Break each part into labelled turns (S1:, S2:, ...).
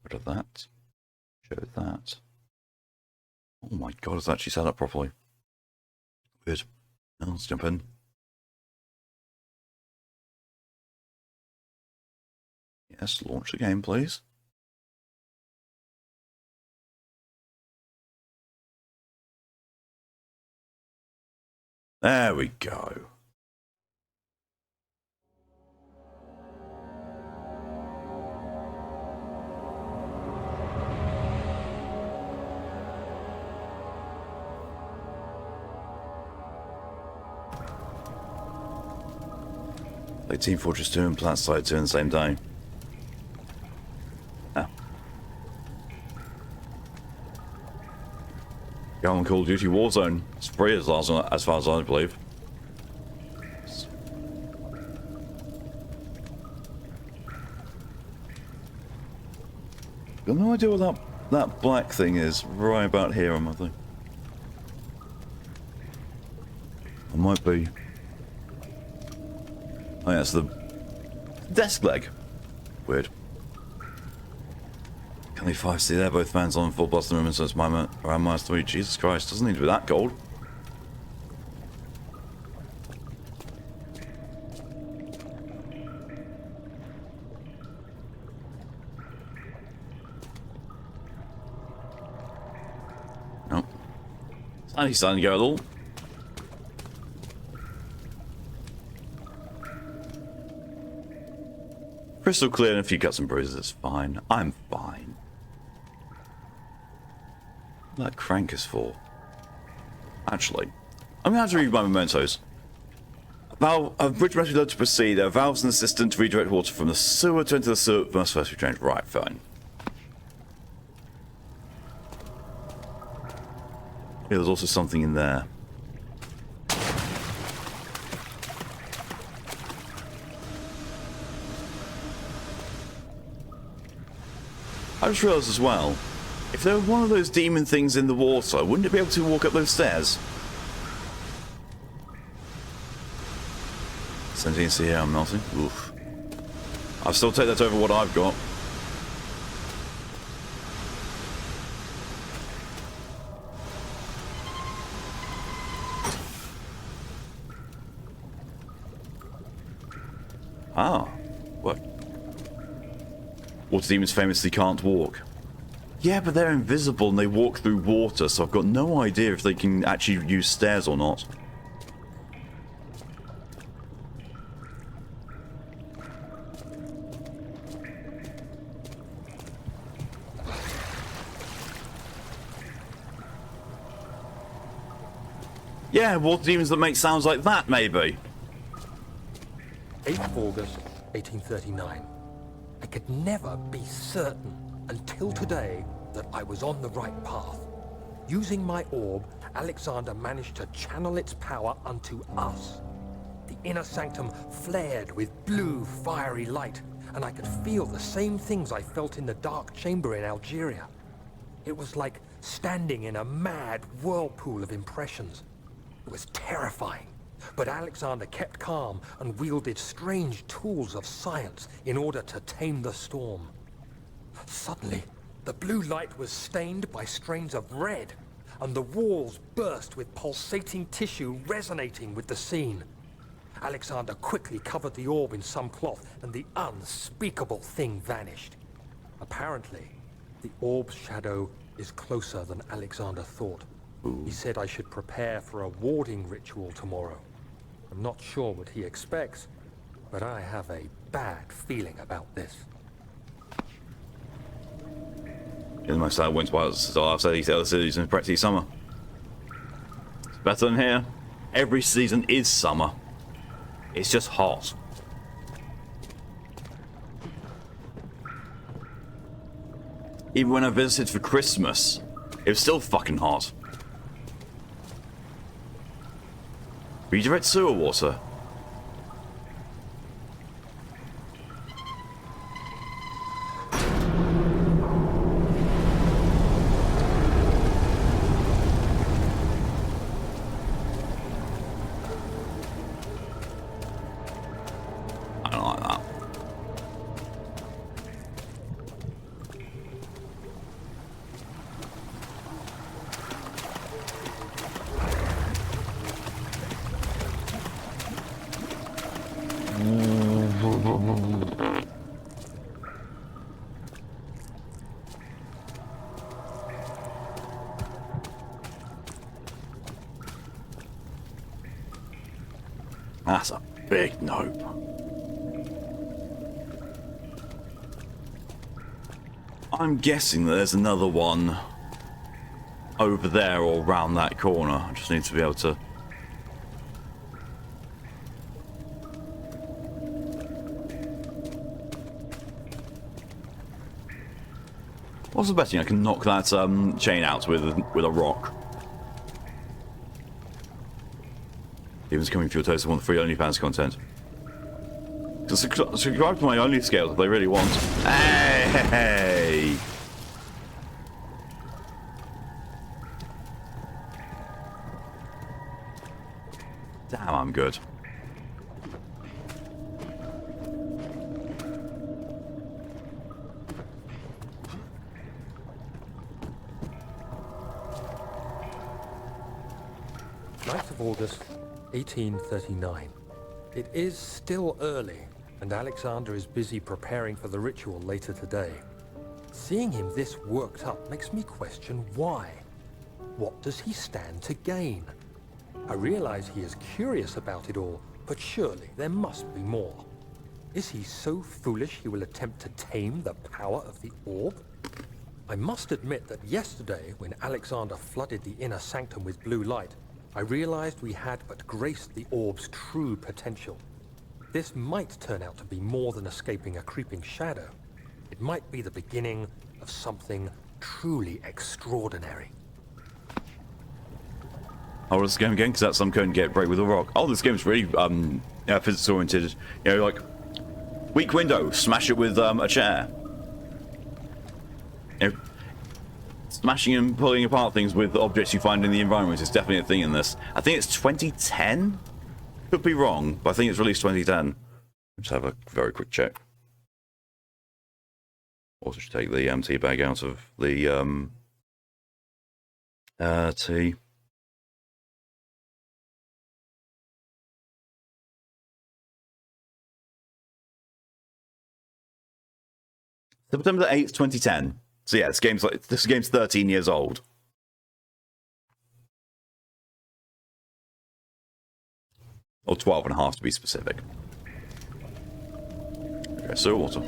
S1: rid of that. Show that. Oh my god, it's actually set up properly. Weird. Now let's jump in. Yes, launch the game, please. There we go. Like Team Fortress 2 and Plant Side 2 in the same day. Ah. Go on Call of Duty Warzone. It's free as far as I believe. Got no idea what that black thing is right about here on my thing. It might be. Oh yeah, it's the desk leg. Weird. Can we 5 see there? Both fans on full blast in the room, so it's around -3. Jesus Christ, doesn't need to be that cold. Nope. Sunny's starting to go a little. Crystal clear and a few cuts and bruises, it's fine. I'm fine. What that crank is for? Actually, I'm gonna have to read my mementos. A bridge must be loaded to proceed. There are valves in the system to redirect water from the sewer to enter the sewer. Must first be changed. Right, fine. Yeah, there's also something in there. I just realised as well, if there were one of those demon things in the water, wouldn't it be able to walk up those stairs? Sentient here, I'm melting. Oof. I'll still take that over what I've got. Ah, what? Water demons famously can't walk. Yeah, but they're invisible and they walk through water, so I've got no idea if they can actually use stairs or not. Yeah, water demons that make sounds like that, maybe.
S2: 8th of August, 1839. I could never be certain until today that I was on the right path. Using my orb, Alexander managed to channel its power unto us. The inner sanctum flared with blue, fiery light, and I could feel the same things I felt in the dark chamber in Algeria. It was like standing in a mad whirlpool of impressions. It was terrifying. But Alexander kept calm and wielded strange tools of science in order to tame the storm. Suddenly, the blue light was stained by strains of red, and the walls burst with pulsating tissue resonating with the scene. Alexander quickly covered the orb in some cloth, and the unspeakable thing vanished. Apparently, the orb's shadow is closer than Alexander thought. He said I should prepare for a warding ritual tomorrow. I'm not sure what he expects, but I have a bad feeling about this.
S1: In my style went well, so I've said these other cities in practically summer. It's better than here. Every season is summer. It's just hot. Even when I visited for Christmas, it was still fucking hot. Redirect sewer water. I don't like that. That's a big nope. I'm guessing that there's another one over there or around that corner. I just need to be able to... What's the betting? I can knock that chain out with a rock. Even's coming for your toast. I want the free OnlyFans content. Subscribe to my Only Scales if they really want. Hey! Damn, I'm good.
S2: August 1839. It is still early, and Alexander is busy preparing for the ritual later today. Seeing him this worked up makes me question why. What does he stand to gain? I realize he is curious about it all, but surely there must be more. Is he so foolish he will attempt to tame the power of the orb? I must admit that yesterday, when Alexander flooded the inner sanctum with blue light, I realized we had but graced the orb's true potential. This might turn out to be more than escaping a creeping shadow. It might be the beginning of something truly extraordinary.
S1: How was this game again? Because that's some couldn't get break with a rock. Oh, this game's really physics oriented. You know, like weak window, smash it with a chair. You know, smashing and pulling apart things with objects you find in the environment is definitely a thing in this. I think it's 2010. Could be wrong, but I think it's released 2010. Just have a very quick check. Also, should take the tea bag out of the tea. September 8th, 2010. So yeah, this game's 13 years old. Or 12 and a half to be specific. Okay, sewer water.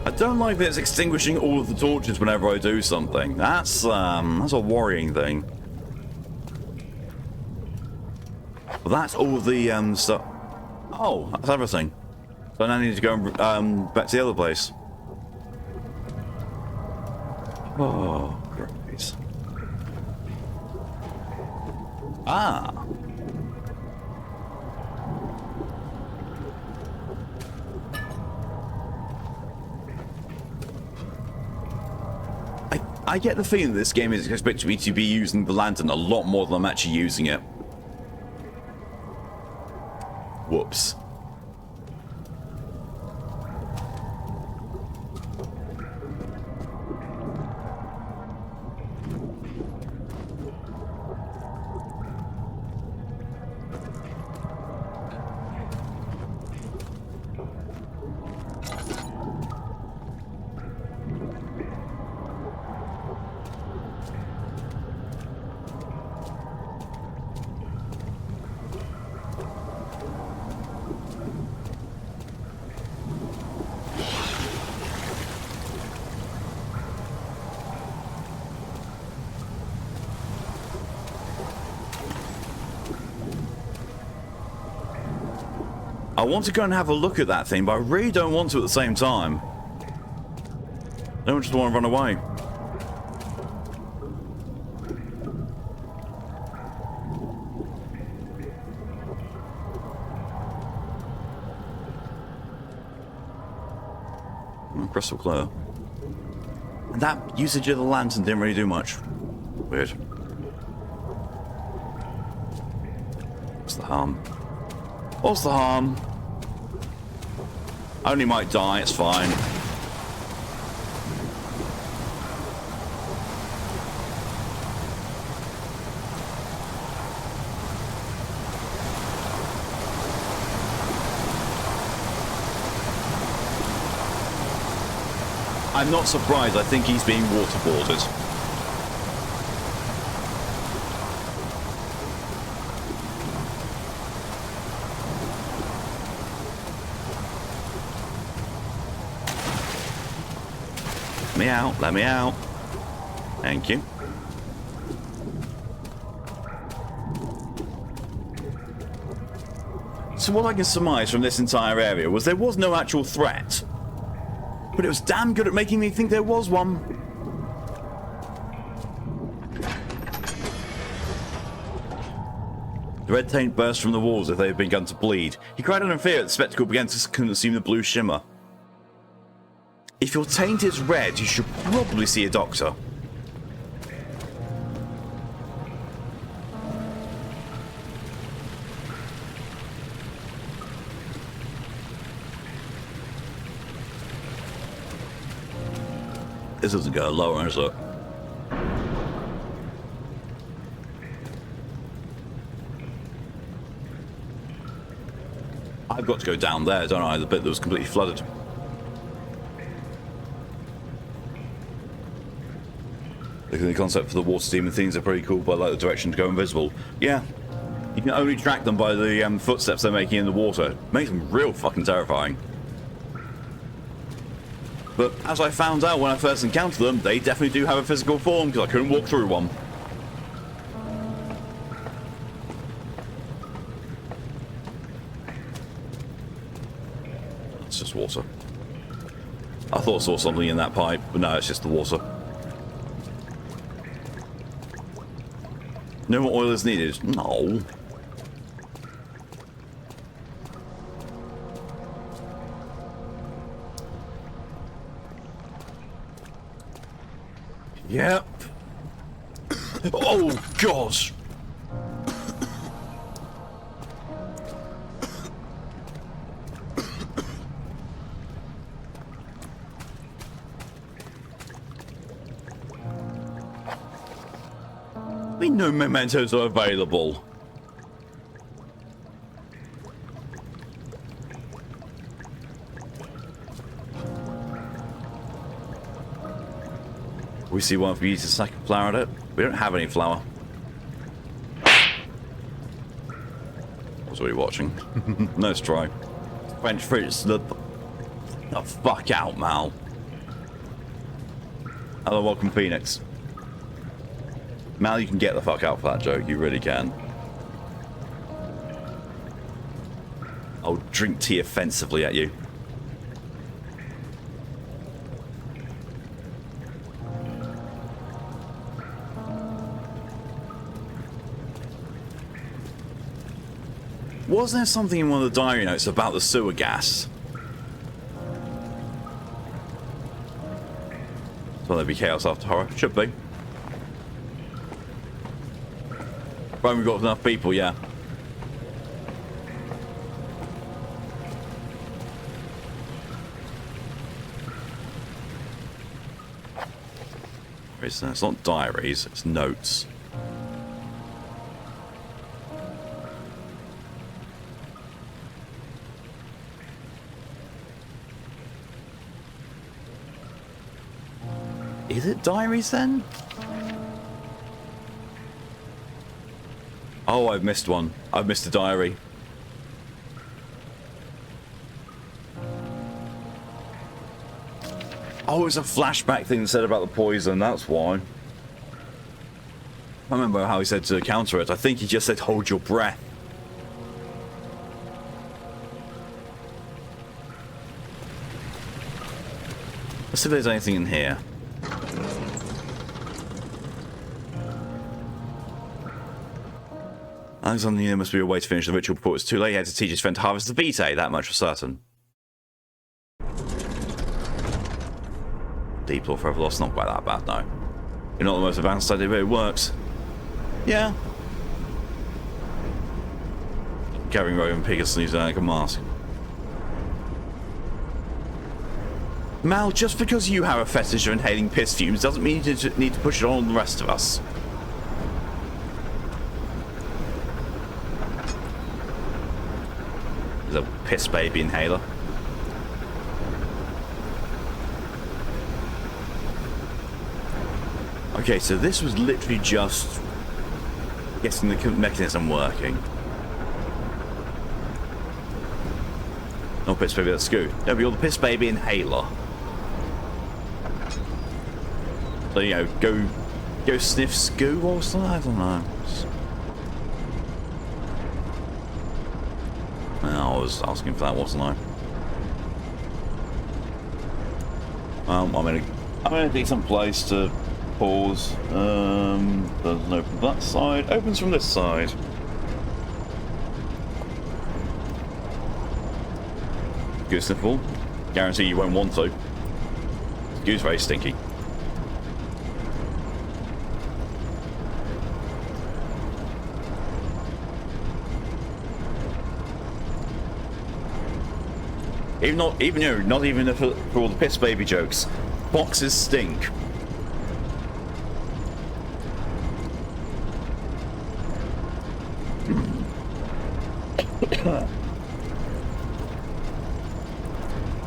S1: I don't like that it's extinguishing all of the torches whenever I do something. That's a worrying thing. Well, that's all the stuff. Oh, that's everything. So now I need to go back to the other place. Oh, great. Ah. I get the feeling that this game is expected me to be using the lantern a lot more than I'm actually using it. Whoops. I want to go and have a look at that thing, but I really don't want to at the same time. I don't just want to run away. Oh, crystal clear. And that usage of the lantern didn't really do much. Weird. What's the harm? What's the harm? I only might die, it's fine. I'm not surprised. I think he's being waterboarded. Let me out. Let me out. Thank you. So what I can surmise from this entire area was there was no actual threat. But it was damn good at making me think there was one. The red taint burst from the walls as they had begun to bleed. He cried out in fear as the spectacle began to consume the blue shimmer. If your taint is red, you should probably see a doctor. This doesn't go lower, is it? I've got to go down there, don't I? The bit that was completely flooded. The concept for the water demon things are pretty cool, but I like the direction to go invisible. Yeah. You can only track them by the footsteps they're making in the water. It makes them real fucking terrifying. But as I found out when I first encountered them, they definitely do have a physical form because I couldn't walk through one. It's just water. I thought I saw something in that pipe, but no, it's just the water. No more oil is needed. No. Yep. Oh, gosh. I mean, no mementos are available. We see one for you to sack a flower at it. We don't have any flour. I was already watching. Nice try. French fries. The fuck out, Mal. Hello, welcome, Phoenix. Mal, you can get the fuck out for that joke. You really can. I'll drink tea offensively at you. Wasn't there something in one of the diary notes about the sewer gas? Will there be chaos after horror? Should be. Right, we've got enough people, yeah. It's not diaries, it's notes. Is it diaries then? Oh, I've missed one. I've missed a diary. Oh, it's a flashback thing that said about the poison, that's why. I remember how he said to counter it. I think he just said, hold your breath. Let's see if there's anything in here. Alexander, there must be a way to finish the ritual before it's too late. He had to teach his friend to harvest the vitae, that much for certain. Deep Lore Forever Lost, not quite that bad, no. You're not the most advanced idea, but it works. Yeah. Carrying Rowan Pigus using like a mask. Mal, just because you have a fetish of inhaling piss fumes doesn't mean you need to push it on the rest of us. There's a piss baby inhaler. Okay, so this was literally just getting the mechanism working. No piss baby, that's Scoot. No, you're the piss baby inhaler. So, you know, go sniff Scoot or something? I don't know. I was asking for that, wasn't I? I'm in a decent place to pause. Doesn't open that side. Opens from this side. Good sniffle. Guarantee you won't want to. Goose very stinky. Not even for all the piss baby jokes. Boxes stink.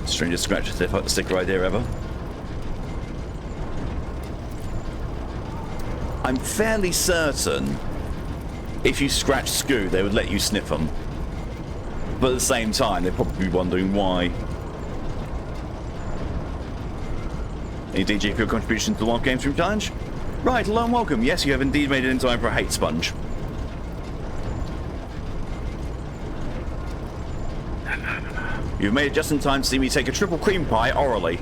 S1: Strangest scratch sticker idea ever. I'm fairly certain if you scratch Scoot, they would let you sniff them. But at the same time, they're probably wondering why. Any DJ for your contribution to the Wild Game Stream Challenge? Right, hello and welcome. Yes, you have indeed made it in time for a hate sponge. You've made it just in time to see me take a triple cream pie orally.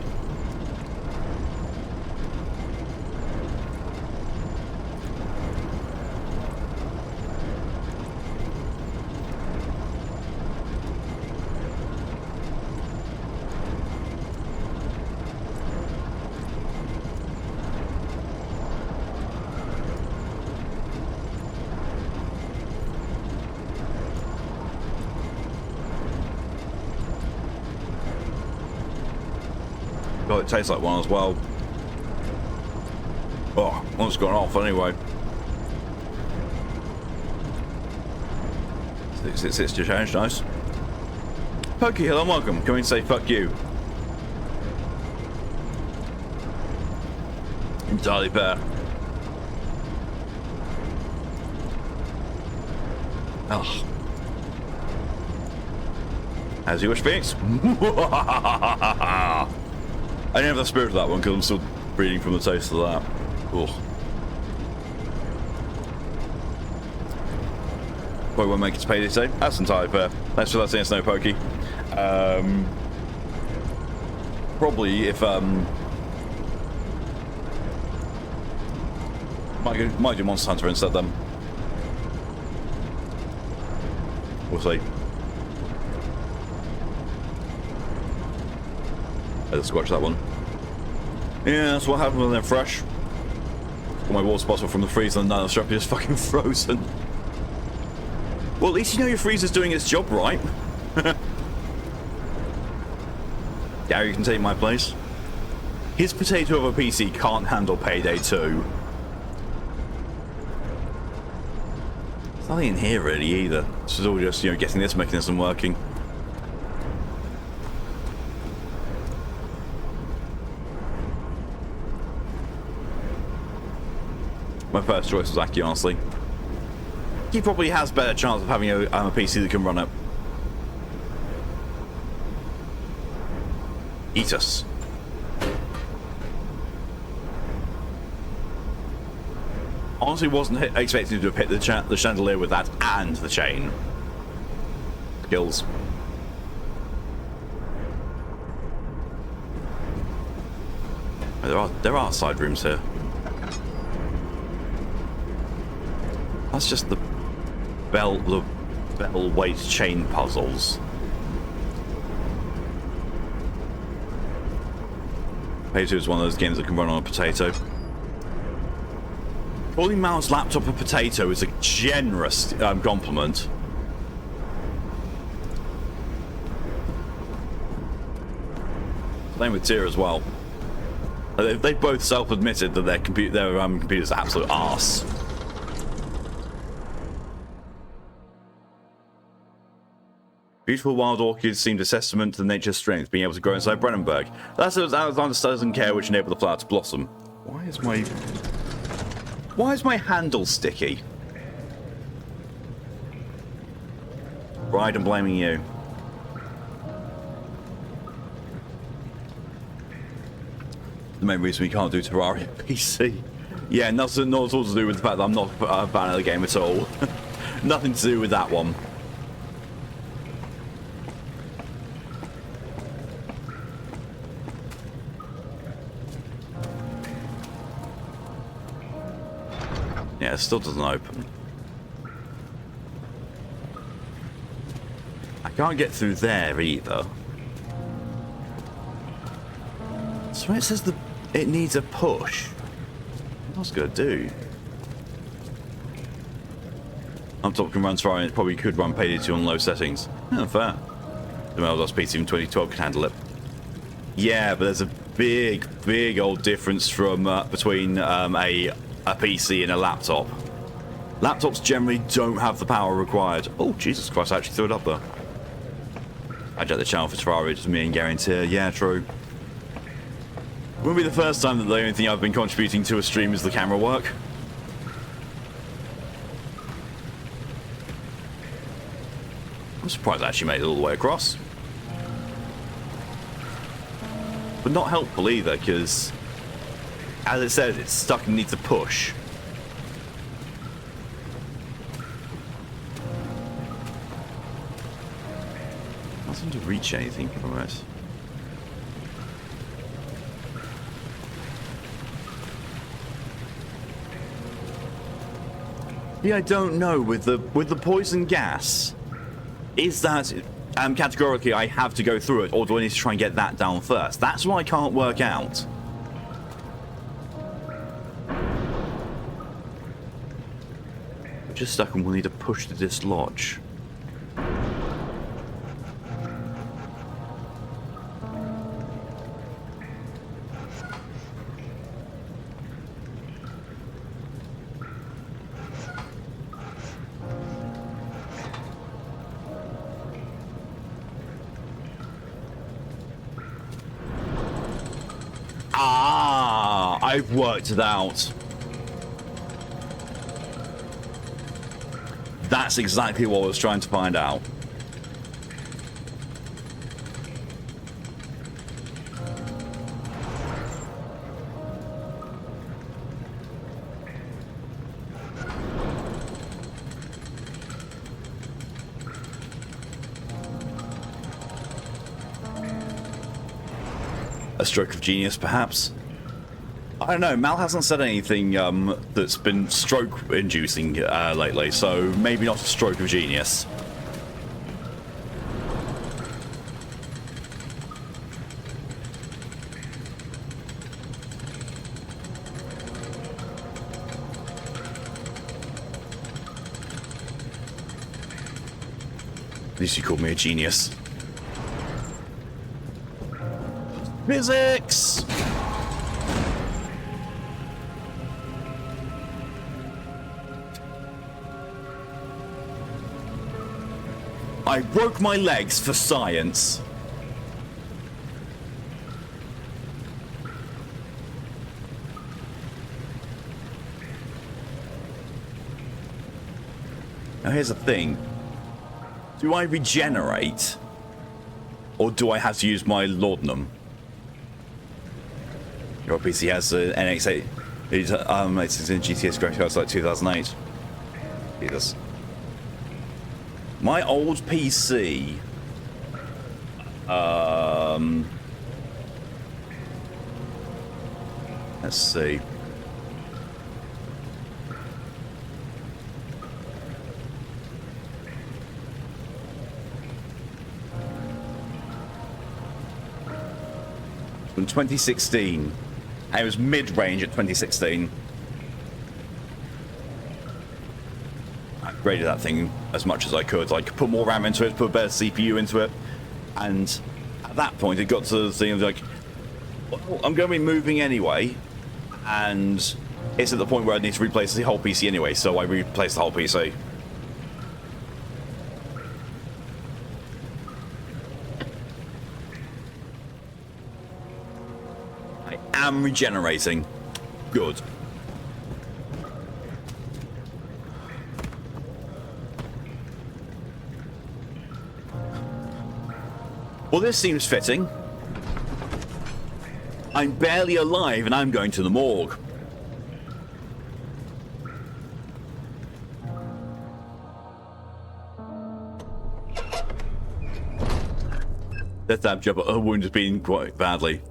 S1: God, it tastes like one as well. Oh, one's gone off anyway. It's to change, nice. Pokey, hello and welcome. Come in and say fuck you. Entirely fair. Oh. As you wish, Phoenix. I didn't have the spirit of that one because I'm still breathing from the taste of that. Ugh. Probably won't make it to payday today. That's entirely fair. Thanks for letting us know, Pokey. Probably if might do Monster Hunter instead then. We'll see. Let's squash that one. Yeah, that's what happened when they're fresh. All my water bottle from the freezer and now the strap is fucking frozen. Well, at least you know your freezer's doing its job right. Gary, you can take my place. His potato of a PC can't handle Payday 2. There's nothing in here really either. This is all just, you know, getting this mechanism working. My first choice was Aki, honestly. He probably has better chance of having a PC that can run it. Eat us. Honestly, wasn't expecting to have hit the chandelier with that and the chain. Skills. There are side rooms here. That's just the bell weight chain puzzles. Potato is one of those games that can run on a potato. Calling Mal's laptop a potato is a generous compliment. Same with Tyr as well. They both self-admitted that their computer's absolute arse. Beautiful wild orchids seemed a testament to the nature's strength, being able to grow inside Brennenberg. That's as Alexander doesn't care which enable the flower to blossom. Why is my Why is my handle sticky? Right, I'm blaming you. The main reason we can't do Terraria PC. Yeah, nothing, not at all to do with the fact that I'm not a fan of the game at all. Nothing to do with that one. Yeah, it still doesn't open. I can't get through there either. So when it says it needs a push, what's it gonna do? Laptop can run Terraria, it probably could run Payday 2 on low settings. Yeah, fair. The Mailbox PC from 2012 can handle it. Yeah, but there's a big old difference from between a PC and a laptop. Laptops generally don't have the power required. Oh, Jesus Christ, I actually threw it up there. I hijacked the channel for Terraria, just me and Gary here. Yeah, true. Wouldn't be the first time that the only thing I've been contributing to a stream is the camera work. I'm surprised I actually made it all the way across. But not helpful either, because as it says, it's stuck and needs a push. Doesn't seem to reach anything from it. Yeah, I don't know with the poison gas. Is that categorically I have to go through it, or do I need to try and get that down first? That's what I can't work out. We're just stuck and we'll need to push to dislodge. I've worked it out. That's exactly what I was trying to find out. A stroke of genius, perhaps? I don't know, Mal hasn't said anything that's been stroke-inducing lately, so maybe not a stroke of genius. At least you called me a genius. Physics! I broke my legs for science. Now here's the thing. Do I regenerate? Or do I have to use my laudanum? Your PC has an NX8. It's in GTX graphics cards like 2008. Jesus. My old PC. Let's see. From 2016. And it was mid-range at 2016. I upgraded that thing as much as I could. I could put more RAM into it, put a better CPU into it. And at that point, it got to the thing of like, well, I'm going to be moving anyway. And it's at the point where I need to replace the whole PC anyway, so I replaced the whole PC. I am regenerating. Good. Well, this seems fitting. I'm barely alive and I'm going to the morgue. That stab job, but her wound has been quite badly.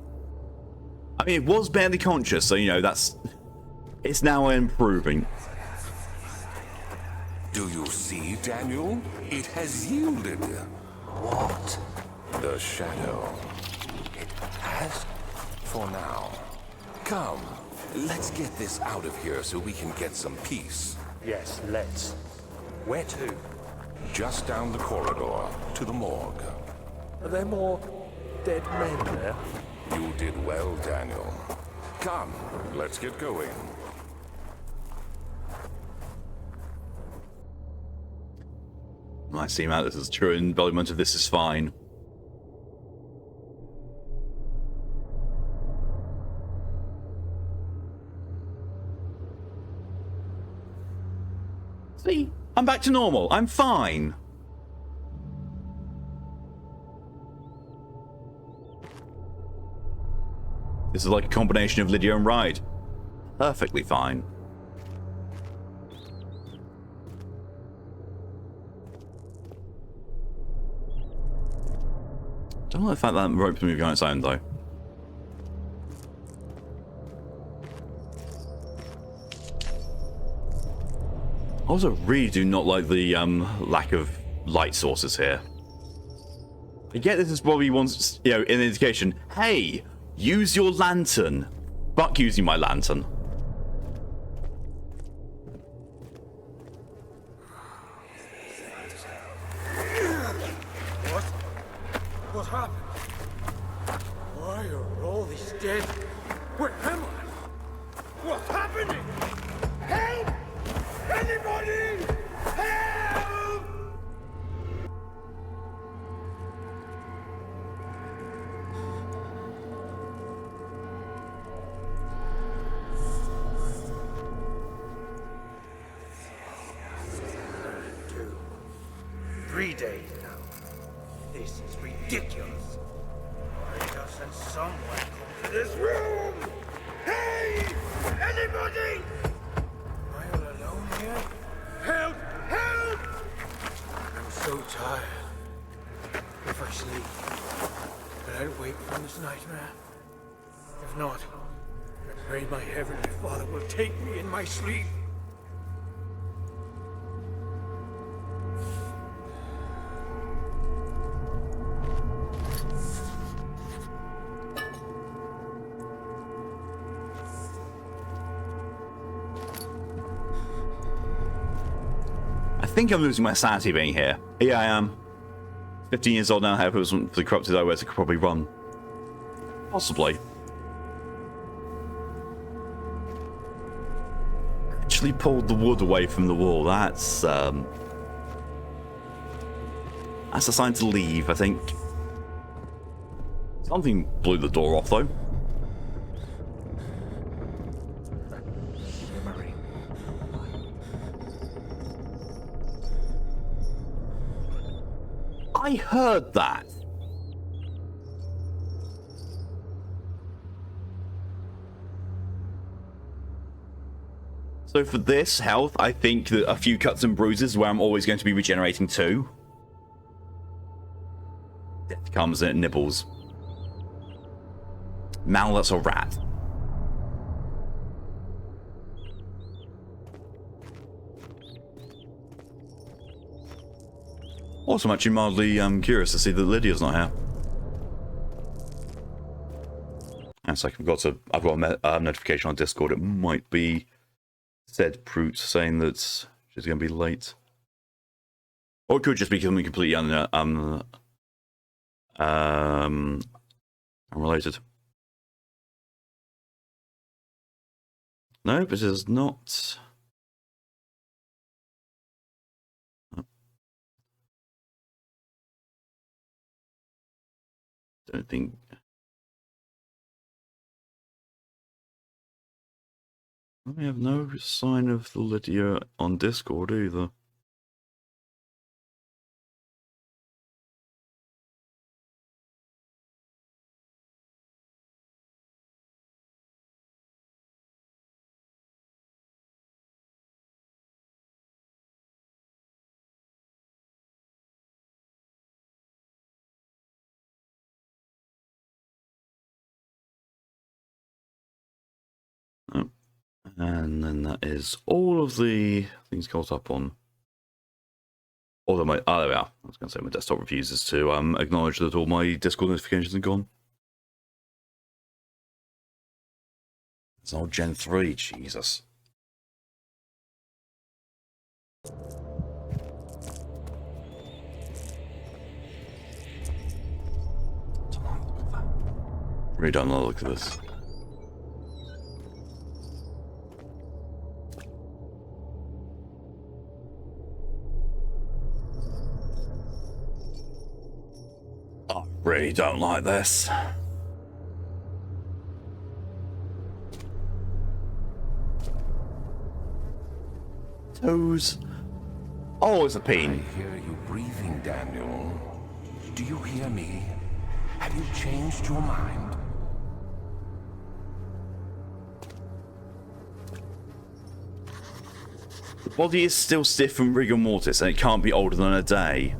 S1: I mean, it was barely conscious, so, you know, it's now improving.
S3: Do you see, Daniel? It has yielded.
S2: What?
S3: The shadow. It has? For now. Come, let's get this out of here so we can get some peace.
S2: Yes, let's. Where to?
S3: Just down the corridor, to the morgue.
S2: Are there more dead men there?
S3: You did well, Daniel. Come, let's get going.
S1: Might seem out this is true, and embodiment of this is fine. See? I'm back to normal. I'm fine. This is like a combination of Lydia and Ride. Perfectly fine. Don't like the fact that rope's moving on its own, though. I also really do not like the lack of light sources here. I get this is probably wants, you know, an indication. Hey, use your lantern. Fuck using my lantern.
S4: What happened? Why are all these dead? Where am I? What's happening? Help! Anybody! Help! Two. 3 days now. This is ridiculous. Why doesn't someone come to this room? Hey! Anybody? Am I all alone here? Help! Help! I'm so tired. If I sleep, will I wake from this nightmare? If not, I pray my Heavenly Father will take me in my sleep.
S1: I think I'm losing my sanity being here. Yeah, I am. 15 years old now, however, it wasn't for the corrupted I was, I could probably run. Possibly. Actually pulled the wood away from the wall. That's a sign to leave, I think. Something blew the door off, though. I heard that. So for this health, I think that a few cuts and bruises where I'm always going to be regenerating too. Death comes and it nibbles. Mal, that's a rat. Also, I'm actually mildly curious to see that Lydia's not here. And so I've got a notification on Discord. It might be said Prout saying that she's going to be late, or it could just be something completely unrelated. No, but it is not. Don't think. We have no sign of the Lydia on Discord either. And then that is all of the things caught up on. Although my, there we are. I was going to say my desktop refuses to acknowledge that all my Discord notifications are gone. It's all Gen 3, Jesus. Really don't want to look at this. I really don't like this. Toes. Oh, it's a pain.
S3: I hear you breathing, Daniel. Do you hear me? Have you changed your mind?
S1: The body is still stiff from rigor mortis, and it can't be older than a day.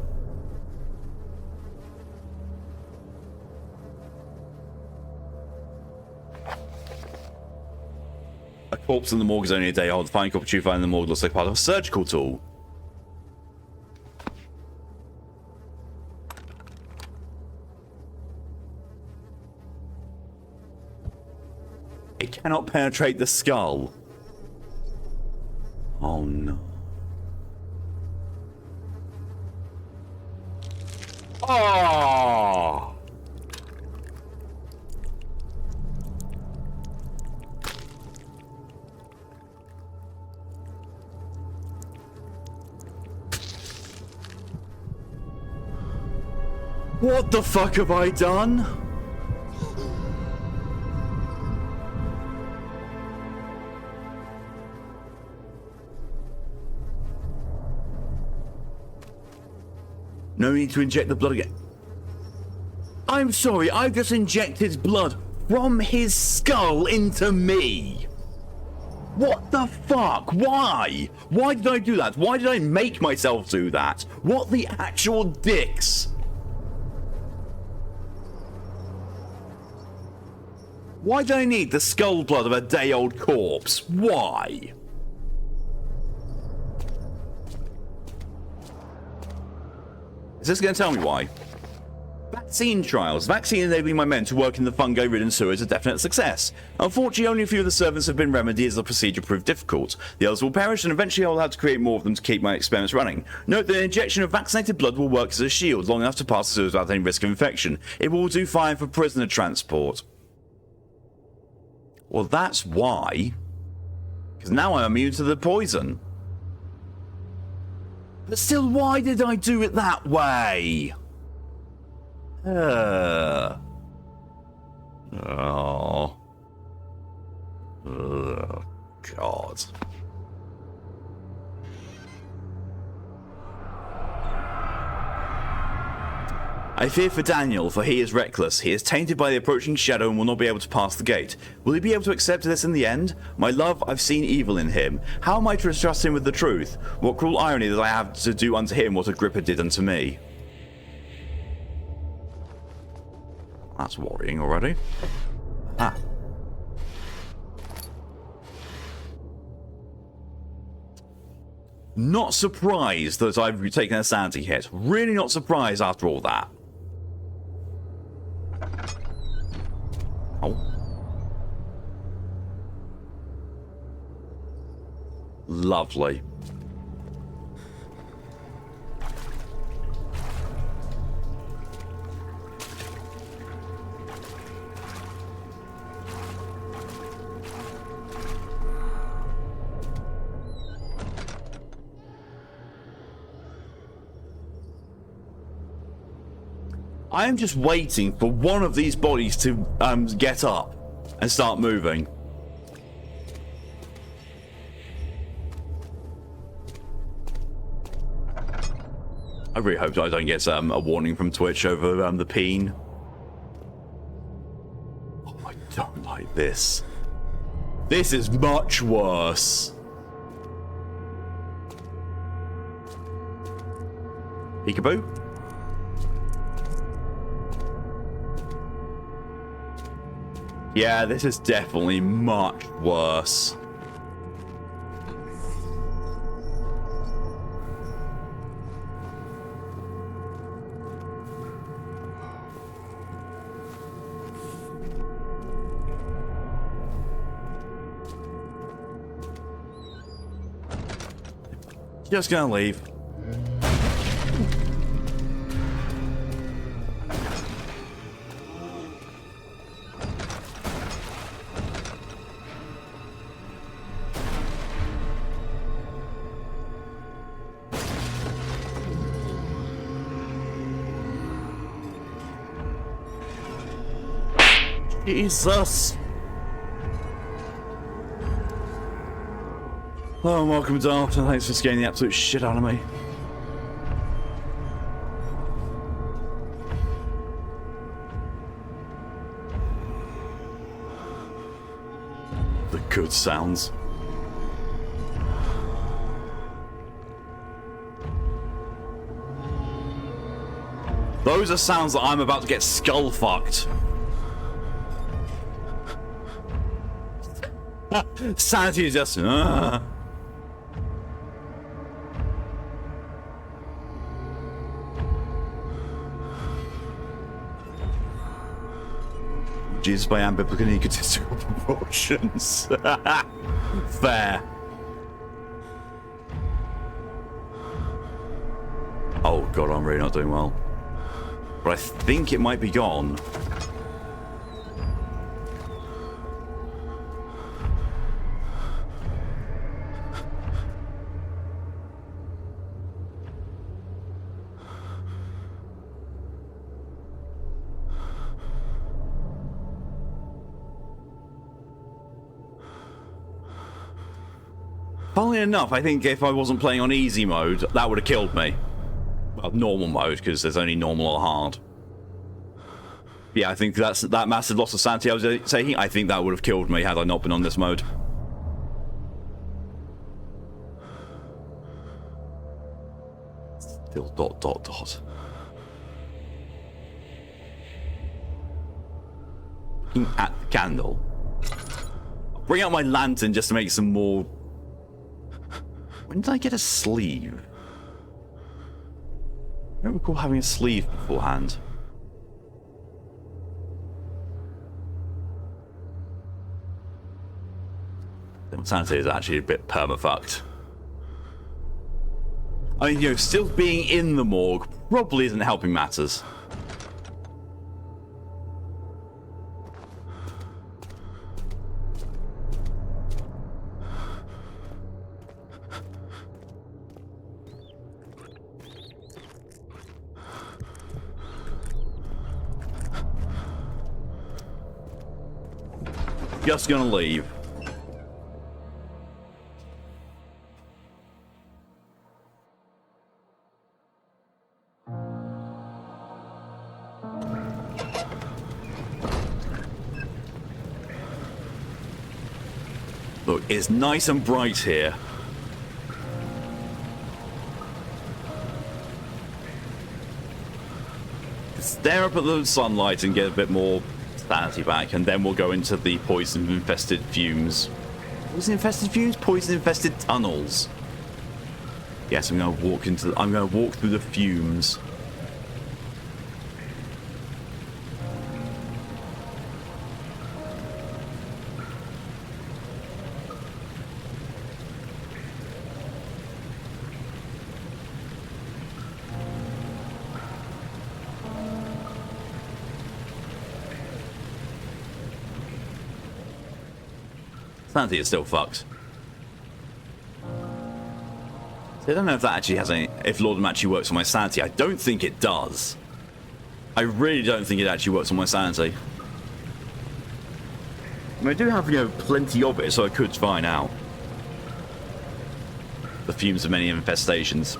S1: A corpse in the morgue is only a day old. Finding copper tube in the morgue looks like part of a surgical tool. It cannot penetrate the skull. Oh no. Oh! What the fuck have I done? No need to inject the blood again. I'm sorry, I've just injected blood from his skull into me. What the fuck? Why? Why did I do that? Why did I make myself do that? What the actual dicks? Why do I need the skull blood of a day-old corpse? Why? Is this going to tell me why? Vaccine trials. Vaccine enabling my men to work in the fungi-ridden sewer is a definite success. Unfortunately, only a few of the servants have been remedied as the procedure proved difficult. The others will perish, and eventually I will have to create more of them to keep my experiments running. Note that an injection of vaccinated blood will work as a shield long enough to pass the sewers without any risk of infection. It will do fine for prisoner transport. Well, that's why. Because now I'm immune to the poison. But still, why did I do it that way? Oh. Oh, God. I fear for Daniel, for he is reckless. He is tainted by the approaching shadow and will not be able to pass the gate. Will he be able to accept this in the end? My love, I've seen evil in him. How am I to trust him with the truth? What cruel irony that I have to do unto him what Agrippa did unto me. That's worrying already. Ah. Not surprised that I've taken a sanity hit. Really not surprised after all that. Oh. Lovely. I am just waiting for one of these bodies to get up and start moving. I really hope I don't get a warning from Twitch over the peen. Oh, I don't like this. This is much worse. Peekaboo? Yeah, this is definitely much worse. Just gonna leave. Jesus! Oh, welcome, Darth, and thanks for scaring the absolute shit out of me. The good sounds. Those are sounds that I'm about to get skull fucked. Sanity is just. Jesus by unbiblical and egotistical proportions. Fair. Oh god, I'm really not doing well. But I think it might be gone. Funnily enough, I think if I wasn't playing on easy mode, that would have killed me. Well, normal mode, because there's only normal or hard. Yeah, I think that massive loss of sanity I was taking, I think that would have killed me had I not been on this mode. Still ... Looking at the candle. I'll bring out my lantern just to make some more... When did I get a sleeve? I don't recall having a sleeve beforehand. The sanity is actually a bit perma-fucked. I mean, you know, still being in the morgue probably isn't helping matters. Just gonna leave. Look, it's nice and bright here. Stare up at the sunlight and get a bit more sanity back, and then we'll go into the poison-infested fumes. Poison-infested fumes? Poison-infested tunnels. Yes, I'm going to walk into. I'm going to walk through the fumes. Sanity is still fucked. So I don't know if that actually has any... If Laudanum actually works on my sanity. I don't think it does. I really don't think it actually works on my sanity. I mean, I do have, you know, plenty of it, so I could find out. The fumes of many infestations.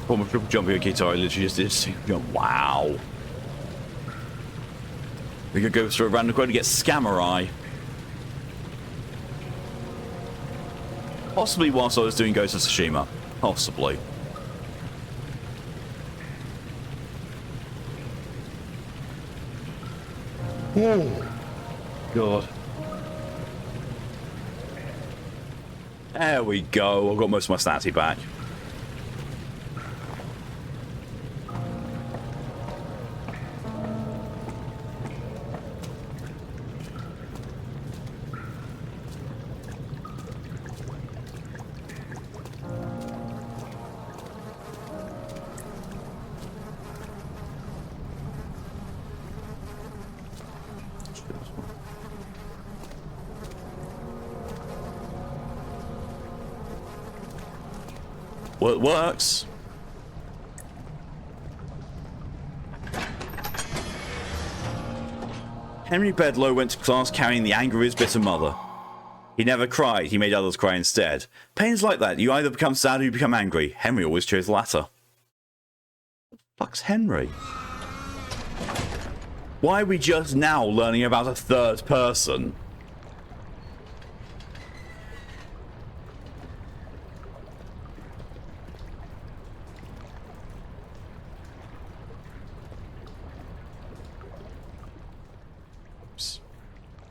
S1: Form of triple jumping a guitar, I literally just did. Wow. We could go through a random quote to get Scammer Eye. Possibly whilst I was doing Ghost of Tsushima. Possibly. Oh, God. There we go. I've got most of my statsy back. Well, it works. Henry Bedloe went to class carrying the anger of his bitter mother. He never cried, he made others cry instead. Pain's like that, you either become sad or you become angry. Henry always chose the latter. What the fuck's Henry? Why are we just now learning about a third person?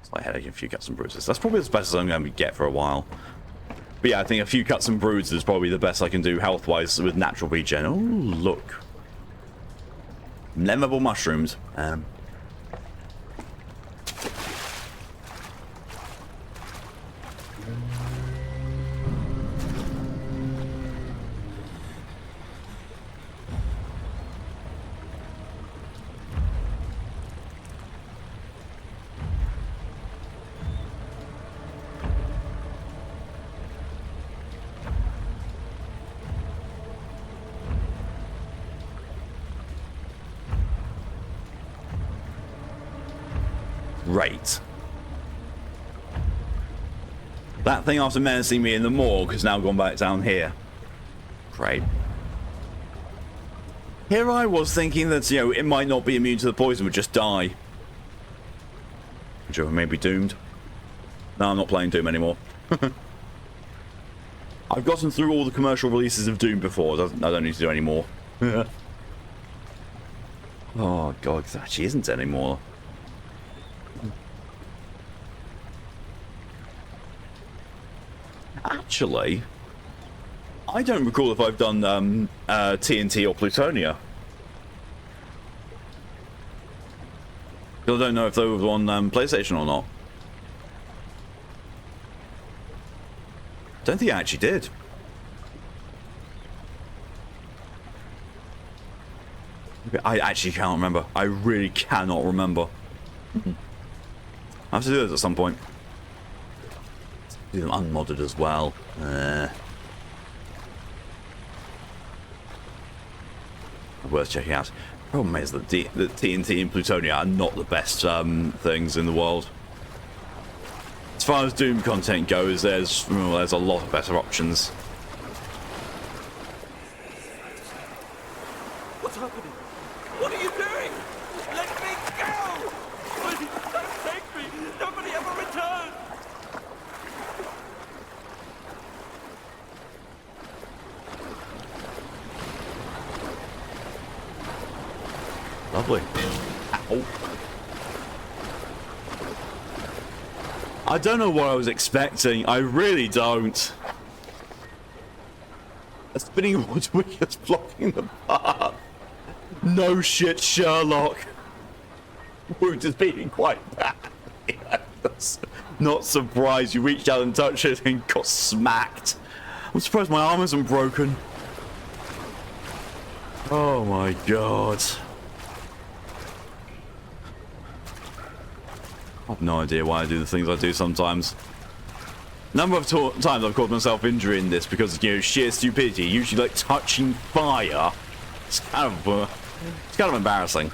S1: Slight headache and a few cuts and bruises. That's probably as best as I'm going to get for a while. But yeah, I think a few cuts and bruises is probably the best I can do health-wise with natural regen. Oh, look. Memorable mushrooms. Great. That thing after menacing me in the morgue has now gone back down here. Great. Here I was thinking that, you know, it might not be immune to the poison, would just die. Which I may be doomed. No, I'm not playing Doom anymore. I've gotten through all the commercial releases of Doom before. I don't need to do any more. Oh, God, there actually isn't anymore. Actually, I don't recall if I've done TNT or Plutonia. Because I don't know if they were on PlayStation or not. Don't think I actually did. I actually can't remember. I really cannot remember. I have to do this at some point. Do them unmodded as well. Worth checking out. Problem is that the TNT and Plutonia are not the best things in the world. As far as Doom content goes, there's a lot of better options.
S5: What's happening? What are you doing? Let me go! Please, don't take me! Nobody ever returns!
S1: Lovely. Ow. I don't know what I was expecting. I really don't. A spinning wood wicket's blocking the path. No shit, Sherlock. Wound is beating quite bad. That's not surprised you reached out and touched it and got smacked. I'm surprised my arm isn't broken. Oh my god. I have no idea why I do the things I do sometimes. Number of times I've caused myself injury in this because, you know, sheer stupidity. Usually, like, touching fire. It's kind of embarrassing.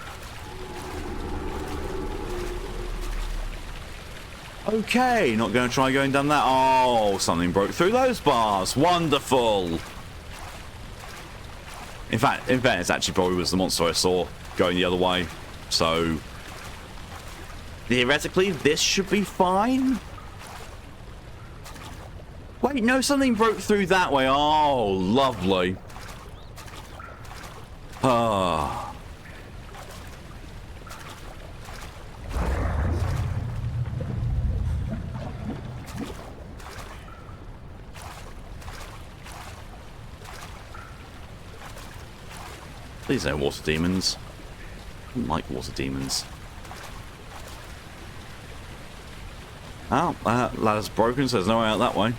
S1: Okay, not going to try going down that. Oh, something broke through those bars. Wonderful. In fairness, actually probably was the monster I saw going the other way. So, theoretically, this should be fine. Wait, no, something broke through that way. Oh, lovely. Ah. Please no water demons. I don't like water demons. Oh, that ladder's broken, so there's no way out that way.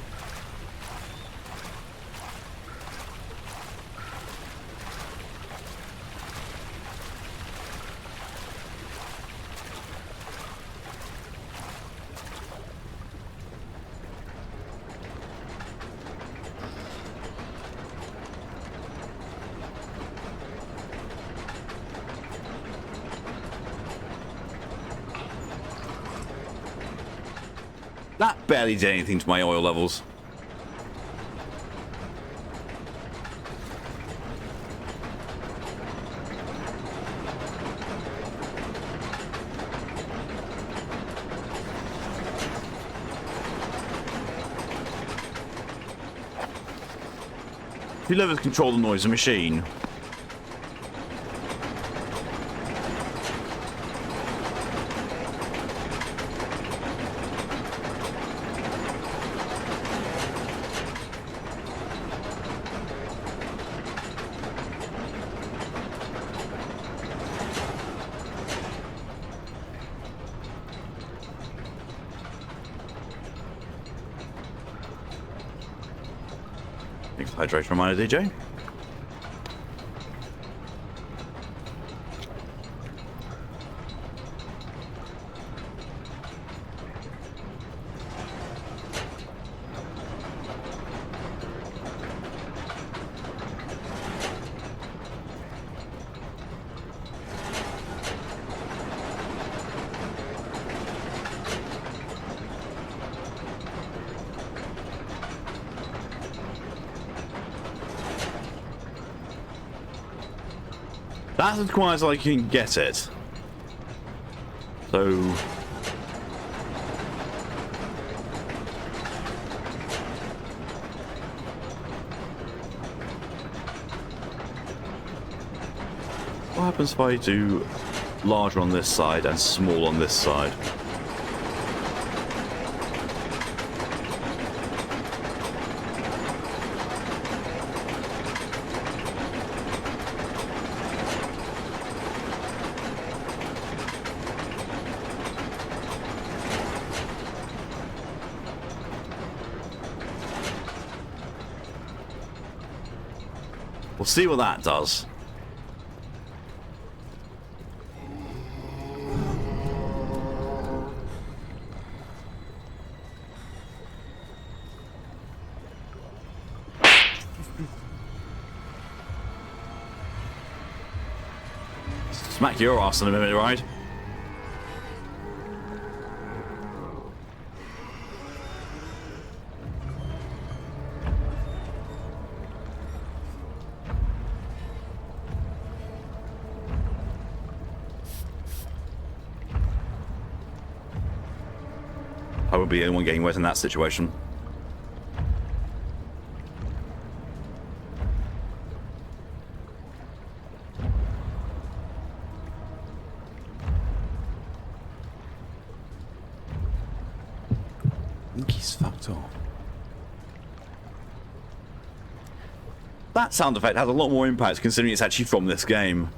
S1: That barely did anything to my oil levels. Who levers control the noise of the machine? Thanks for the hydration reminder, DJ. That's as quiet as I can get it. So... what happens if I do larger on this side and small on this side? We'll see what that does. Smack your ass in a minute, right? I would be the only one getting wet in that situation. I think he's fucked off. That sound effect has a lot more impact considering it's actually from this game.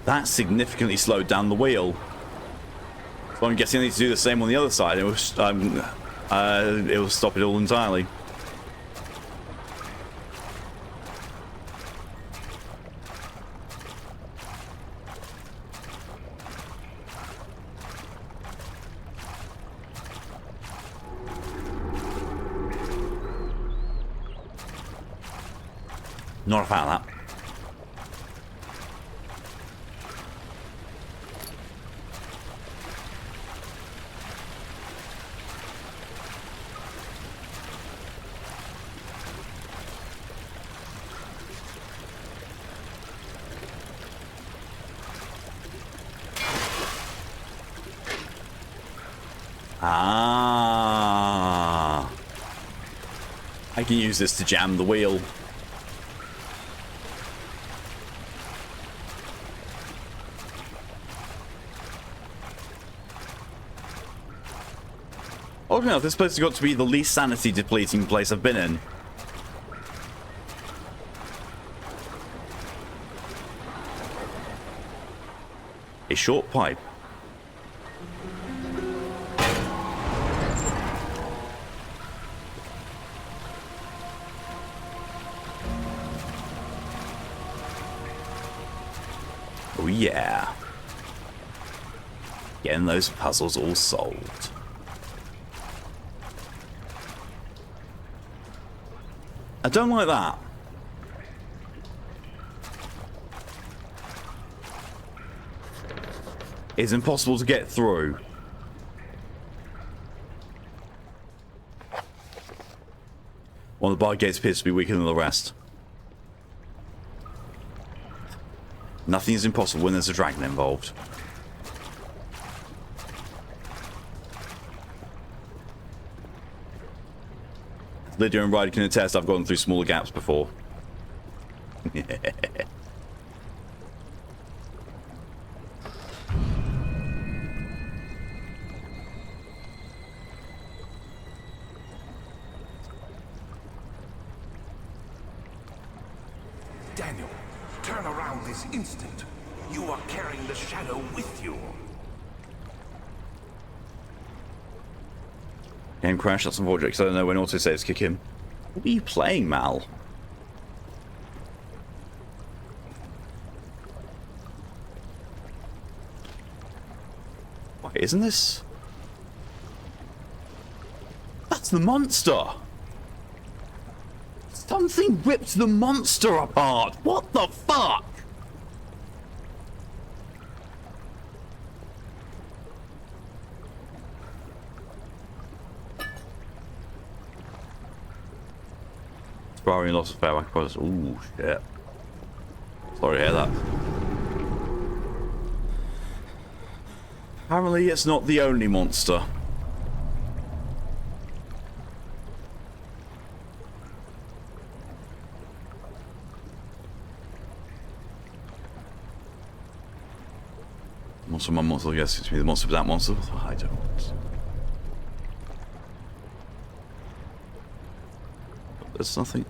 S1: That significantly slowed down the wheel. So I'm guessing I need to do the same on the other side. It will stop it all entirely. Not a fan of that. Ah. I can use this to jam the wheel. Oddly enough, this place has got to be the least sanity depleting place I've been in. A short pipe. Oh yeah. Getting those puzzles all solved. I don't like that. It's impossible to get through. One of the bar gates appears to be weaker than the rest. Nothing is impossible when there's a dragon involved. Lydia and Ryder can attest I've gone through smaller gaps before.
S3: Daniel, turn around this instant. You are carrying the shadow with you.
S1: Game crash, that's unfortunate because I don't know when autosaves kick in. What are you playing, Mal? Wait, isn't this? That's the monster! Something ripped the monster apart! What the fuck? Sparring loss of fair across. Ooh, shit. Sorry to hear that. Apparently, it's not the only monster. Monster, my monster, I guess it's me. The monster for that monster. I don't know. There's nothing.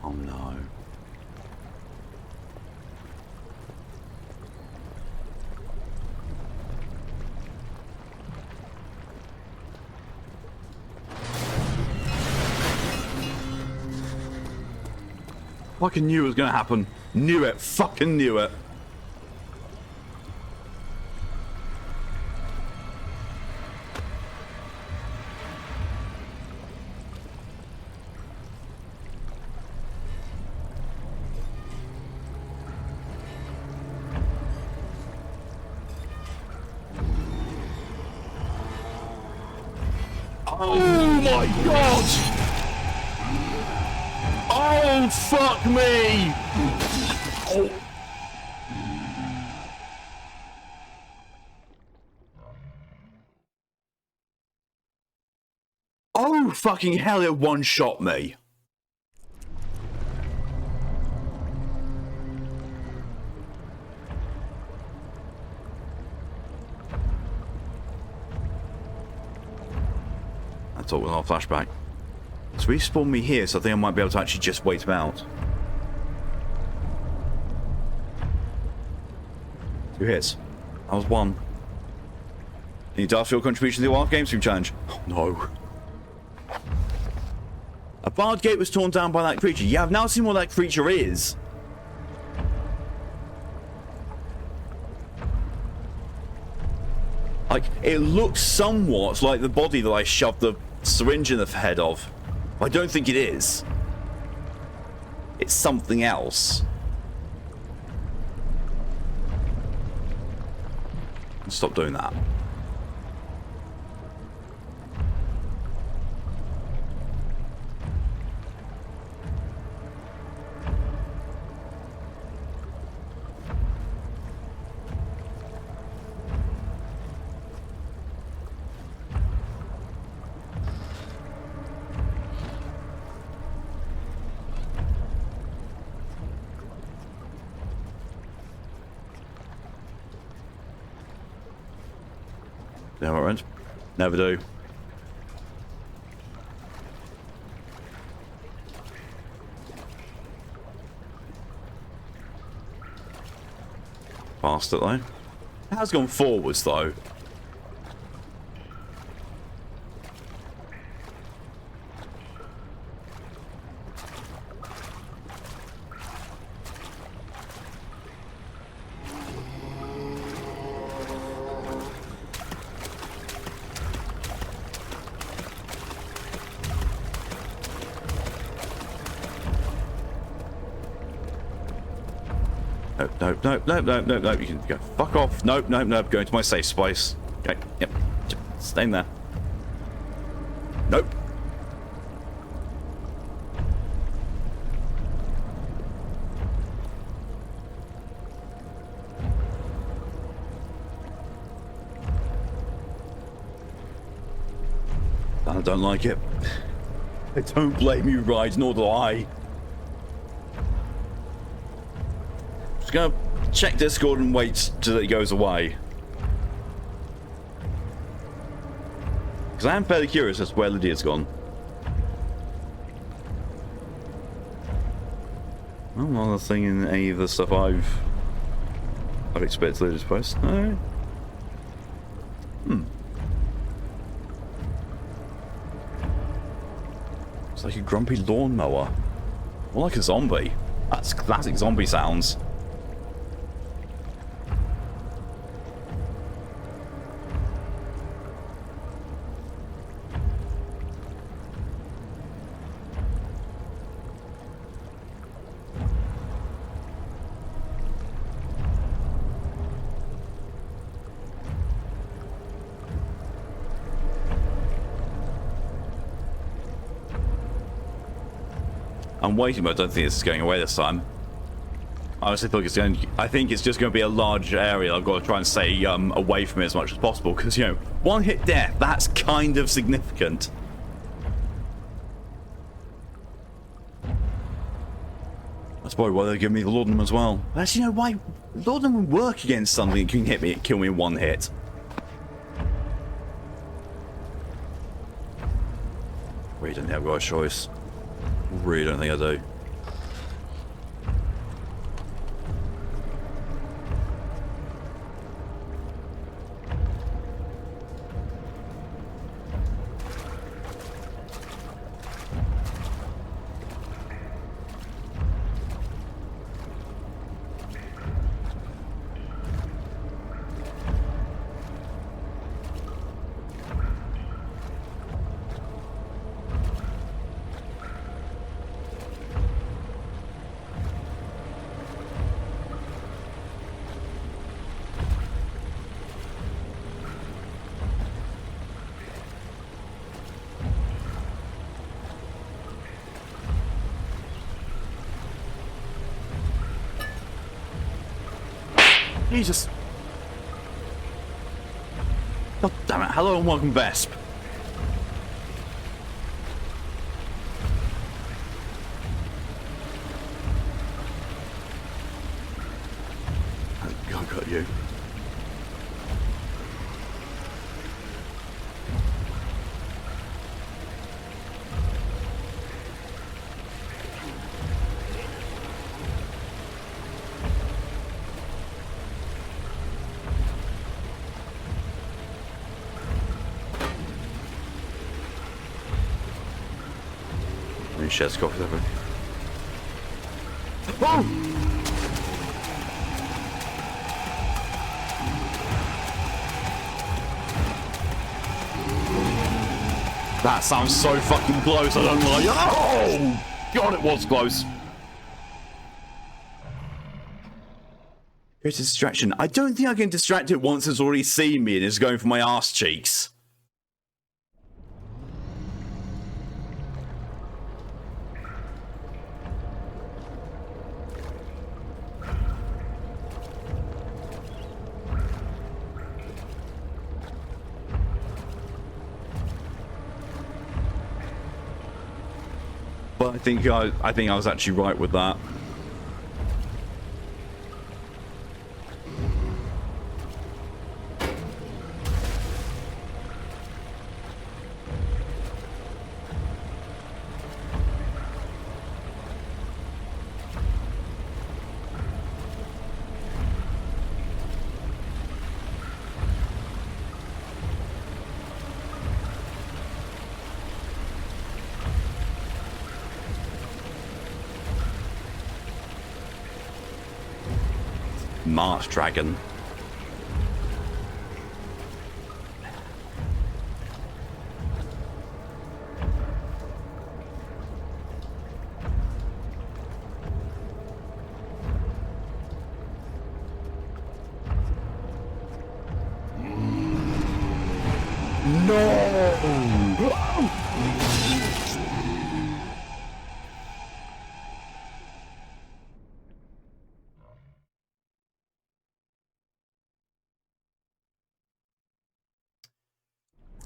S1: Oh no. Fucking knew it was gonna happen. Knew it. Fucking knew it. Oh my god! Oh fuck me! Oh. Oh fucking hell, it one-shot me. I thought with our flashback. So he spawned me here, so I think I might be able to actually just wait him out. 2 hits. That was 1. Need to ask for your contribution to the Wild Game Stream Challenge. Oh no. A barred gate was torn down by that creature. Yeah, I've now seen what that creature is. Like, it looks somewhat like the body that I shoved the syringe in the head of. I don't think it is. It's something else. Stop doing that. Never mind. Never do. Past it though. It has gone forwards though. Nope. You can go fuck off. Nope. Go into my safe space. Okay. Yep. Stay in there. Nope. I don't like it. I don't blame you, Ride, nor do I. Just gonna check Discord and wait till it goes away. Because I am fairly curious as to where Lydia's gone. Well, not a thing in any of the stuff I've expected Lydia's post. No. It's like a grumpy lawnmower. More like a zombie. That's classic zombie sounds. I'm waiting, but I don't think this is going away this time. I honestly think it's going. I think it's just going to be a large area. I've got to try and stay away from it as much as possible because, you know, one hit death, that's kind of significant. That's probably why they give me the laudanum as well. Actually, you know why? Laudanum would work against something that can hit me, kill me in one hit. Really don't think I've got a choice. Really don't think I do. Jesus. God damn it. Hello and welcome, Vesp. I got you. Shares coffee over. Oh! That sounds so fucking close. I don't like. Oh! God, it was close. It's a distraction. I don't think I can distract it once it's already seen me and is going for my ass cheeks. But I think I was actually right with that. Mart dragon.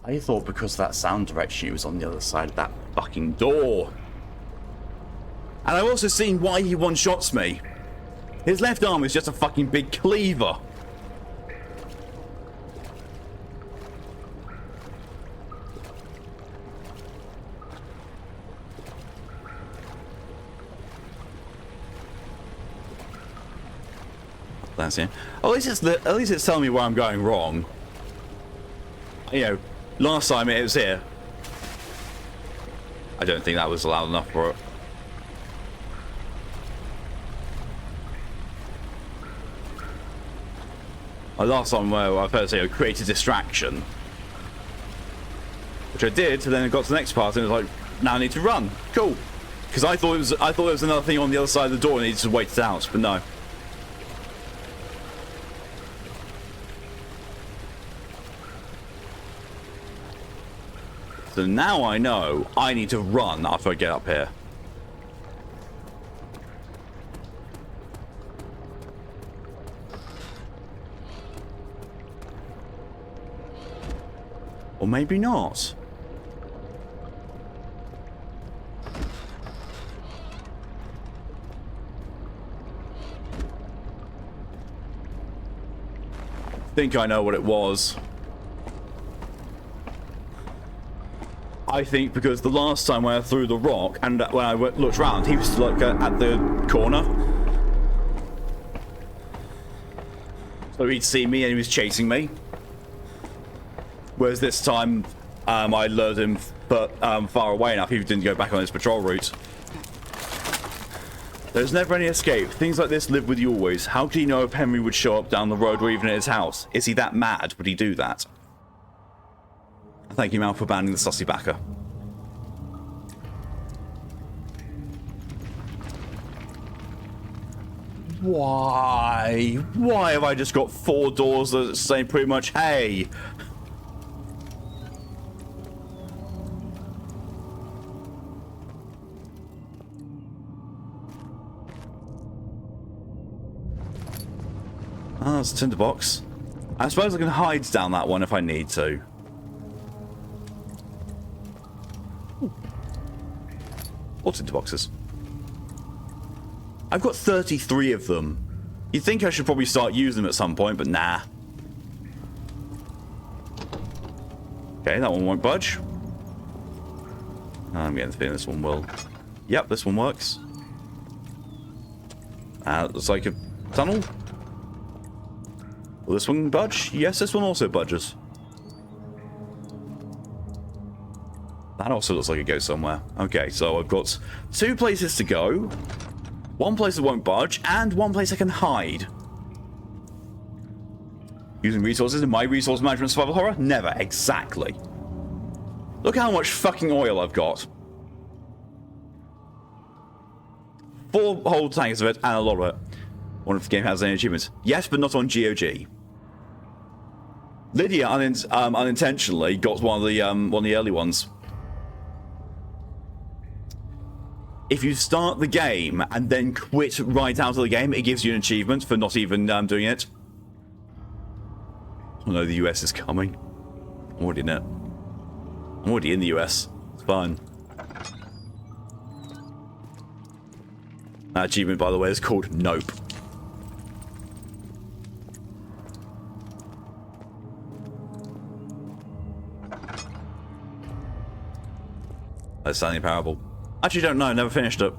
S1: I thought because that sound direction he was on the other side of that fucking door. And I've also seen why he one-shots me. His left arm is just a fucking big cleaver. That's it. At least it's telling me where I'm going wrong. You know, last time it was here. I don't think that was loud enough for it. Last time where I first created distraction, which I did, and then I got to the next part and it was like, now I need to run. Cool, because I thought it was another thing on the other side of the door and I needed to wait it out, but no. So now I know I need to run after I get up here. Or maybe not. I think I know what it was. I think because the last time when I threw the rock and when I looked around, he was still like at the corner. So he'd seen me and he was chasing me. Whereas this time, I lured him far away enough he didn't go back on his patrol route. There's never any escape. Things like this live with you always. How could he know if Henry would show up down the road or even at his house? Is he that mad? Would he do that? Thank you, Mal, for banning the sussy backer. Why? Why have I just got 4 doors that say pretty much, hey? Oh, there's a tinderbox. I suppose I can hide down that one if I need to. Or tinderboxes. I've got 33 of them. You'd think I should probably start using them at some point, but nah. Okay, that one won't budge. I'm getting the feeling this one will. Yep, this one works. Looks like a tunnel. Will this one budge? Yes, this one also budges. That also looks like it goes somewhere. Okay, so I've got 2 places to go. 1 place that won't budge, and 1 place I can hide. Using resources in my resource management survival horror? Never, exactly. Look how much fucking oil I've got. 4 whole tanks of it, and a lot of it. Wonder if the game has any achievements. Yes, but not on GOG. Lydia unintentionally got one of the early ones. If you start the game and then quit right out of the game, it gives you an achievement for not even doing it. Oh no, the US is coming. I'm already in it. I'm already in the US. It's fine. That achievement, by the way, is called Nope. That's Stanley Parable. Actually, don't know. Never finished it.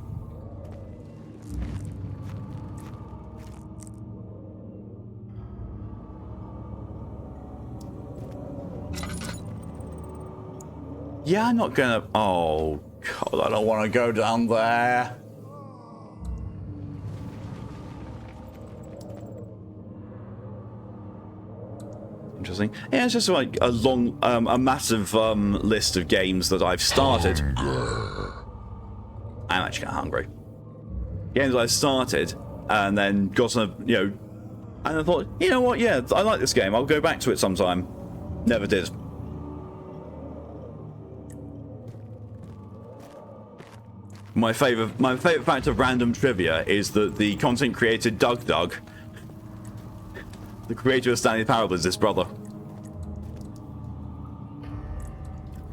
S1: Yeah, I'm not gonna... Oh, God, I don't want to go down there. interesting. Yeah, it's just like a long, a massive list of games that I've started. I'm actually kind of hungry. Games I've started and then got some, you know, and I thought, you know what? Yeah, I like this game. I'll go back to it sometime. Never did. My favorite fact of random trivia is that the content creator Doug, the creator of Stanley Parable, is his brother.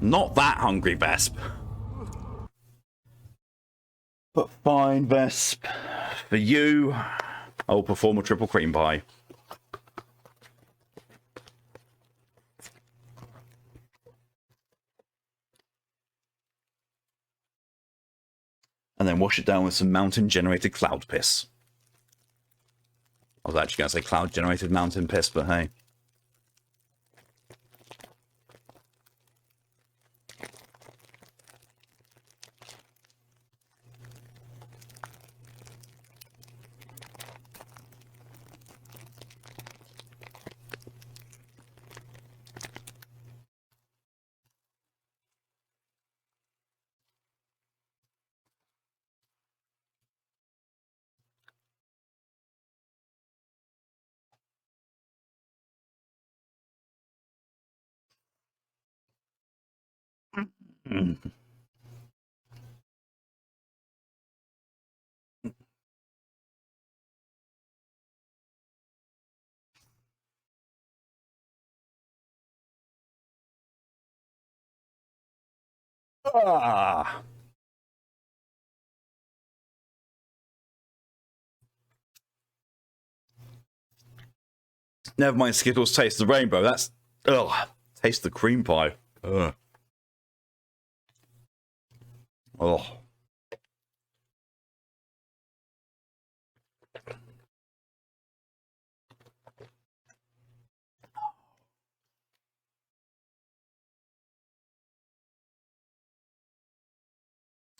S1: Not that hungry, Vesp. But fine, Vesp. For you, I will perform a triple cream pie. And then wash it down with some mountain-generated cloud piss. I was actually going to say cloud-generated mountain piss, but hey. Mm. Ah. Never mind Skittles taste the rainbow. That's ugh. Taste the cream pie. Ugh. Oh.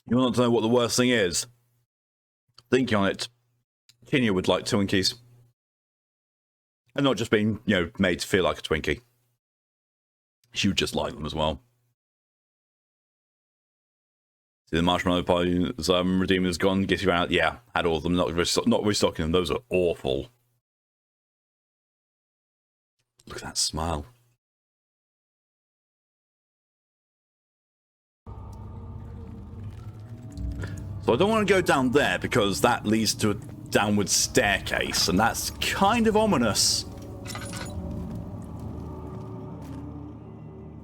S1: You want to know what the worst thing is? Thinking on it, Kinya would like Twinkies. And not just being, you know, made to feel like a Twinkie. She would just like them as well. See, the marshmallow pie's Redeemer's gone. Gets you out. Yeah, had all of them. Not restocking them. Those are awful. Look at that smile. So I don't want to go down there because that leads to a downward staircase, and that's kind of ominous.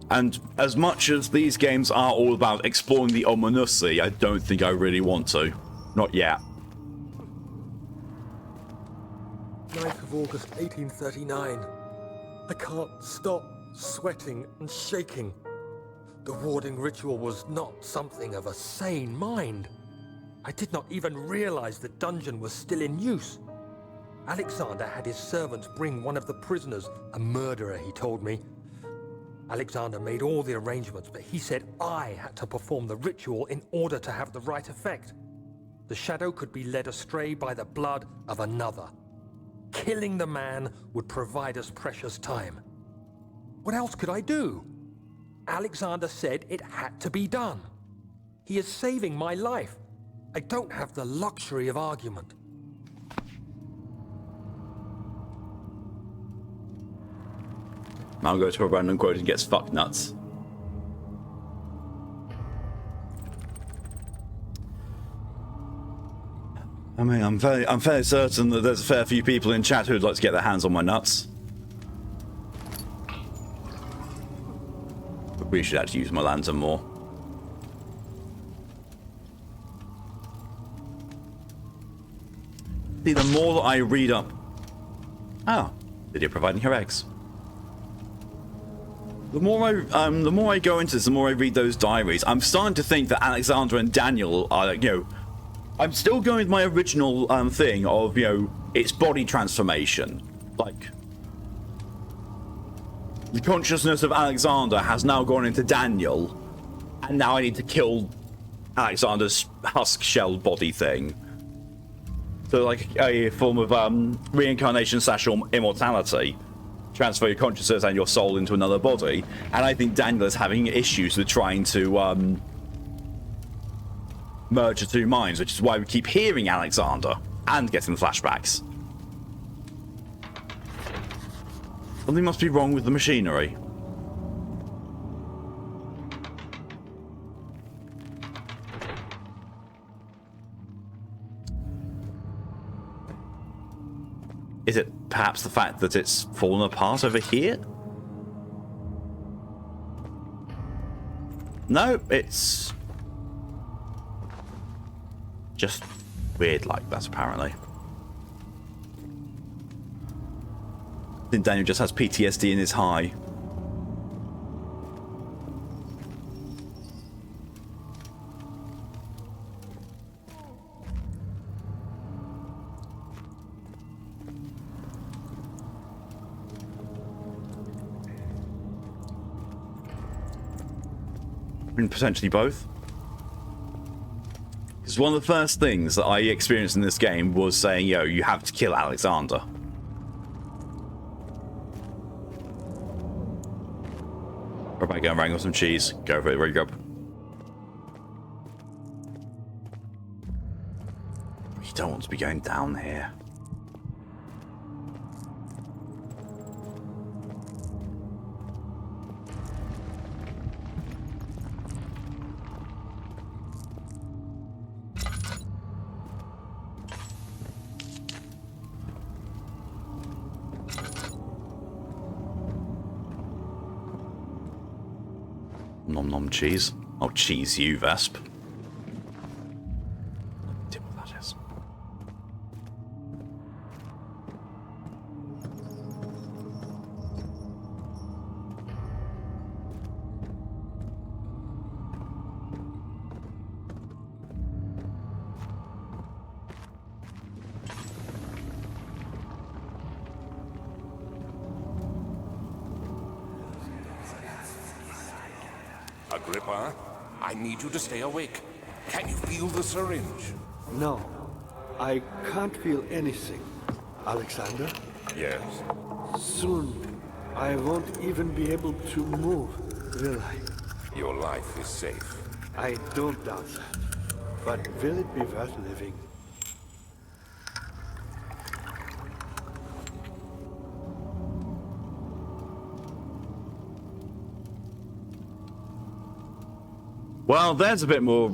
S1: And as much as these games are all about exploring the ominousy, I don't think I really want to. Not yet.
S2: 9th of August, 1839. I can't stop sweating and shaking. The warding ritual was not something of a sane mind. I did not even realize the dungeon was still in use. Alexander had his servants bring one of the prisoners, a murderer, he told me. Alexander made all the arrangements, but he said I had to perform the ritual in order to have the right effect. The shadow could be led astray by the blood of another. Killing the man would provide us precious time. What else could I do? Alexander said it had to be done. He is saving my life. I don't have the luxury of argument.
S1: I'll go to a random quote and gets fucked nuts. I mean, I'm fairly certain that there's a fair few people in chat who'd like to get their hands on my nuts. But we should actually use my lantern more. See, the more that I read up... Oh, Lydia providing her eggs. The more I go into this, the more I read those diaries, I'm starting to think that Alexander and Daniel are, like, you know... I'm still going with my original thing of, you know, it's body transformation. Like, the consciousness of Alexander has now gone into Daniel, and now I need to kill Alexander's husk shell body thing. So, like, a form of reincarnation / immortality. transfer your consciousness and your soul into another body. And I think Daniel is having issues with trying to merge the two minds, which is why we keep hearing Alexander and getting flashbacks. Something must be wrong with the machinery. Is it perhaps the fact that it's fallen apart over here? No, it's just weird like that, apparently. I think Daniel just has PTSD in his high. And potentially both. Because one of the first things that I experienced in this game was saying, yo, you have to kill Alexander. What about going wrangle some cheese? Go for it, ready to go. You don't want to be going down here. Nom nom cheese. I'll cheese you, Vesp. Do what that is.
S3: Agrippa, I need you to stay awake. Can you feel the syringe?
S6: No, I can't feel anything. Alexander,
S3: Yes.
S6: soon I won't even be able to move, will I?
S3: Your life is safe.
S6: I don't doubt that. But will it be worth living?
S1: Well, there's a bit more,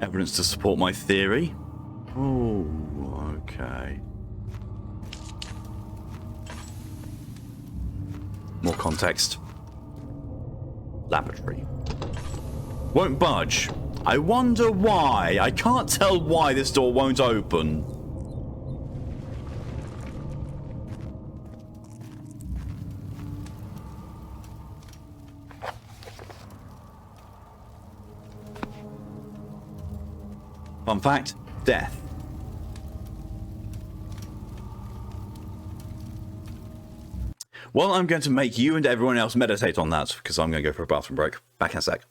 S1: evidence to support my theory. Oh, okay. More context. Laboratory. Won't budge. I wonder why. I can't tell why this door won't open. Fun fact, death. Well, I'm going to make you and everyone else meditate on that, because I'm going to go for a bathroom break. Back in a sec.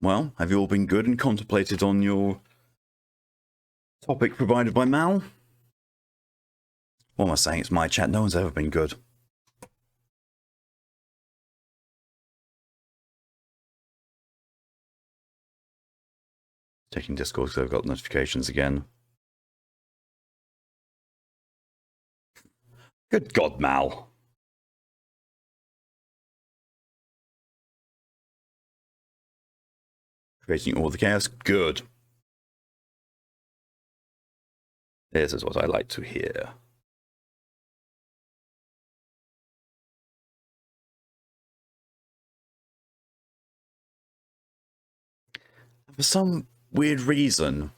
S1: Well, have you all been good and contemplated on your topic provided by Mal? What am I saying? It's my chat. No one's ever been good. Checking Discord because I've got notifications again. Good God, Mal. Creating all the chaos. Good. This is what I like to hear. For some weird reason,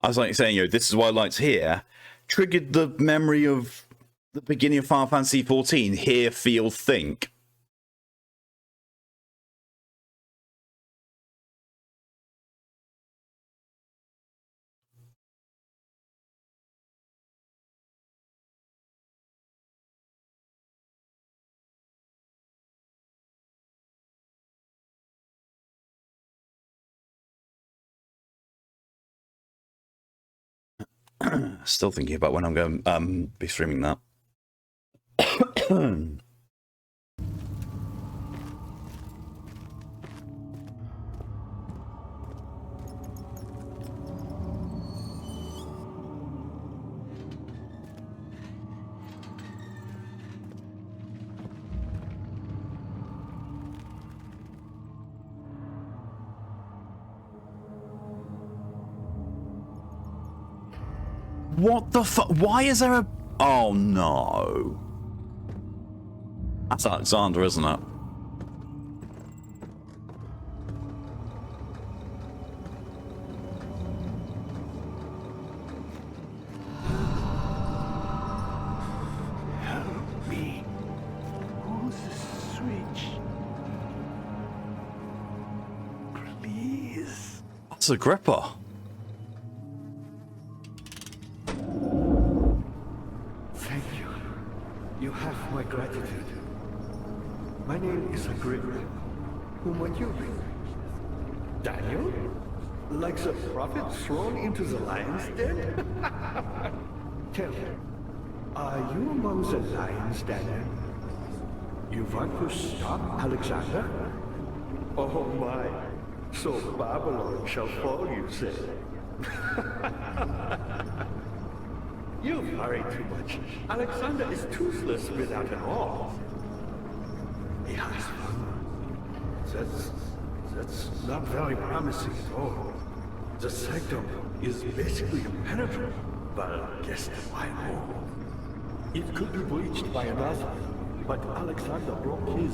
S1: I was like saying, this is what I like to hear, triggered the memory of the beginning of Final Fantasy XIV, hear, feel, think. Still thinking about when I'm going to be streaming that. What the fuck? Why is there a... Oh, no. That's Alexander, isn't it?
S6: Help me. Who's the switch? Please.
S1: That's Agrippa.
S6: Thank you. You have my gratitude. My name is Agrippa. Who might you be? Daniel? Like the prophet thrown into the lion's den? Tell me, are you among the lions, Daniel? You want to stop Alexander? Oh my, so Babylon shall fall, you say? You worry too much. Alexander is toothless without an arm. He has one. That's not very promising at all. The sanctum is basically impenetrable, but guess why more? It could be breached by another, but Alexander broke his,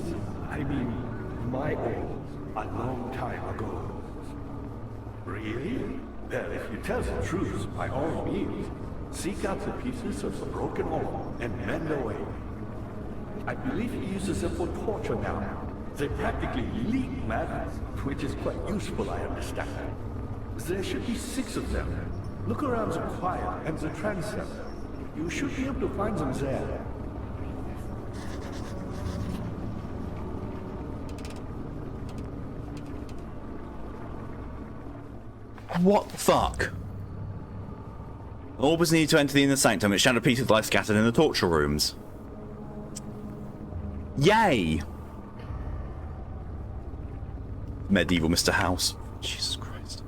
S6: my arm, a long time ago. Really? Well, if you tell the truth, by all means, seek out the pieces of the broken arm and mend away. I believe he uses them for torture now. They practically leak matter, which is quite useful, I understand. There should be 6 of them. Look around the choir and the transept. You should be able to find them there.
S1: What the fuck? All was needed to enter the inner sanctum. It shattered pieces of life scattered in the torture rooms. Yay! Medieval Mr. House. Jesus Christ.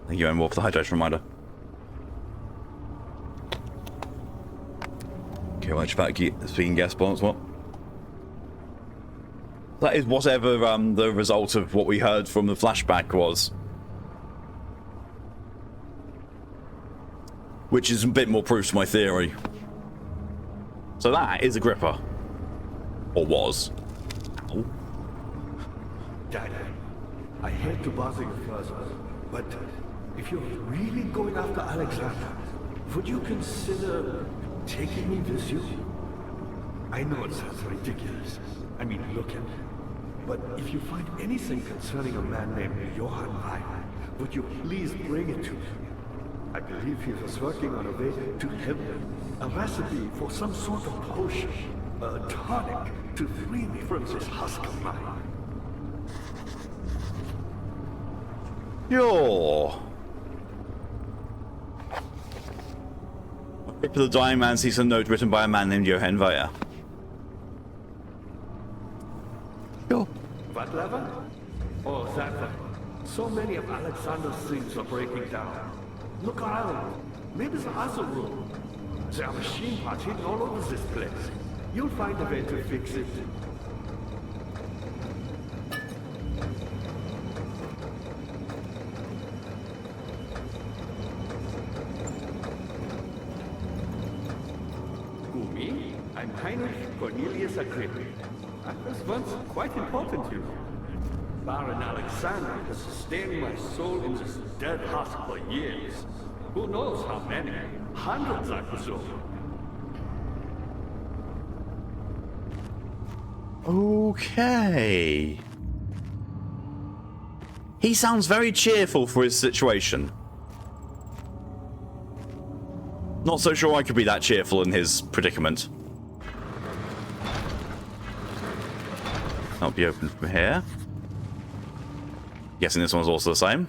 S1: Thank you, Emma, for the hydration reminder. Okay, well, back speaking guest bonus, what? That is whatever the result of what we heard from the flashback was. Which is a bit more proof to my theory. So that is Agrippa. Or was. Oh.
S6: Daniel, I hate to bother you further, but if you're really going after Alexander, would you consider taking me with you? I know it sounds ridiculous. Look at me. But if you find anything concerning a man named Johann Wein, would you please bring it to me? I believe he was working on a way to heaven, a recipe for some sort of potion, a tonic to free me from this husk of mine.
S1: Sure. If the dying man sees a note written by a man named Johann Weyer. Sure.
S6: What lever? Oh, that one. So many of Alexander's things are breaking down. Look around. Maybe the other room. There are machine parts hidden all over this place. You'll find a way to fix it. Me? I'm Heinrich Cornelius Agrippa. I was once quite important, you know. Baron Alexander has sustained my soul in this dead husk for years. Who knows how many? Hundreds, I presume.
S1: Okay. He sounds very cheerful for his situation. Not so sure I could be that cheerful in his predicament. That'll be open from here. Guessing this one's also the same.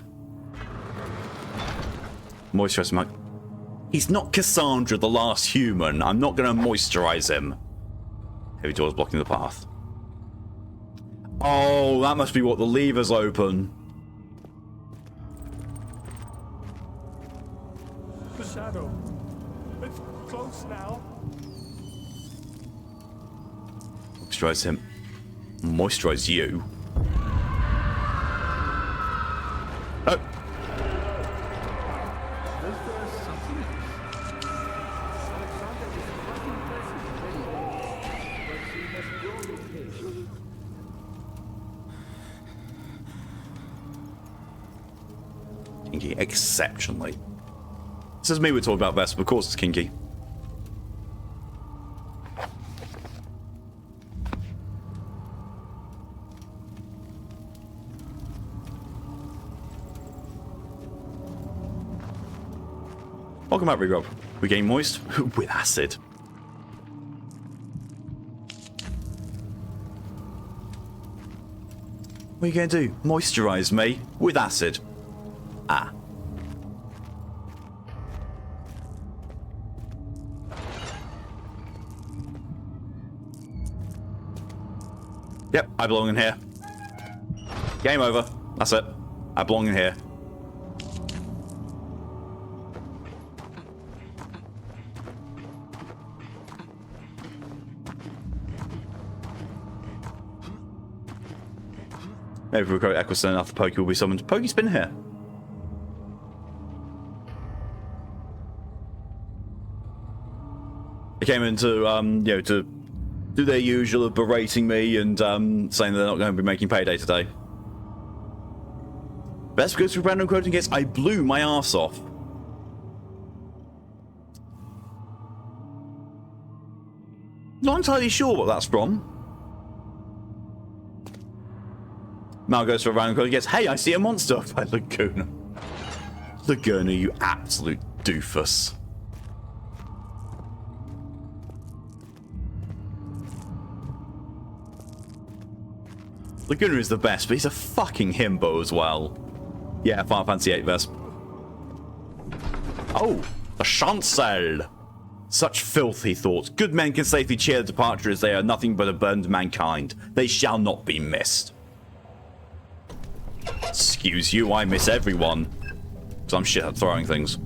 S1: Moisturize him. He's not Cassandra, the last human. I'm not going to moisturize him. Heavy doors blocking the path. Oh, that must be what the lever's open.
S7: The shadow. It's close now.
S1: Moisturize him. Moisturize you. Oh. Kinky, exceptionally. This is me we're talking about best, but of course it's kinky. Welcome back, Regrub. We gain moist with acid. What are you going to do? Moisturize me with acid. Ah. Yep, I belong in here. Game over. That's it. I belong in here. Maybe if we go Equistone after Pokey will be summoned. Pokey's been here. They came in to, you know, to do their usual of berating me and saying they're not going to be making payday today. Best goes through random quoting gets, I blew my arse off. Not entirely sure what that's from. Mal goes for a random quote and gets, hey, I see a monster by Laguna. Laguna, you absolute doofus. Laguna is the best, but he's a fucking himbo as well. Yeah, Final Fantasy VIII Vesp. Oh, a chancel. Such filth, he thought. Good men can safely cheer the departure as they are nothing but a burden to mankind. They shall not be missed. Excuse you, I miss everyone. Because I'm shit at throwing things.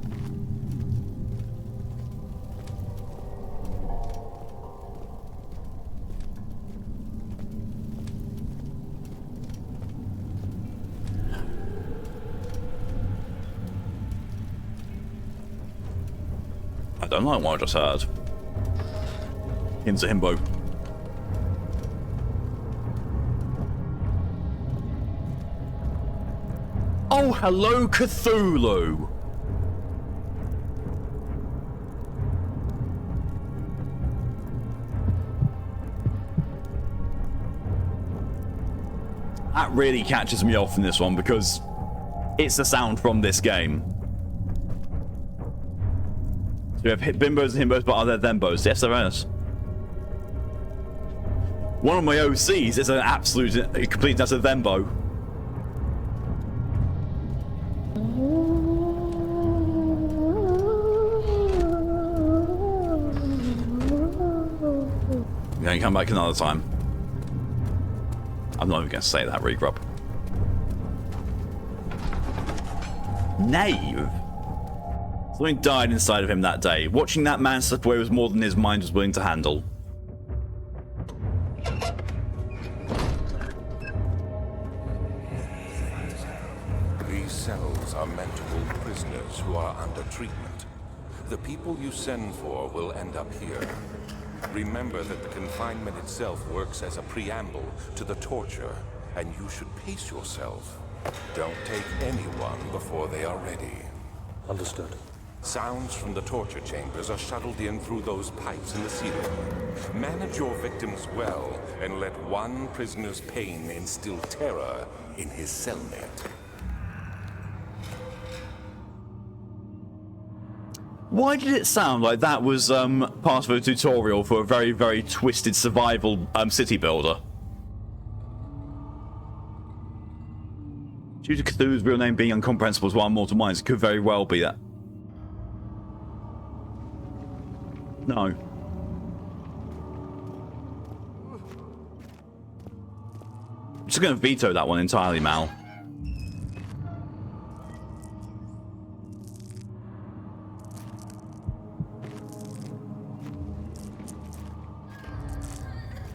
S1: I don't like what I just heard. Him's a himbo. Oh, hello, Cthulhu! That really catches me off in this one because it's the sound from this game. So we have bimbos and himbos, but are there thembos? Yes, there is. One of my OCs is an absolute, complete that's a thembo. can come back another time. I'm not even going to say that, Regrub. Knave? Something died inside of him that day. Watching that man slip away was more than his mind was willing to handle.
S3: These cells are meant to hold prisoners who are under treatment. The people you send for will end up here. Remember that the confinement itself works as a preamble to the torture, and you should pace yourself. Don't take anyone before they are ready.
S2: Understood.
S3: Sounds from the torture chambers are shuttled in through those pipes in the ceiling. Manage your victims well, and let one prisoner's pain instill terror in his cellmate.
S1: Why did it sound like that was part of a tutorial for a very, very twisted survival city builder? Due to Cthulhu's real name being incomprehensible to our mortal minds, it could very well be that. No. I'm just going to veto that one entirely, Mal.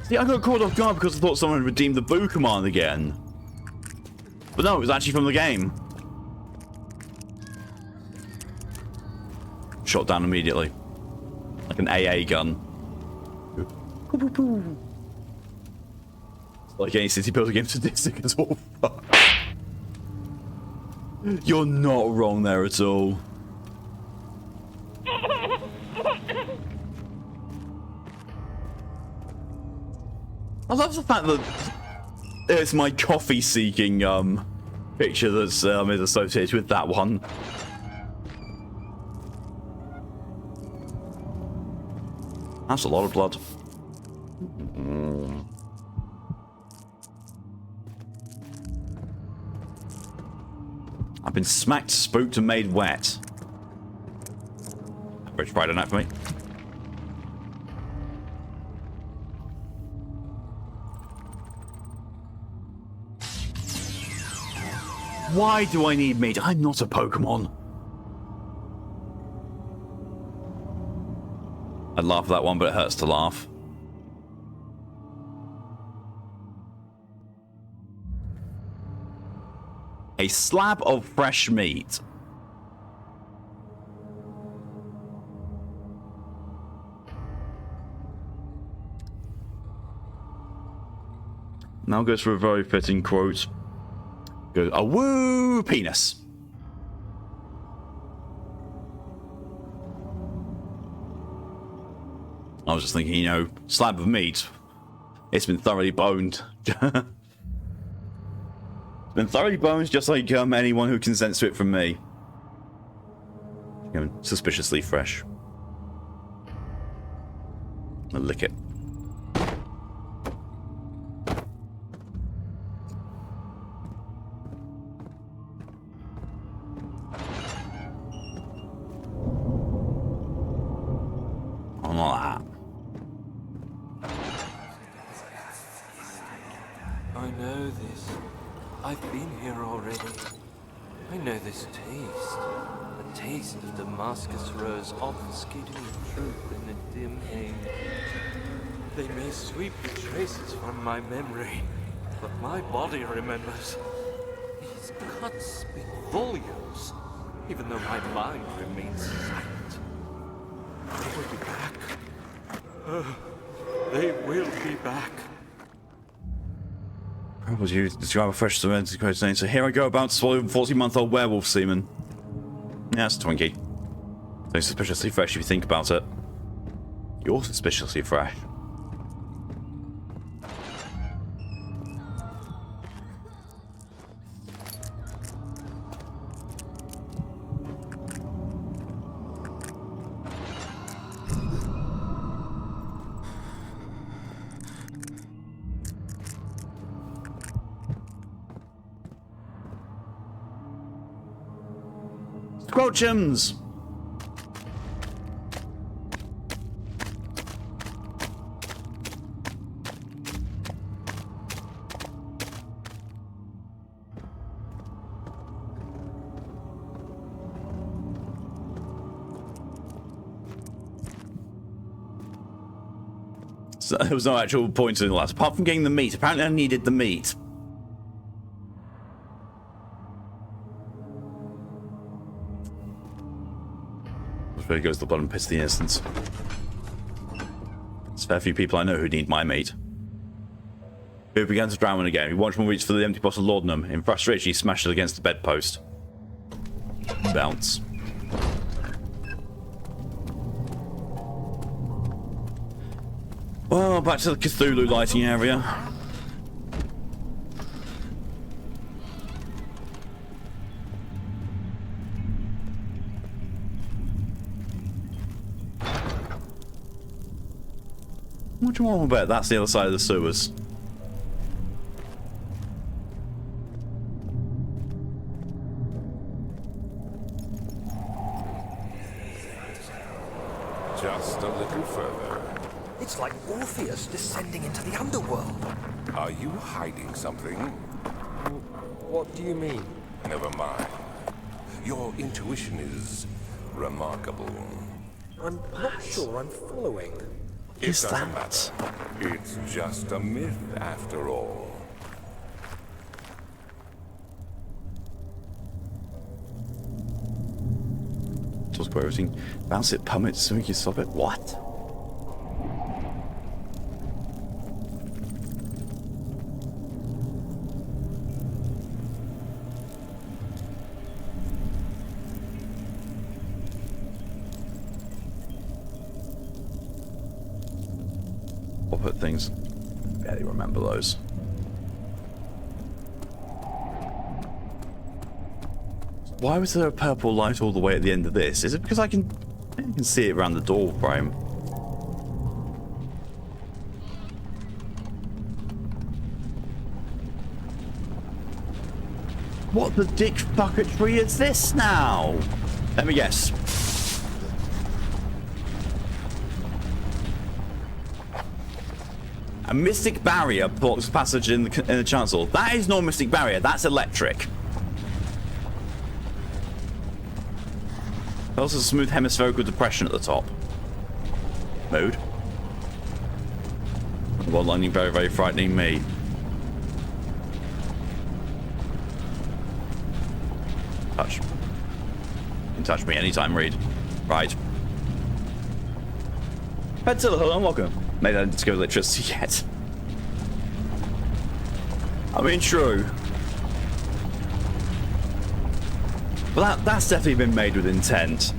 S1: See, I got caught off guard because I thought someone had redeemed the Boo command again. But no, it was actually from the game. Shot down immediately. Like an AA gun. It's like any city builder game statistic as well. You're not wrong there at all. I love the fact that it's my coffee-seeking picture that's is associated with that one. That's a lot of blood. I've been smacked, spooked, and made wet. Average Friday night for me. Why do I need meat? I'm not a Pokemon. I'd laugh at that one, but it hurts to laugh. A slab of fresh meat. Now goes for a very fitting quote. Goes, a woo penis. I was just thinking, you know, slab of meat. It's been thoroughly boned. It's been thoroughly boned, just like anyone who consents to it from me. You know, suspiciously fresh. I'll lick it.
S5: I know this. I've been here already. I know this taste. The taste of Damascus rose obfuscating the truth in a dim haze. They may sweep the traces from my memory, but my body remembers. These cuts speak volumes, even though my mind remains silent. They will be back. They will be back.
S1: Would you describe a fresh serenity quote saying, so here I go about to swallow a 40-month-old werewolf semen. Yeah, it's a Twinkie. So suspiciously fresh if you think about it. You're suspiciously fresh. Squelchums! there was no actual point in all that, apart from getting the meat. Apparently I needed the meat. Which really goes to the bottom pits of the innocence. There's a fair few people I know who need my meat. He began to drown again. He watched him reach for the empty bottle of laudanum. In frustration, he smashed it against the bedpost. Bounce. Well, back to the Cthulhu lighting area. What do you want to bet? That's the other side of the sewers.
S3: Just a little further.
S2: It's like Orpheus descending into the underworld.
S3: Are you hiding something?
S2: What do you mean?
S3: Never mind. Your intuition is remarkable.
S2: I'm not sure I'm following.
S3: It
S1: Is
S3: doesn't
S1: that?
S3: matter. It's just a myth after all.
S1: Just where everything. Bounce it, pump it, so we can stop it. What? I'll put things. Barely remember those. Why was there a purple light all the way at the end of this? Is it because I can see it around the door frame? What the dick bucketry is this now? Let me guess. A mystic barrier blocks passage in the chancel. That is no mystic barrier, that's electric. Also, a smooth hemispherical depression at the top. Mood. While lightning very, very frightening me. Touch. You can touch me anytime, Reed. Right. Petzilla, hello and welcome. Maybe I didn't discover electricity yet. I mean, true. But that's definitely been made with intent.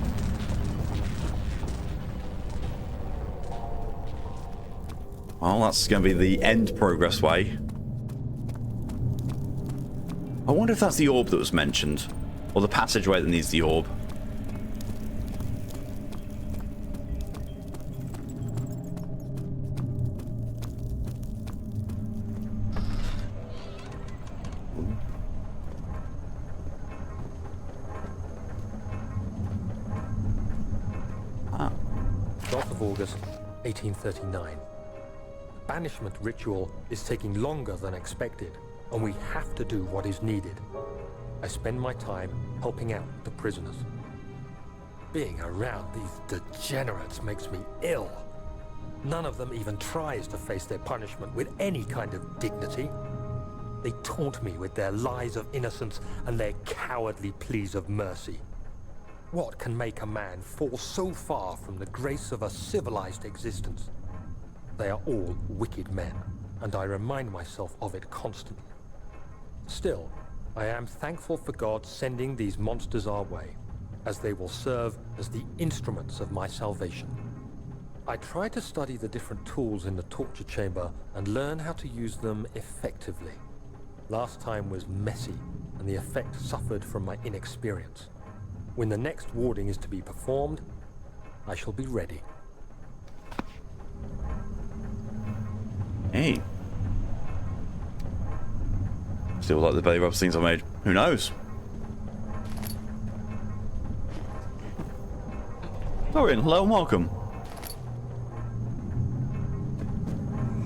S1: Well, that's going to be the end progress way. I wonder if that's the orb that was mentioned. Or the passageway that needs the orb.
S2: August 1839. The banishment ritual is taking longer than expected, and we have to do what is needed. I spend my time helping out the prisoners. Being around these degenerates makes me ill. None of them even tries to face their punishment with any kind of dignity. They taunt me with their lies of innocence and their cowardly pleas of mercy. What can make a man fall so far from the grace of a civilized existence? They are all wicked men, and I remind myself of it constantly. Still, I am thankful for God sending these monsters our way, as they will serve as the instruments of my salvation. I try to study the different tools in the torture chamber and learn how to use them effectively. Last time was messy, and the effect suffered from my inexperience. When the next warding is to be performed, I shall be ready.
S1: Hey. Still like the belly rub scenes I made. Who knows? Dorian, hello and welcome.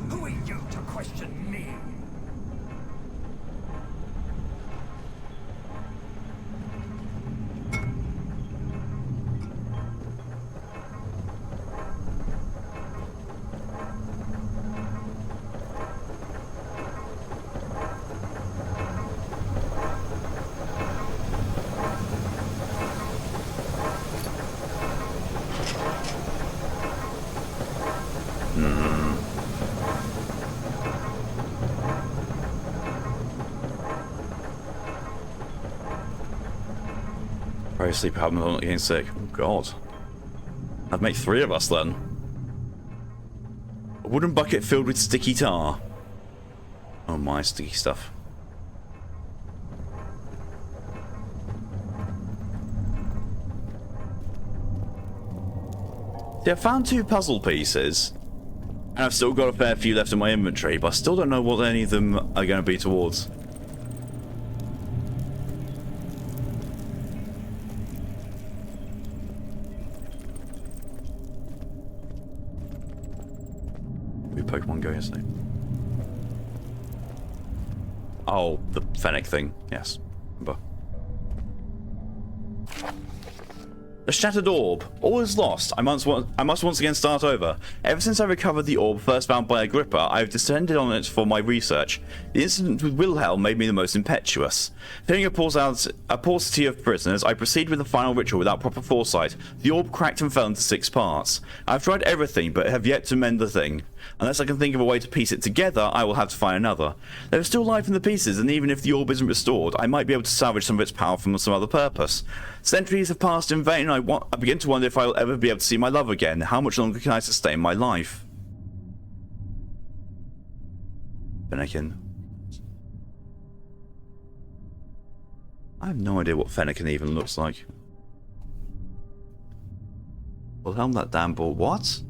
S4: Who are you to question me?
S1: Very sleep habit, I'm not getting sick. Oh god. That'd make 3 of us then. A wooden bucket filled with sticky tar. Oh my, sticky stuff. See, I found 2 puzzle pieces. And I've still got a fair few left in my inventory, but I still don't know what any of them are going to be towards. Pokemon Go yesterday. Oh, the Fennec thing. Yes. Remember. The shattered orb. All is lost. I must once again start over. Ever since I recovered the orb first found by Agrippa, I have descended on it for my research. The incident with Wilhelm made me the most impetuous. Fearing a paucity of prisoners, I proceed with the final ritual without proper foresight. The orb cracked and fell into 6 parts. I have tried everything, but have yet to mend the thing. Unless I can think of a way to piece it together, I will have to find another. There is still life in the pieces, and even if the orb isn't restored, I might be able to salvage some of its power from some other purpose. Centuries have passed in vain, and I begin to wonder if I will ever be able to see my love again. How much longer can I sustain my life? Fennekin. I have no idea what Fennekin even looks like. Wilhelm, that damn ball. What?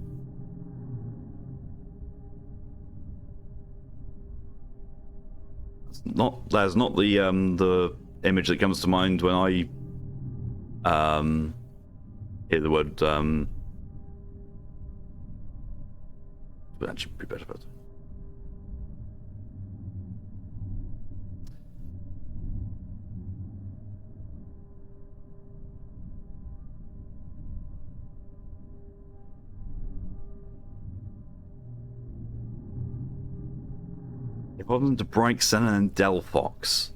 S1: That's not the image that comes to mind when I hear the word but that should be better. The problem to Bright Senna and Delphox.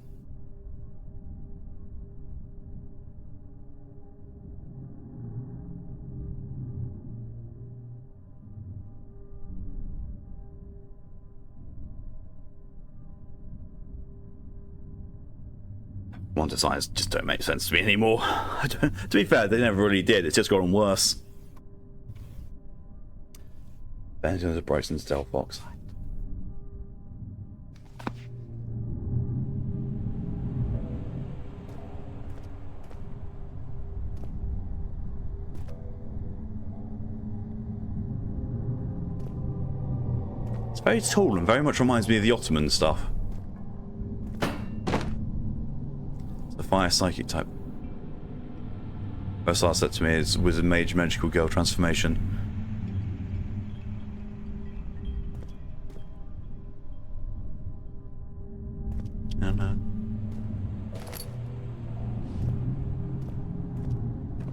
S1: One designs just don't make sense to me anymore. To be fair, they never really did. It's just gotten worse. Benjamin of Bryson's Delphox. It's very tall and very much reminds me of the Ottoman stuff. Fire psychic type. First last said to me is Wizard Mage Magical Girl transformation. And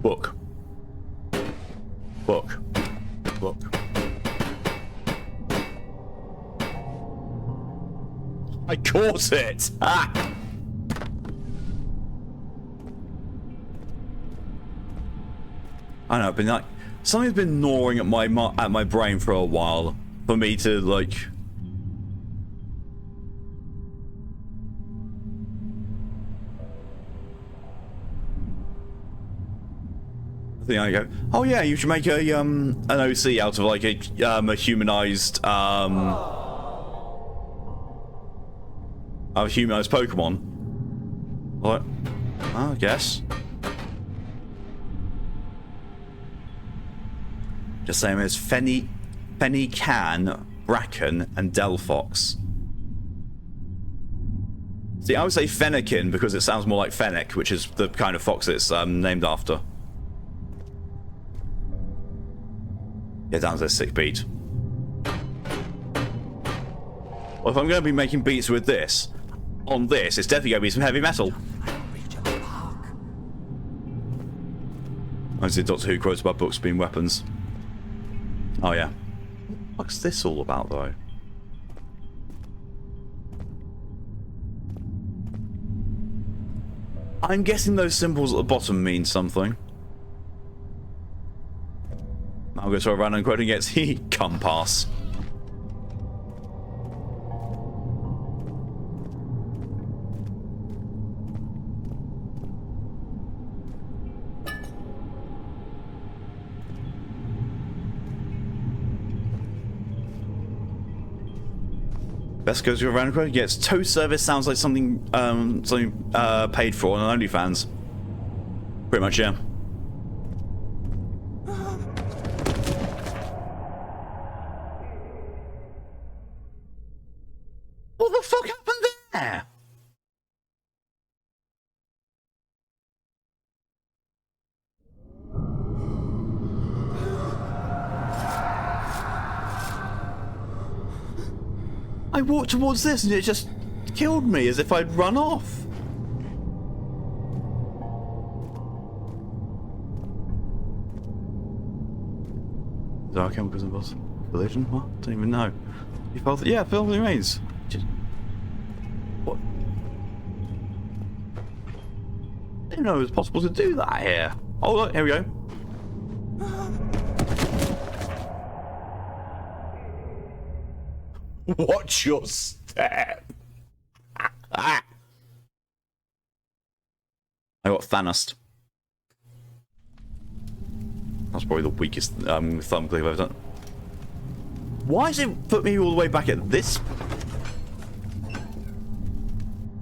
S1: book. I caught it! Ah! I know, I've been like, something's been gnawing at my brain for a while for me to like. I think I go, oh yeah, you should make a an OC out of like a humanized Pokemon. What? I guess. The same as Fennecan, Bracken, and Delphox. See, I would say Fennekin because it sounds more like Fennec, which is the kind of fox it's named after. Yeah, down to a sick beat. Well, if I'm going to be making beats with this, on this, it's definitely going to be some heavy metal. I see Doctor Who quotes about books being weapons. Oh yeah. What's this all about though? I'm guessing those symbols at the bottom mean something. I'll go to a random quote and gets he come pass. Best goes to a random quote gets tow service. Sounds like something paid for on OnlyFans. Pretty much, yeah. What the fuck happened there? I walked towards this and it just killed me as if I'd run off. Dark chemicals and boss collision? What? Don't even know. You felt it? Yeah, felt the remains. Just what? Didn't know it was possible to do that here. Oh look, here we go. Watch your step. I got Thanos. That's probably the weakest thumb click I've ever done. Why does it put me all the way back at this?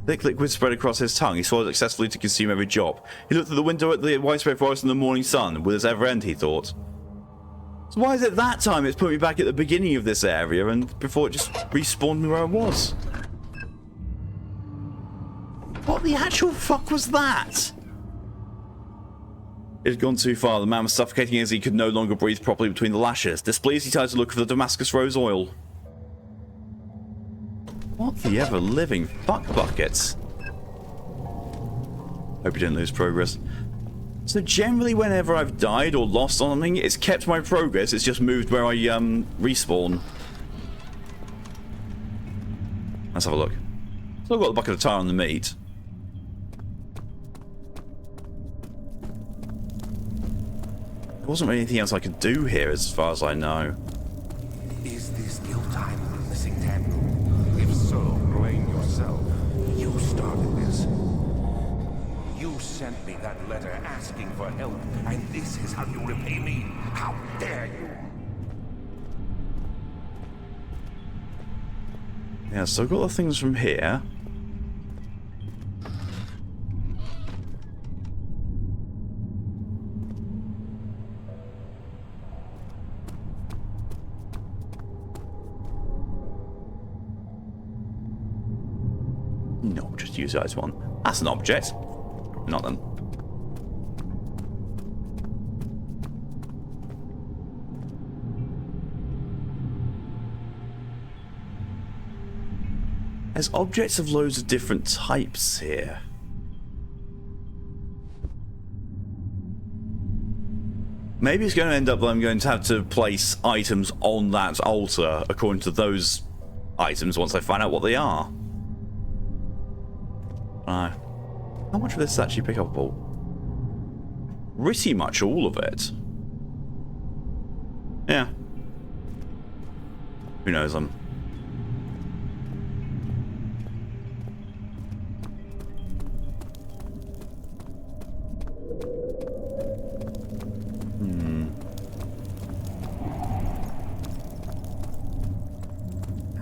S1: Thick liquid spread across his tongue. He swallowed successfully to consume every drop. He looked at the window at the widespread forest in the morning sun. Will this ever end, he thought. So why is it that time it's put me back at the beginning of this area and before it just respawned me where I was? What the actual fuck was that? It had gone too far. The man was suffocating as he could no longer breathe properly between the lashes. Displeased, he tried to look for the Damascus rose oil. What the ever-living fuck buckets? Hope you didn't lose progress. So generally whenever I've died or lost something, it's kept my progress, it's just moved where I respawn. Let's have a look. So I've got the bucket of tire on the meat. There wasn't really anything else I could do here as far as I know.
S3: Is this ill-timed missing Tango? If so, blame yourself. You started this. You sent me that letter asking for help, and this is how you repay me? How dare you?
S1: Yeah, so I've got the things from here. No, just use that as one. That's an object. Not then. There's objects of loads of different types here. Maybe it's going to end up that I'm going to have to place items on that altar according to those items once I find out what they are. How much of this is actually pickupable? Pretty much all of it. Yeah. Who knows?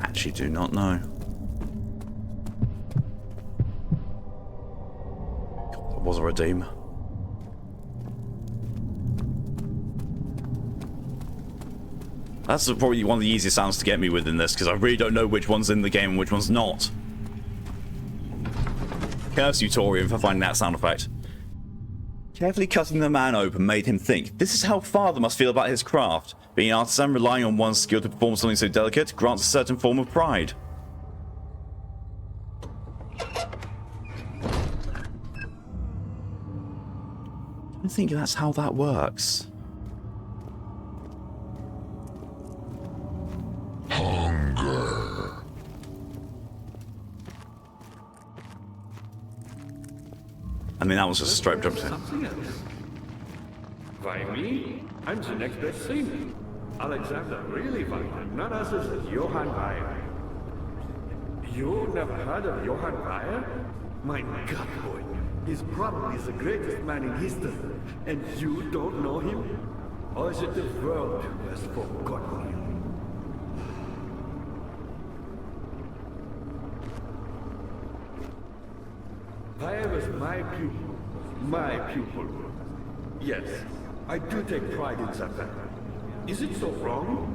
S1: Actually do not know. Was a redeem. That's probably one of the easiest sounds to get me within this, because I really don't know which one's in the game and which one's not. Curse you, Torium, for finding that sound effect. Carefully cutting the man open made him think. This is how Father must feel about his craft. Being an artisan, relying on one's skill to perform something so delicate, grants a certain form of pride. I think that's how that works.
S8: Hunger.
S1: I mean, that was just a straight jump.
S6: Why me? I'm the next best thing. Alexander really wanted none other than Johann Weyer. You never heard of Johann Weyer? My God, boy. He's probably the greatest man in history. And you don't know him? Or is it the world who has forgotten him? Weyer was my pupil. My pupil. Yes, I do take pride in that fact. Is it so wrong?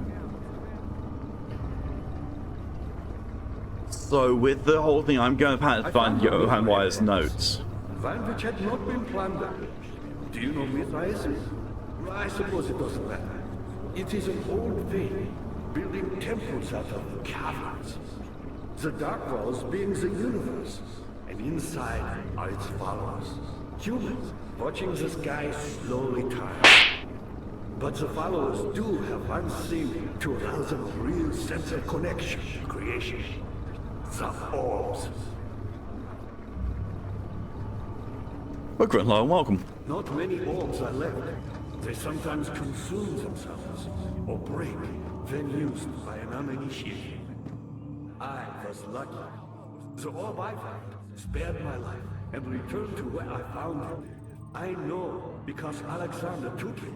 S1: So with the whole thing, I'm going to have to find Johann Weyer's notes.
S6: One which had not been plundered. Do you know Mithraism? I suppose it doesn't matter. It is an old faith, building temples out of caverns. The dark walls being the universe, and inside are its followers. Humans, watching the sky slowly turn. But the followers do have one thing to allow them a real sense of connection to creation. The orbs.
S1: Welcome, welcome.
S6: Not many orbs are left. They sometimes consume themselves, or break, when used by an uninitiated. I was lucky. The orb I found spared my life and returned to where I found it. I know because Alexander took it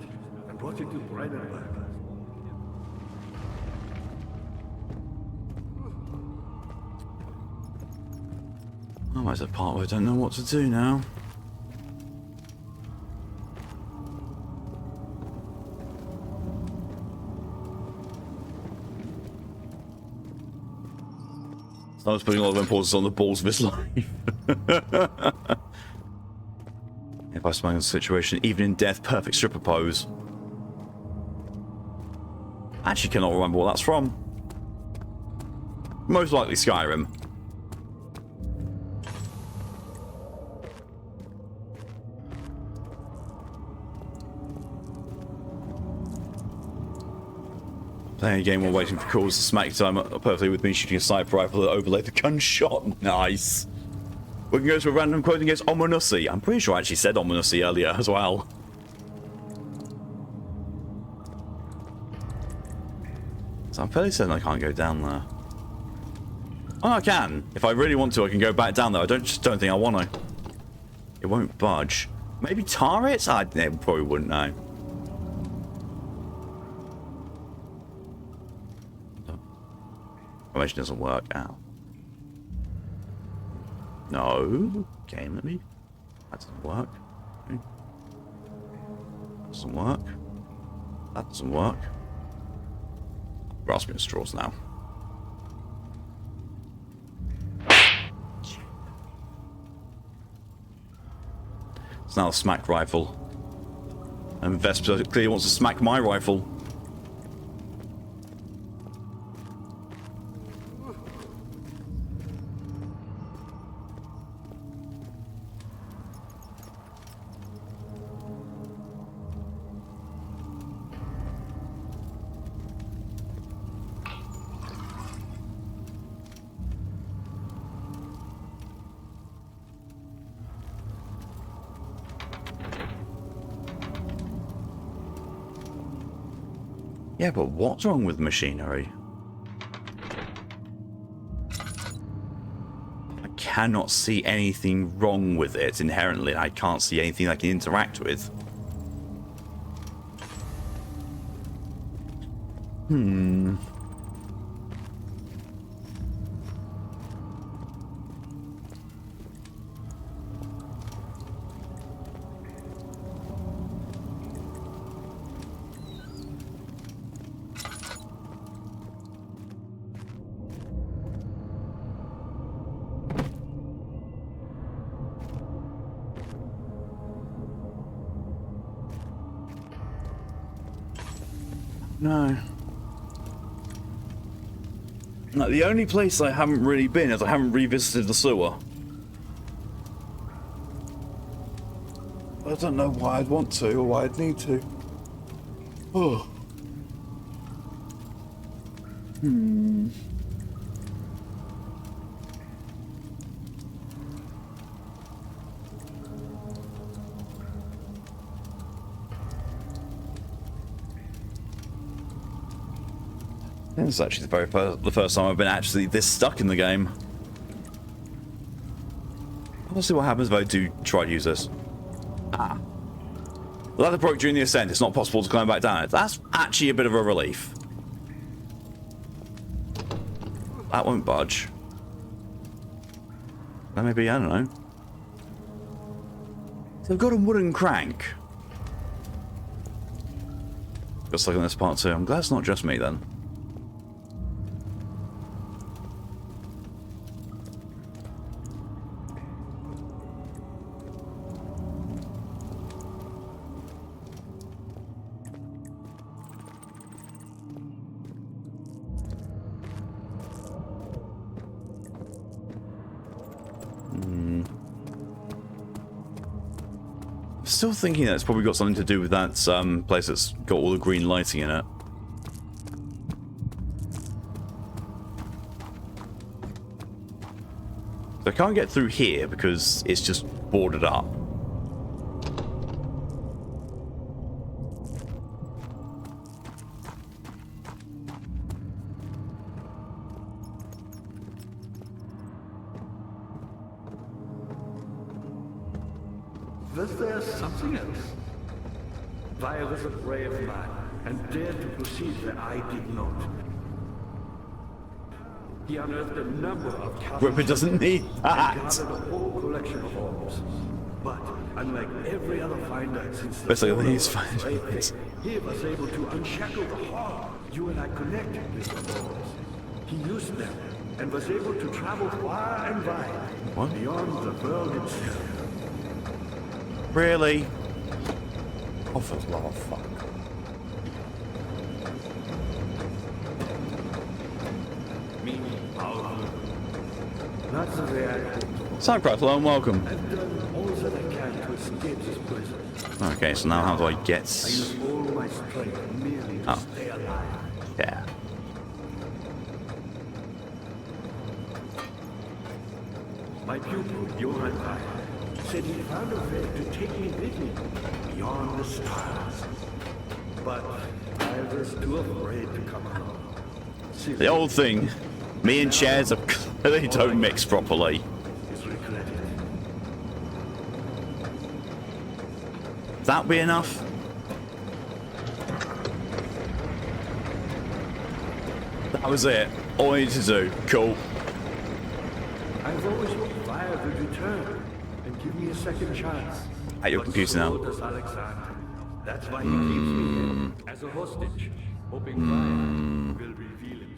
S6: and brought it to Brandenburg.
S1: I'm at the part where I don't know what to do now. I was putting a lot of importance on the balls of his life. If I smile in the situation, even in death, perfect stripper pose. I actually cannot remember what that's from. Most likely Skyrim. Playing a game while waiting for calls to smack time perfectly with me shooting a sniper rifle that overlaid the gunshot. Nice. We can go to a random quote against Ominousy. I'm pretty sure I actually said Ominousy earlier as well. So I'm fairly certain I can't go down there. Oh, I can. If I really want to, I can go back down there. I just don't think I want to. It won't budge. Maybe turrets? I probably wouldn't know. Formation doesn't work out. No. Okay, let me. That doesn't work. Okay. Doesn't work. That doesn't work. Grasping at straws now. It's now a smack rifle. And Vesper clearly wants to smack my rifle. Yeah, but what's wrong with machinery? I cannot see anything wrong with it inherently. I can't see anything I can interact with. No. No, the only place I haven't really been is I haven't revisited the sewer. I don't know why I'd want to or why I'd need to. Oh. This is actually the first time I've been actually this stuck in the game. We'll see what happens if I do try to use this. Ah. The ladder broke during the ascent. It's not possible to climb back down it. That's actually a bit of a relief. That won't budge. That may be, I don't know. They've got a wooden crank. Got stuck in this part too. I'm glad it's not just me then. Still thinking that it's probably got something to do with that place that's got all the green lighting in it. So I can't get through here because it's just boarded up.
S6: Was there something else? Vi was a brave man and dared to proceed where I did not. He unearthed a number of
S1: Ripper doesn't need that.
S6: and gathered a whole collection of orbs. But unlike every other finder since the
S1: Basically,
S6: fall
S1: he's
S6: of
S1: finding
S6: slavery,
S1: this.
S6: he was able to unshackle the heart you and I connected with the orbs. He used them and was able to travel far and wide
S1: What?
S6: beyond the world itself.
S1: Really? Oh, for the love of fuck.
S6: Not the way I hoped.
S1: Soundcraft, hello and welcome.
S6: I've done all that I can to escape this prison.
S1: Okay, so now how do I get...
S6: I use all my strength merely to
S1: Oh.
S6: stay alive.
S1: Yeah.
S6: My pupil, Johann Weyer, said he found a way to take me with him beyond the stars. But I was too afraid to come along.
S1: The old thing. Me and chairs are clearly don't mix properly.
S6: Is regretted.
S1: That be enough? That was it. All I needed to do. Cool.
S6: I've always hoped Weyer would return and give me a second chance.
S1: At your
S6: But
S1: computer
S6: so
S1: now.
S6: does Alexander. That's why he keeps me here as a hostage, hoping Weyer will reveal himself.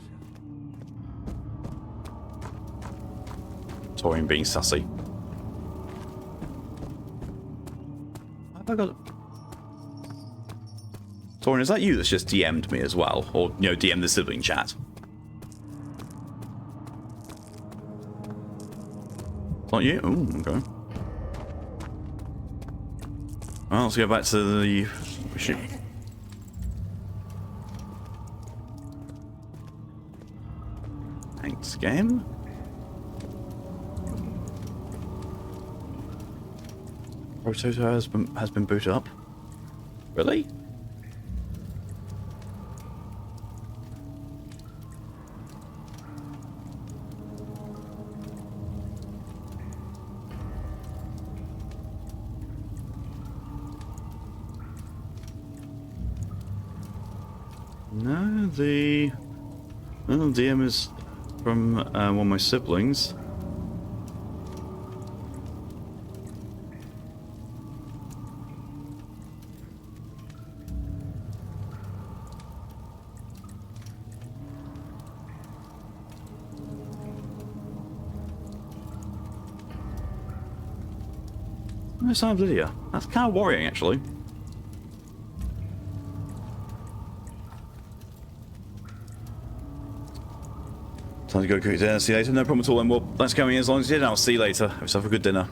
S1: Torian being sassy. Have I got... Torian, is that you that's just DM'd me as well? Or, you know, DM'd the sibling chat? Not you? Oh, okay. Well, let's go back to the... Thanks, game. Rototo has been booted up. Really? No, the DM is from one of my siblings. No sign of Lydia. That's kind of worrying, actually. Time to go cook dinner. See you later. No problem at all. Then, well, thanks for coming in as long as you did. I'll see you later. Have yourself a good dinner.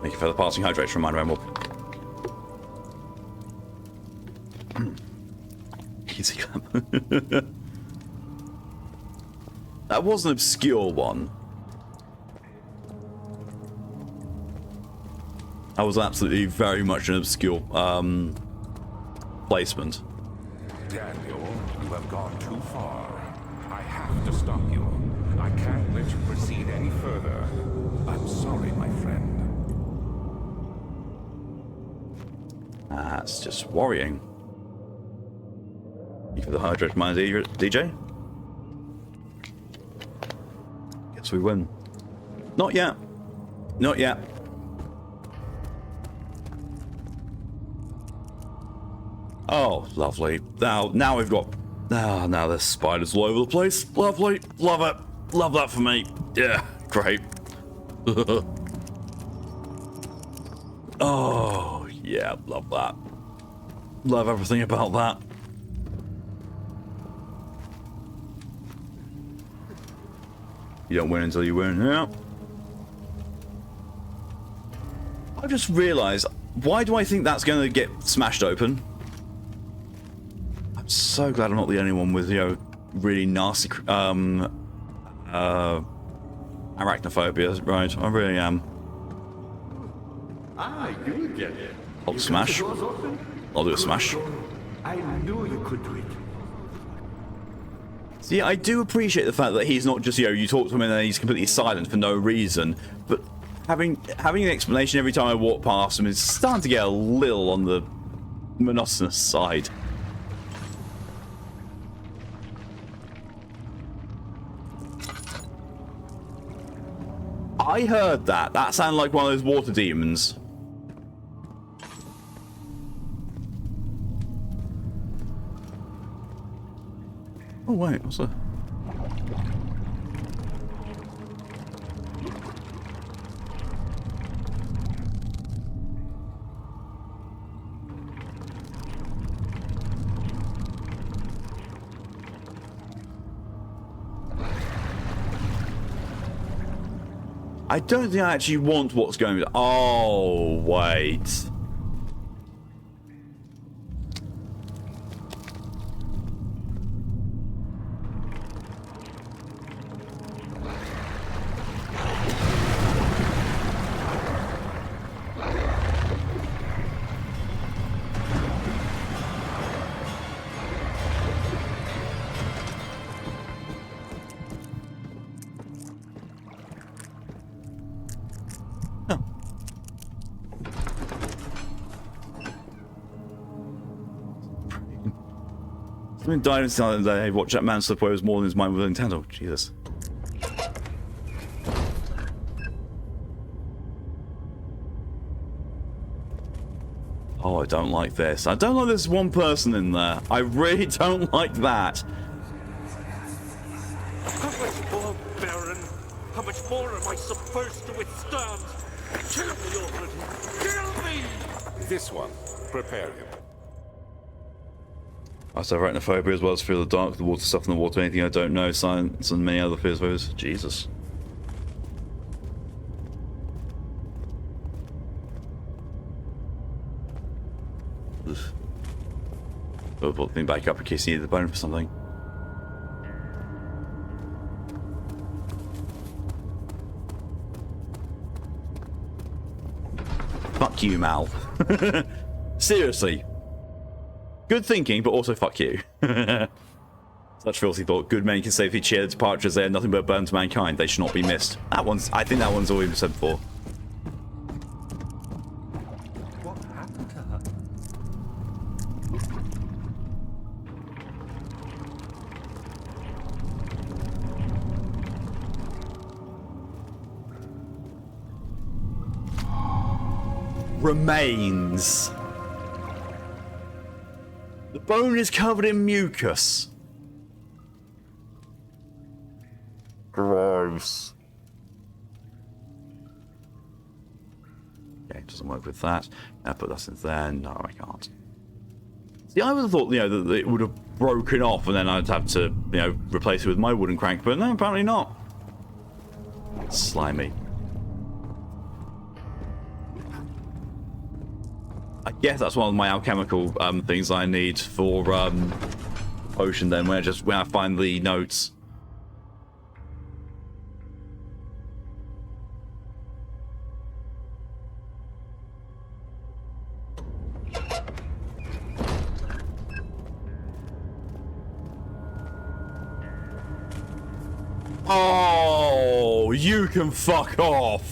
S1: Make a further passing hydration reminder, and we'll... Easy clap. That was an obscure one. That was absolutely very much an obscure placement.
S3: Daniel, you have gone too far. I have to stop you. I can't let you proceed any further. I'm sorry, my friend.
S1: That's just worrying. You for the hydrate mind, DJ? Guess we win. Not yet. Not yet. Oh, lovely. Now we've got... Ah, now there's spiders all over the place. Lovely. Love it. Love that for me. Yeah, great. Oh, yeah, love that. Love everything about that. You don't win until you win, yeah. I just realised, why do I think that's going to get smashed open? I'm so glad I'm not the only one with, you know, really nasty arachnophobia, right? I really am.
S6: You get it.
S1: I'll smash. I'll do a smash.
S6: I knew you could do it.
S1: See, I do appreciate the fact that he's not just, you know, you talk to him and then he's completely silent for no reason, but having an explanation every time I walk past him is starting to get a little on the monotonous side. I heard that. That sounded like one of those water demons. Oh wait, what's that? I don't think I actually want what's going on. Oh, wait. Something died inside the day. Watch that man slip away was more than his mind was intent. Oh, Jesus. Oh, I don't like this. I don't like there's one person in there. I really don't like that.
S7: How much more, Baron? How much more am I supposed to withstand? Kill me already! Kill me!
S3: This one, prepare him.
S1: I also have arachnophobia as well as fear of the dark, the water, stuff in the water, anything I don't know, science, and many other fears of those. Jesus. I'll put the thing back up in case you need the bone for something. Fuck you, Mal. Seriously. Good thinking, but also fuck you. Such filthy thought. Good men can safely cheer the departure as they are nothing but a burden to mankind. They should not be missed. That one's... I think that one's already been said before.
S2: What happened to her?
S1: Remains. The bone is covered in mucus. Gross. Okay, doesn't work with that. Put that in there. No, I can't. See, I would have thought, you know, that it would have broken off and then I'd have to, you know, replace it with my wooden crank, but no, apparently not. Slimy. Yeah, that's one of my alchemical things I need for potion. Then when I find the notes. Oh, you can fuck off.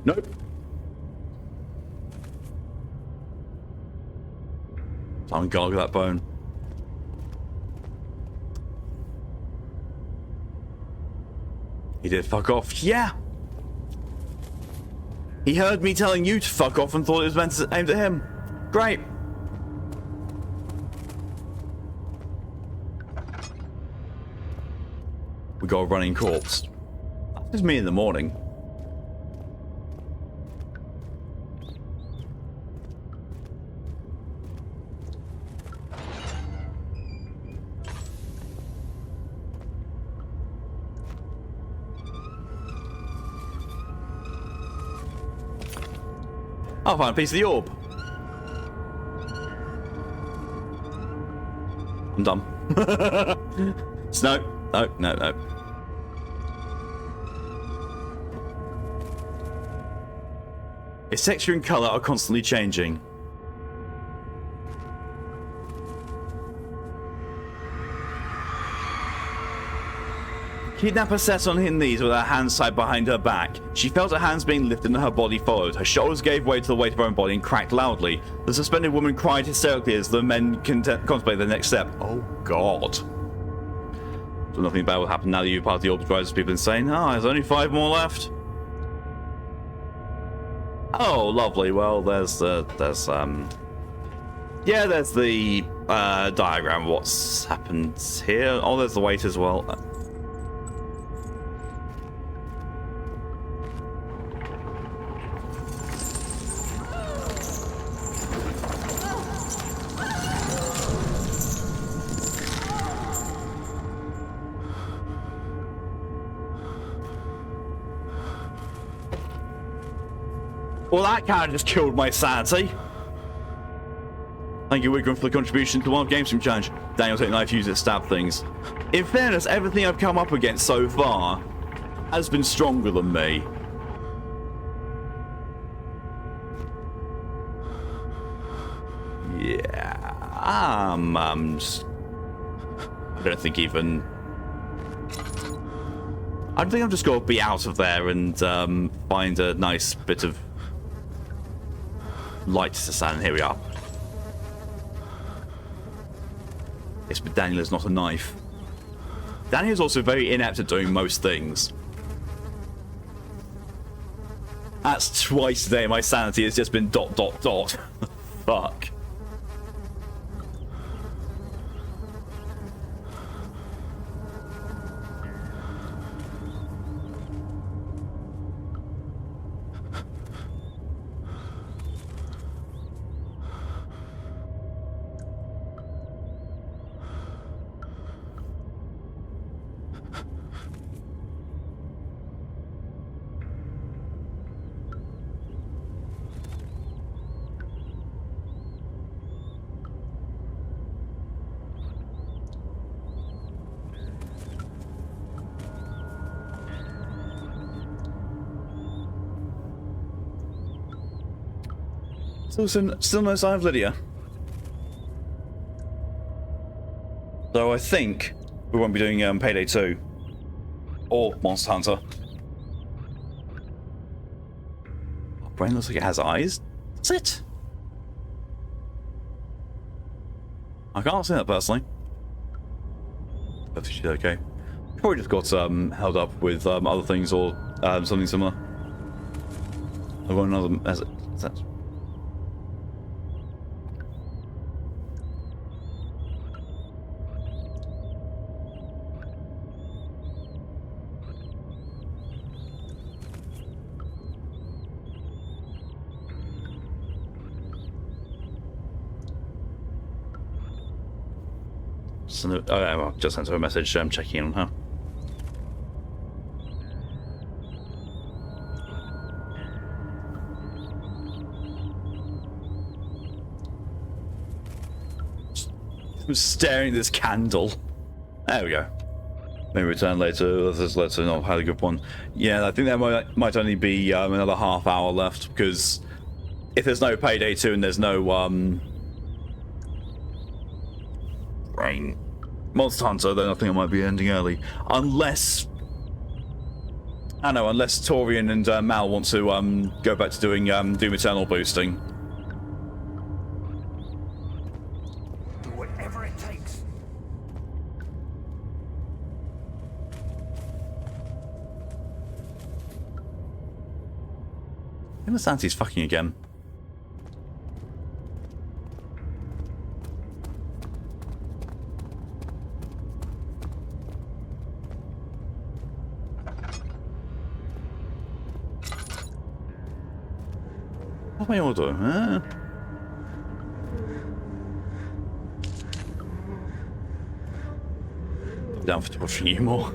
S1: Nope. Time to gargle that bone. He did fuck off. Yeah. He heard me telling you to fuck off and thought it was meant to aimed at him. Great. We got a running corpse. That's just me in the morning. I'll find a piece of the orb. I'm done. No. Its texture and color are constantly changing. Kidnapper sat on her knees with her hands tied behind her back. She felt her hands being lifted and her body followed. Her shoulders gave way to the weight of her own body and cracked loudly. The suspended woman cried hysterically as the men contemplated their next step. Oh, God. So nothing bad will happen now that you're part of the orb drives people insane. There's only 5 more left. Oh, lovely. Well, there's the diagram of what's happened here. Oh, there's the weight as well. Well, that kind of just killed my sanity. Thank you, Wigram, for the contribution to one Game Stream Challenge. Daniel, take knife, use it to stab things. In fairness, everything I've come up against so far has been stronger than me. Yeah, I don't think even... I think I'm just going to be out of there and find a nice bit of light to stand. Here we are. Yes, but Daniel is not a knife. Daniel is also very inept at doing most things. That's twice today my sanity has just been ... Fuck. Still no sign of Lydia. So I think we won't be doing Payday 2 or Monster Hunter. Our brain looks like it has eyes. That's it. I can't see that personally. But she's okay. Probably just got held up with other things or something similar. I've got another. That's I just sent her a message checking in on her. I'm staring at this candle. There we go. Maybe return later. Let's not had a good one. Yeah, I think there might only be another half hour left, because if there's no Payday 2 and there's no Monster Hunter, then I think I might be ending early. Unless Torian and Mal want to go back to doing Doom Eternal boosting.
S2: Do whatever it takes.
S1: Him and Santi's fucking again. What am I order? Huh? Down for torturing you more.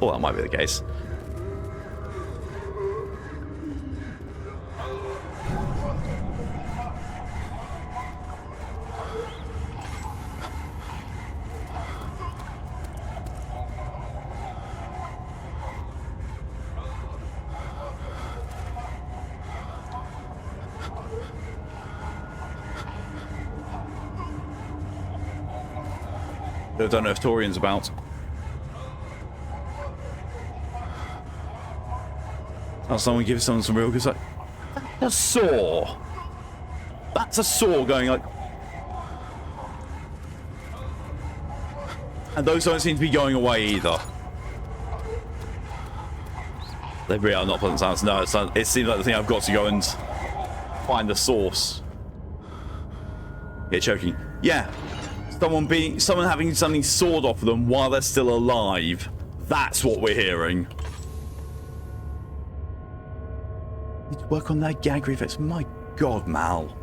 S1: Well, that might be the case. I don't know if Torian's about. Oh, someone give someone some real good sight. That's a saw. That's a saw going like. And those don't seem to be going away either. They really are not pleasant sounds. No, it seems like the thing I've got to go and find the source. Yeah, choking. Yeah. Someone having something sawed off of them while they're still alive. That's what we're hearing. Need to work on that gag reflex. My God, Mal.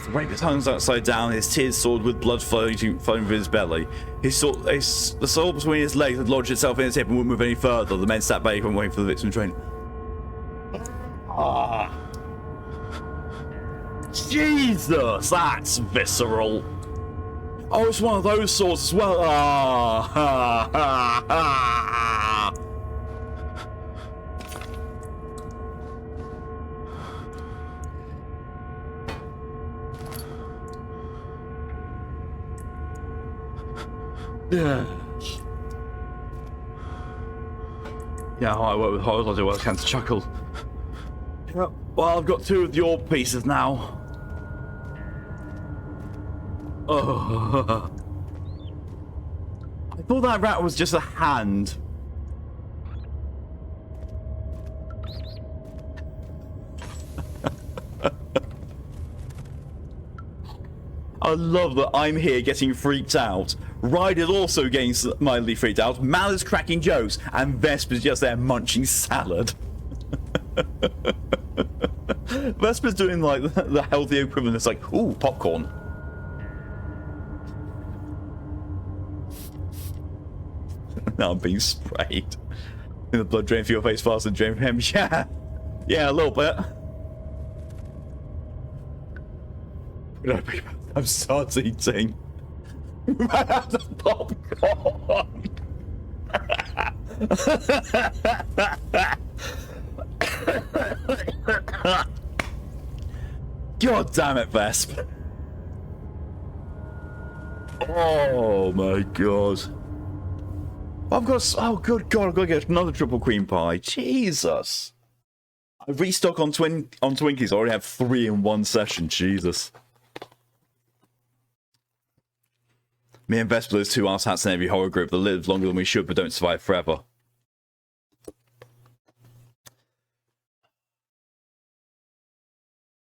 S1: The rape his tongues upside down, his tears soared with blood flowing from his belly. The sword between his legs had lodged itself in his hip and wouldn't move any further. The men sat back and waiting for the victim train. Ah. Jesus, that's visceral. Oh, it's one of those swords as well. Ah, ha, ha, ha. Yeah. Yeah, I work with horrors. I do what I can to chuckle. Well, I've got two of your pieces now. Oh. I thought that rat was just a hand. I love that I'm here getting freaked out. Ryder's also getting mildly freaked out. Mal is cracking jokes, and Vesper's just there munching salad. Vesper's doing like the healthy equivalent. It's like, ooh, popcorn. Now I'm being sprayed. The blood drain for your face faster than drain from him. Yeah. Yeah, a little bit. I'm start eating. The popcorn. God damn it, Vesp. Oh my god. I've got. Oh, good god, I've got to get another triple cream pie. Jesus. I restock on Twinkies. I already have 3 in one session. Jesus. Me and Vespa, those two arse hats in every horror group that lives longer than we should but don't survive forever.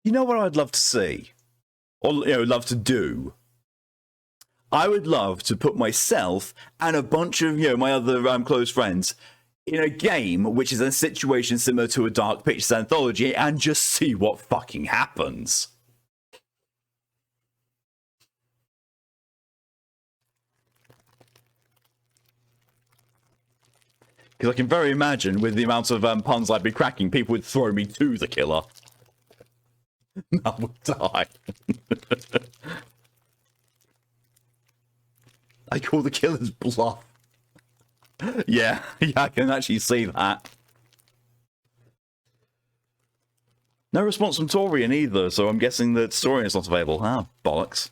S1: You know what I'd love to see? Or, love to do? I would love to put myself and a bunch of, my other close friends in a game which is a situation similar to a Dark Pictures anthology and just see what fucking happens. Because I can very imagine with the amount of puns I'd be cracking, people would throw me to the killer. Mal will die. I call the killer's bluff. Yeah, I can actually see that. No response from Torian either, so I'm guessing that Torian is not available. Ah, bollocks.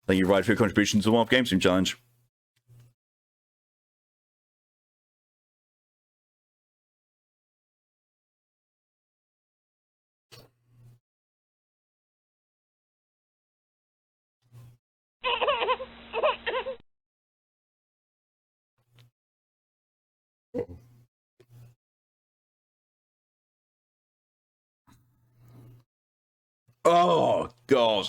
S1: Thank you, Ryan, for your contribution to the One Game Stream Challenge. Oh, God.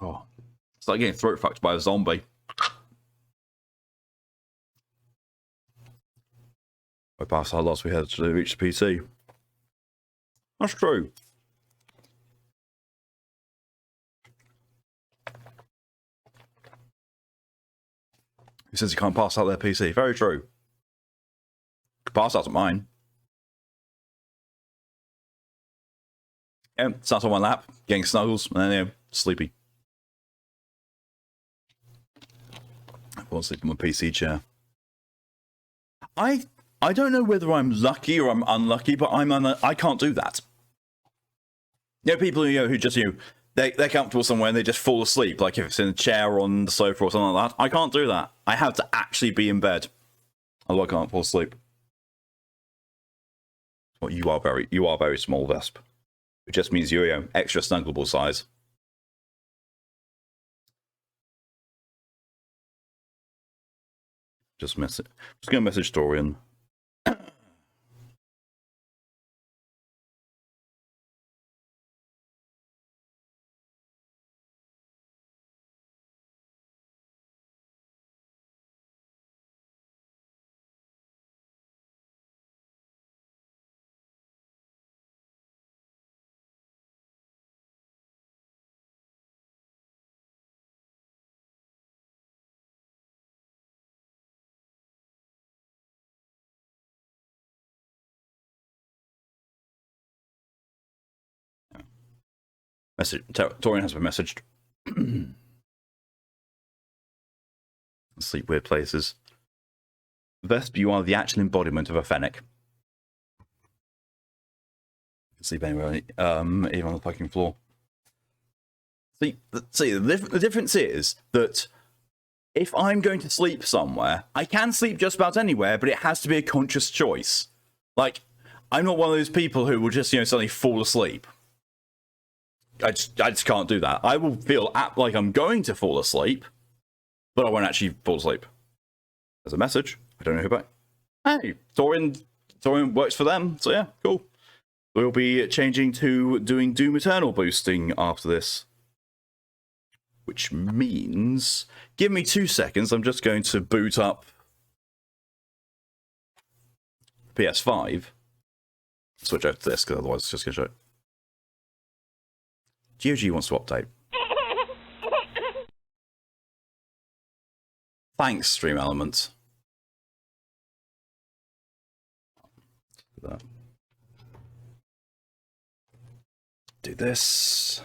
S1: Oh. It's like getting throat fucked by a zombie. I passed how last we had to reach the PC. That's true. He says he can't pass out their PC. Very true. Could pass out to mine. Yeah, sat on my lap, getting snuggles, and then, sleepy. I fall asleep in my PC chair. I don't know whether I'm lucky or I'm unlucky, but I can't do that. You know, people who just they're comfortable somewhere and they just fall asleep, like if it's in a chair or on the sofa or something like that. I can't do that. I have to actually be in bed. Although I can't fall asleep. Well, you are very small, Vesp. It just means you're extra snuggleable size. Just gonna message Dorian. Torian has been messaged. Sleep weird places. Vesp, you are the actual embodiment of a fennec. You can sleep anywhere, even on the fucking floor. See, the difference is that if I'm going to sleep somewhere, I can sleep just about anywhere, but it has to be a conscious choice. Like, I'm not one of those people who will just, suddenly fall asleep. I just can't do that. I will feel like I'm going to fall asleep, but I won't actually fall asleep. There's a message. I don't know who back. Hey, Torian works for them, so yeah, cool. We'll be changing to doing Doom Eternal boosting after this. Which means... Give me 2 seconds, I'm just going to boot up PS5. Switch over to this, because otherwise it's just going to show. GOG wants to update. Thanks, Stream Elements. Do this.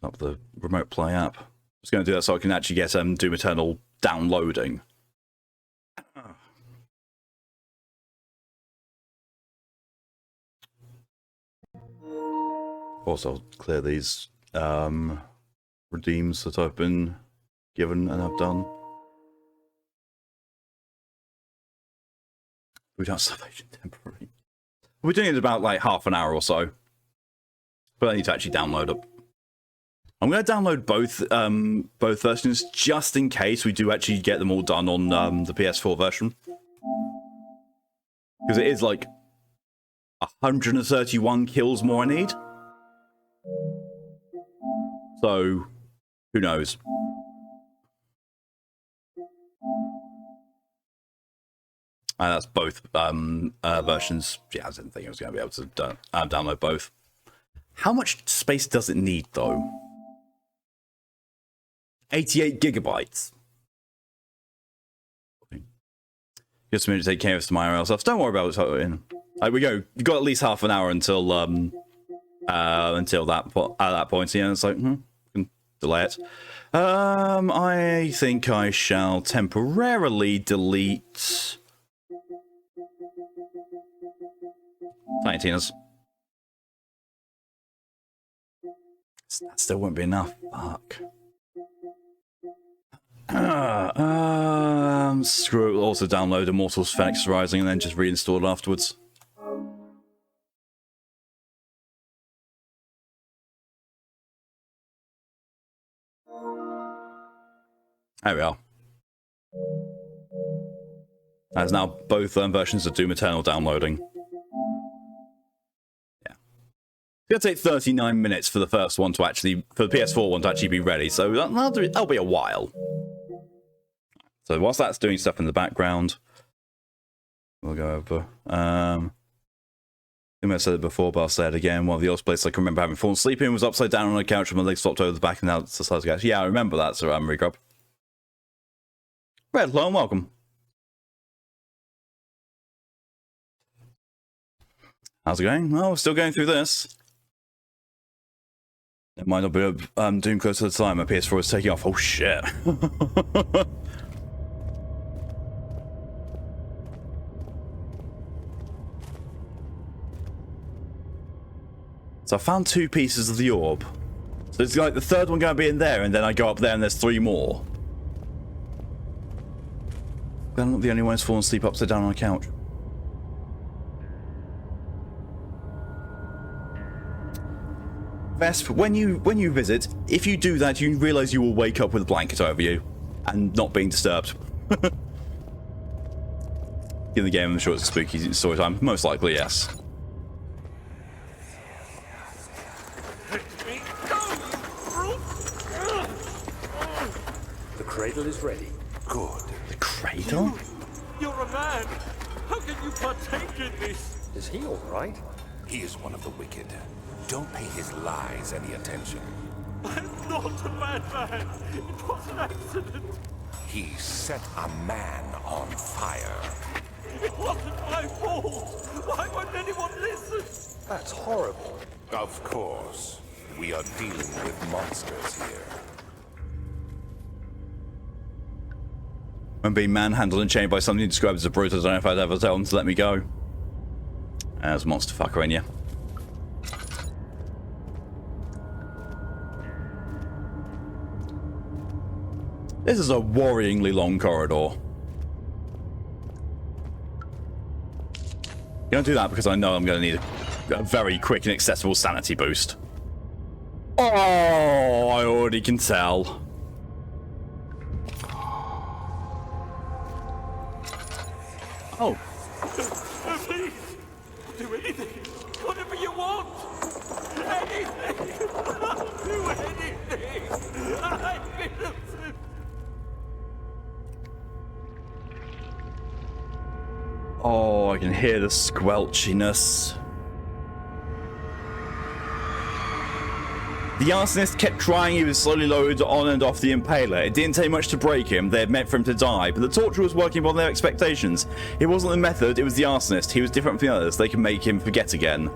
S1: Up the Remote Play app. Just going to do that so I can actually get Doom Eternal downloading. Also, I'll clear these redeems that I've been given and have done. We don't salvation temporary. We're doing it in about like half an hour or so. But I need to actually download it. I'm going to download both versions just in case we do actually get them all done on the PS4 version. Because it is like 131 kills more I need. So, who knows? And that's both versions. Yeah, I didn't think I was going to be able to download both. How much space does it need, though? 88 gigabytes. Just a minute to take care of some IRL stuff. Don't worry about it. We go. You've got at least half an hour until that point. Yeah, it's like, can delay it. I think I shall temporarily delete Tiny Tina's. That still won't be enough. Fuck. Screw it. We'll also download Immortals Phoenix Rising and then just reinstall it afterwards. There we are. There's now both versions of Doom Eternal downloading. Yeah. It's gonna take 39 minutes for the first one to actually, for the PS4 one to actually be ready, so that'll be a while. So whilst that's doing stuff in the background, we'll go over. I think I said it before, but I'll say it again. One of the old places I can remember having fallen asleep in was upside down on a couch with my legs flopped over the back and now it's the side of the couch. Yeah, I remember that, so I'm Regrub. Red, hello and welcome. How's it going? Well, we're still going through this. It might not be Doom close to the time. My PS4 is taking off. Oh shit. So I found 2 pieces of the orb. So it's like the third one going to be in there, and then I go up there and there's 3 more. I'm not the only one who's fallen asleep upside down on a couch. Vesp, when you visit, if you do that, you realise you will wake up with a blanket over you and not being disturbed. In the game, I'm sure it's a spooky story time. Most likely, yes.
S2: The cradle is ready.
S3: Good.
S1: The cradle?
S7: You're a man. How can you partake in this?
S2: Is he all right?
S3: He is one of the wicked. Don't pay his lies any attention.
S7: I'm not a bad man. It was an accident.
S3: He set a man on fire.
S7: It wasn't my fault. Why won't anyone listen?
S2: That's horrible.
S3: Of course. We are dealing with monsters here.
S1: I'm being manhandled and chained by something described as a brute. I don't know if I'd ever tell them to let me go. There's a monster fucker in you. This is a worryingly long corridor. You don't do that because I know I'm going to need a very quick and accessible sanity boost. Oh, I already can tell. Oh.
S7: Please, do anything. Whatever you want. Anything. I'll do anything. I'm innocent.
S1: Oh, I can hear the squelchiness. The arsonist kept trying. He was slowly lowered on and off the impaler. It didn't take much to break him. They had meant for him to die, but the torture was working upon their expectations. It wasn't the method, it was the arsonist. He was different from the others. They could make him forget again.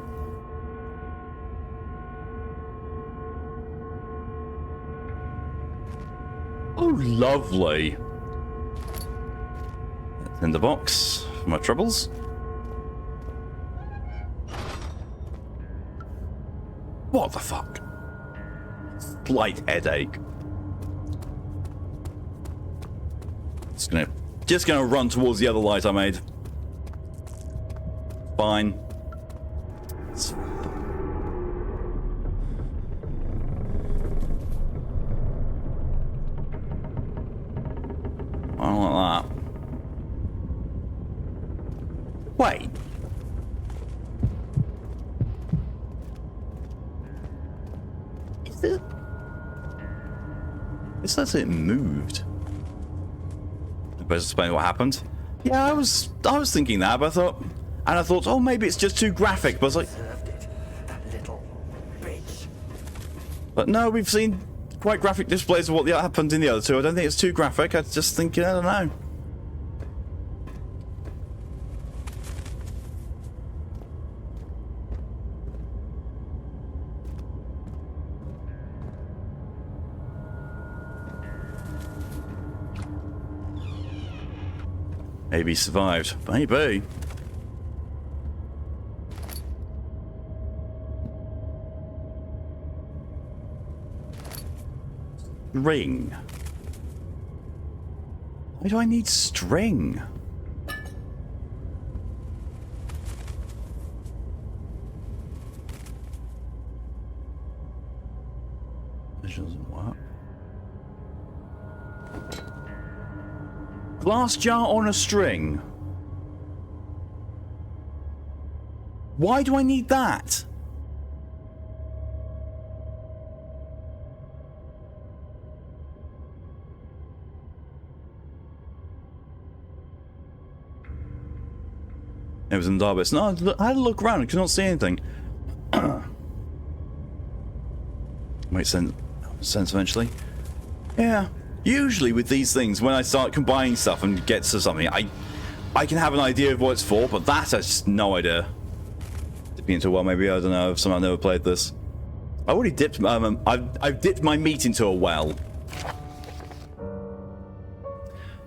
S1: Oh, lovely. That's in the box for my troubles. What the fuck? Slight headache. Just gonna run towards the other light I made. Fine. I don't like that. Wait. Is it? It says it moved. Better explain what happened. Yeah, I was thinking that, but I thought, oh, maybe it's just too graphic. But I was like,
S2: That little bitch.
S1: but no, we've seen quite graphic displays of what happened in the other two. I don't think it's too graphic. I just think, I don't know. Maybe he survived. Maybe. String. Why do I need string? This doesn't work. Glass jar on a string. Why do I need that? It was in the darkness. No, I had to look around. I could not see anything. Makes sense eventually. Yeah. Usually with these things, when I start combining stuff and get to something, I can have an idea of what it's for, but that I just no idea. Dipping into a well, maybe, I don't know. Somehow I've never played this. I already dipped. I've dipped my meat into a well.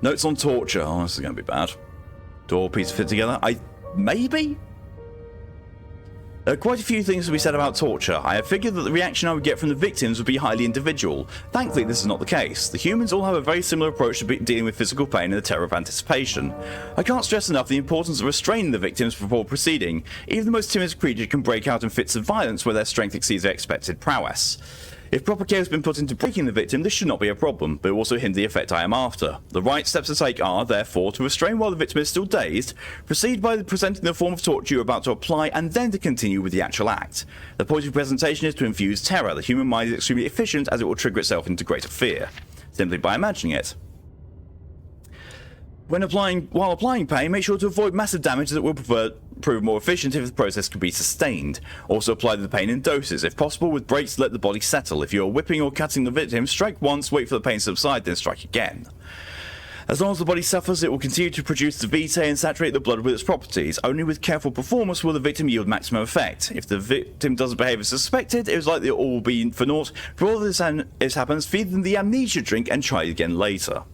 S1: Notes on torture. Oh, this is going to be bad. Do all pieces fit together? Maybe? There are quite a few things to be said about torture. I have figured that the reaction I would get from the victims would be highly individual. Thankfully, this is not the case. The humans all have a very similar approach to dealing with physical pain and the terror of anticipation. I can't stress enough the importance of restraining the victims before proceeding. Even the most timid creature can break out in fits of violence where their strength exceeds their expected prowess. If proper care has been put into breaking the victim, this should not be a problem, but it will also hinder the effect I am after. The right steps to take are, therefore, to restrain while the victim is still dazed, proceed by presenting the form of torture you are about to apply, and then to continue with the actual act. The point of presentation is to infuse terror. The human mind is extremely efficient as it will trigger itself into greater fear, simply by imagining it. While applying pain, make sure to avoid massive damage that will prove more efficient if the process can be sustained. Also apply the pain in doses. If possible, with breaks to let the body settle. If you are whipping or cutting the victim, strike once, wait for the pain to subside, then strike again. As long as the body suffers, it will continue to produce the vitae and saturate the blood with its properties. Only with careful performance will the victim yield maximum effect. If the victim doesn't behave as suspected, it is likely it all will be for naught. For all this happens, feed them the amnesia drink and try again later.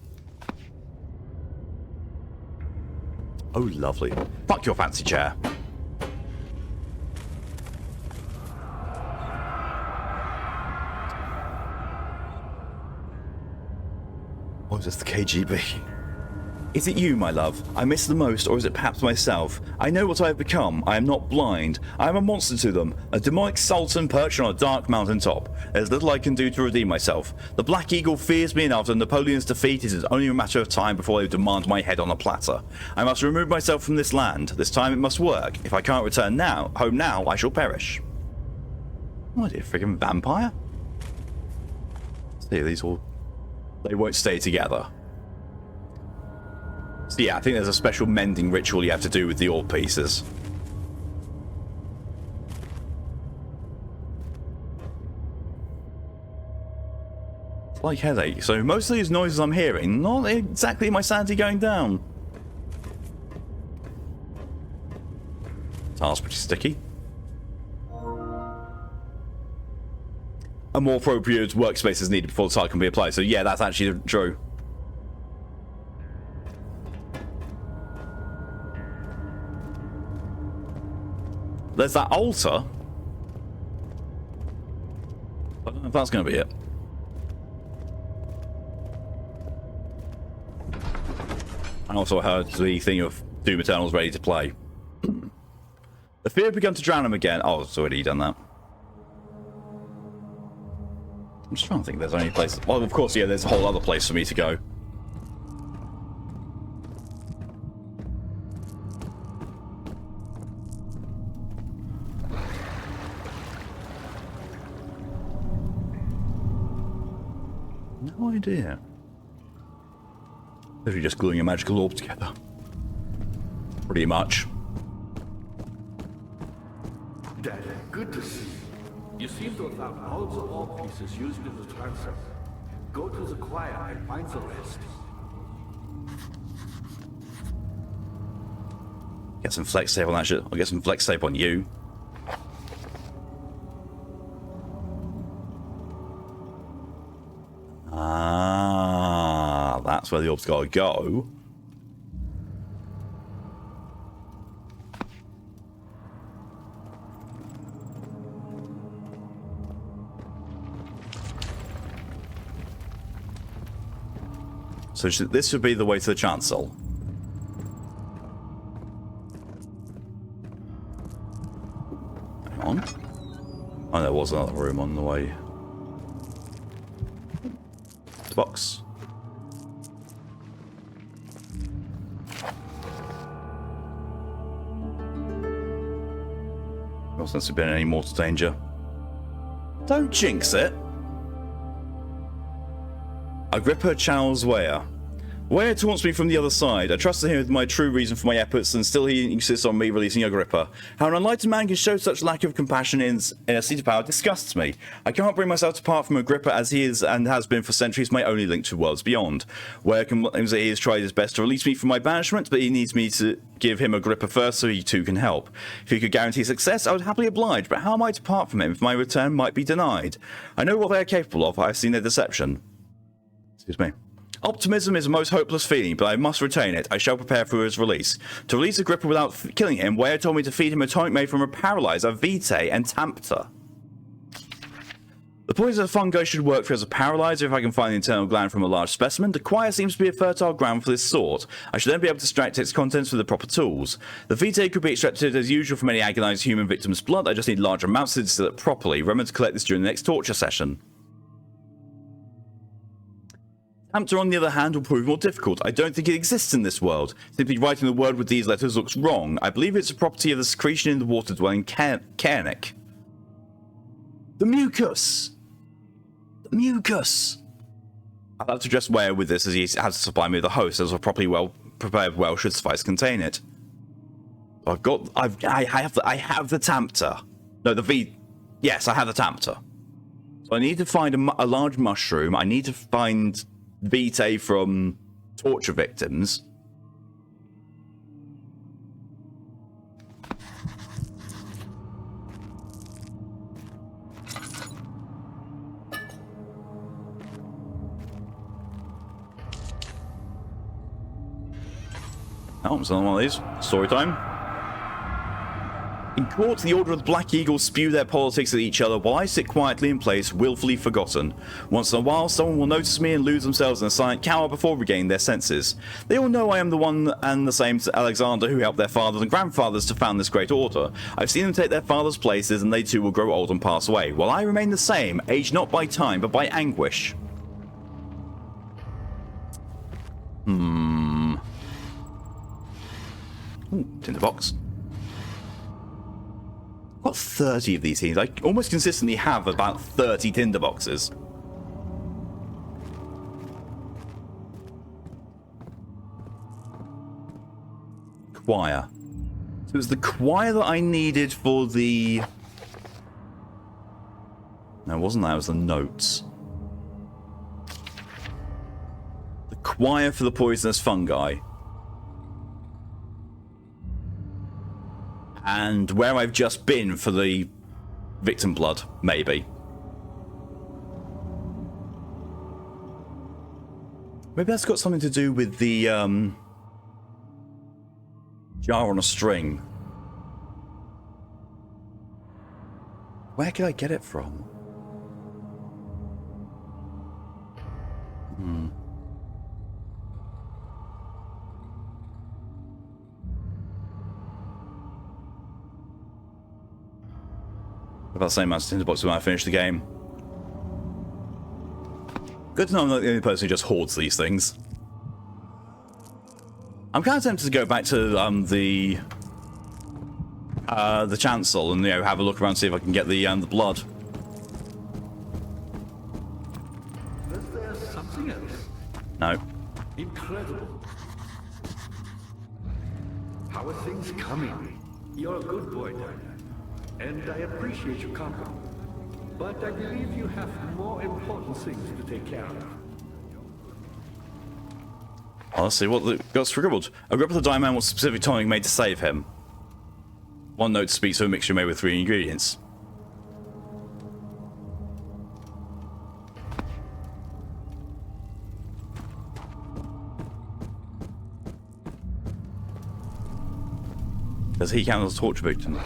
S1: Oh, lovely. Fuck your fancy chair. Or is this the KGB? Is it you, my love, I miss the most, or is it perhaps myself? I know what I have become. I am not blind. I am a monster to them, a demonic sultan perched on a dark mountain top. There's little I can do to redeem myself. The Black Eagle fears me, and after Napoleon's defeat, it is only a matter of time before they demand my head on a platter. I must remove myself from this land. This time it must work. If I can't return home now, I shall perish. What, a freaking vampire? See, these all... They won't stay together. So yeah, I think there's a special mending ritual you have to do with the orb pieces. Slight headache. So most of these noises I'm hearing, not exactly my sanity going down. Tile's pretty sticky. A more appropriate workspace is needed before the tile can be applied. So yeah, that's actually true. There's that altar. I don't know if that's going to be it. I also heard the thing of Doom Eternal's ready to play. The fear had begun to drown him again. Oh, it's already done that. I'm just trying to think if there's any place. Well, of course, yeah, there's a whole other place for me to go. No idea. Literally just gluing a magical orb together. Pretty much.
S6: Dad, good to see you. You seem to have found all the orb pieces used in the transfer. Go to the choir and find the rest.
S1: Get some flex tape on that shit. I'll get some flex tape on you. Ah, that's where the orb's gotta go. So this should be the way to the chancel. Hang on. Oh, there was another room on the way. Box. No sense of being in any mortal danger. Don't jinx it. Agrippa channels Weir. Weir taunts me from the other side. I trusted him with my true reason for my efforts, and still he insists on me releasing Agrippa. How an enlightened man can show such lack of compassion in a seat of power disgusts me. I cannot bring myself to part from Agrippa, as he is and has been for centuries my only link to worlds beyond. Weir claims that he has tried his best to release me from my banishment, but he needs me to give him Agrippa first so he too can help. If he could guarantee success, I would happily oblige, but how am I to part from him if my return might be denied? I know what they are capable of. I have seen their deception. Excuse me. Optimism is a most hopeless feeling, but I must retain it. I shall prepare for his release. To release Agrippa without killing him, Weir told me to feed him a tonic made from a paralyzer, vitae, and tampta. The poison of fungi should work for as a paralyzer if I can find the internal gland from a large specimen. The quire seems to be a fertile ground for this sort. I should then be able to extract its contents with the proper tools. The vitae could be extracted as usual from any agonized human victim's blood. I just need large amounts to distill it properly. Remember to collect this during the next torture session. Tampta, on the other hand, will prove more difficult. I don't think it exists in this world. Simply writing the word with these letters looks wrong. I believe it's a property of the secretion in the water-dwelling Cairnic. The mucus! The mucus! I'll have to address Weir with this, as he has to supply me with a host, as a properly well-prepared well should suffice to contain it. I have the Tampta. No, yes, I have the Tampta. So I need to find a large mushroom. I need to find vitae from torture victims. Oh, it's another one of these. Story time. In court, the Order of the Black Eagle spew their politics at each other while I sit quietly in place, willfully forgotten. Once in a while, someone will notice me and lose themselves in a silent cower before regaining their senses. They all know I am the one and the same Alexander who helped their fathers and grandfathers to found this great order. I've seen them take their fathers' places, and they too will grow old and pass away, while I remain the same, aged not by time, but by anguish. Ooh, tinderbox. I've got 30 of these things. I almost consistently have about 30 tinderboxes. Choir. So it was the choir that I needed for the... No, it wasn't that. It was the notes. The choir for the poisonous fungi. And where I've just been for the victim blood, maybe. Maybe that's got something to do with the jar on a string. Where can I get it from? About the same amount of tinderboxes when I finish the game. Good to know I'm not the only person who just hoards these things. I'm kind of tempted to go back to the chancel and have a look around, see if I can get the blood.
S6: Is there something else?
S1: No.
S6: Incredible. How are things coming? You're a good boy, Daniel. And I appreciate your company. But I believe you have more important things to take care of.
S1: Well, let's see what got scribbled. Agrippa the Diamond was specific tonic made to save him. One note speaks of a mixture made with 3 ingredients. Does he count as a torture victim?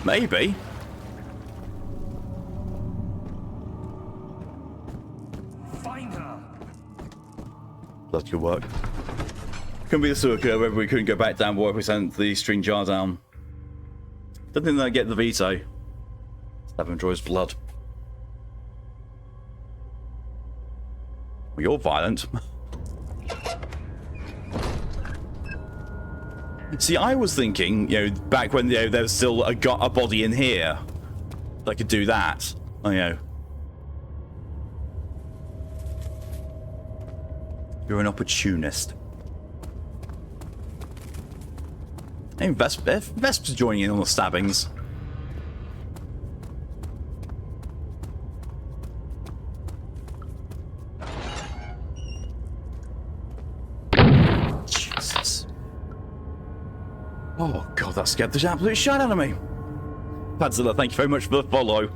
S1: Maybe. That could work. Couldn't be the sewer killer, whether we couldn't go back down, or if we sent the string jar down. Don't think they'll get the veto. Have him draw his blood. Well, you're violent. See, I was thinking, you know, back when there was still a body in here, that could do that. Oh, you know. You're an opportunist. Hey, Vesper's joining in on the stabbings. Jesus. Oh, God, that scared the absolute shit out of me. Padzilla, thank you very much for the follow.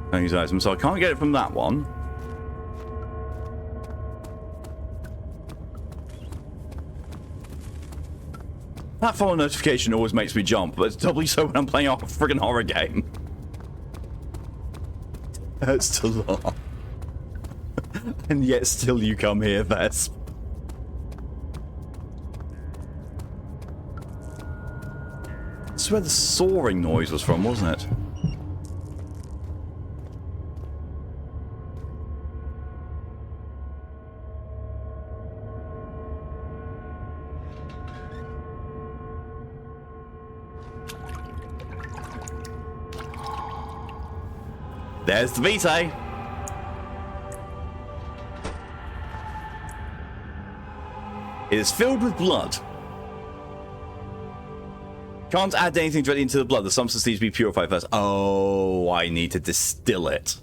S1: Thank you, so I can't get it from that one. That follow notification always makes me jump, but it's doubly so when I'm playing a friggin' horror game. Hurts to laugh. And yet still you come here, Vesp. That's where the soaring noise was from, wasn't it? There's the Vitae. It is filled with blood. Can't add anything directly into the blood. The substance needs to be purified first. Oh, I need to distill it.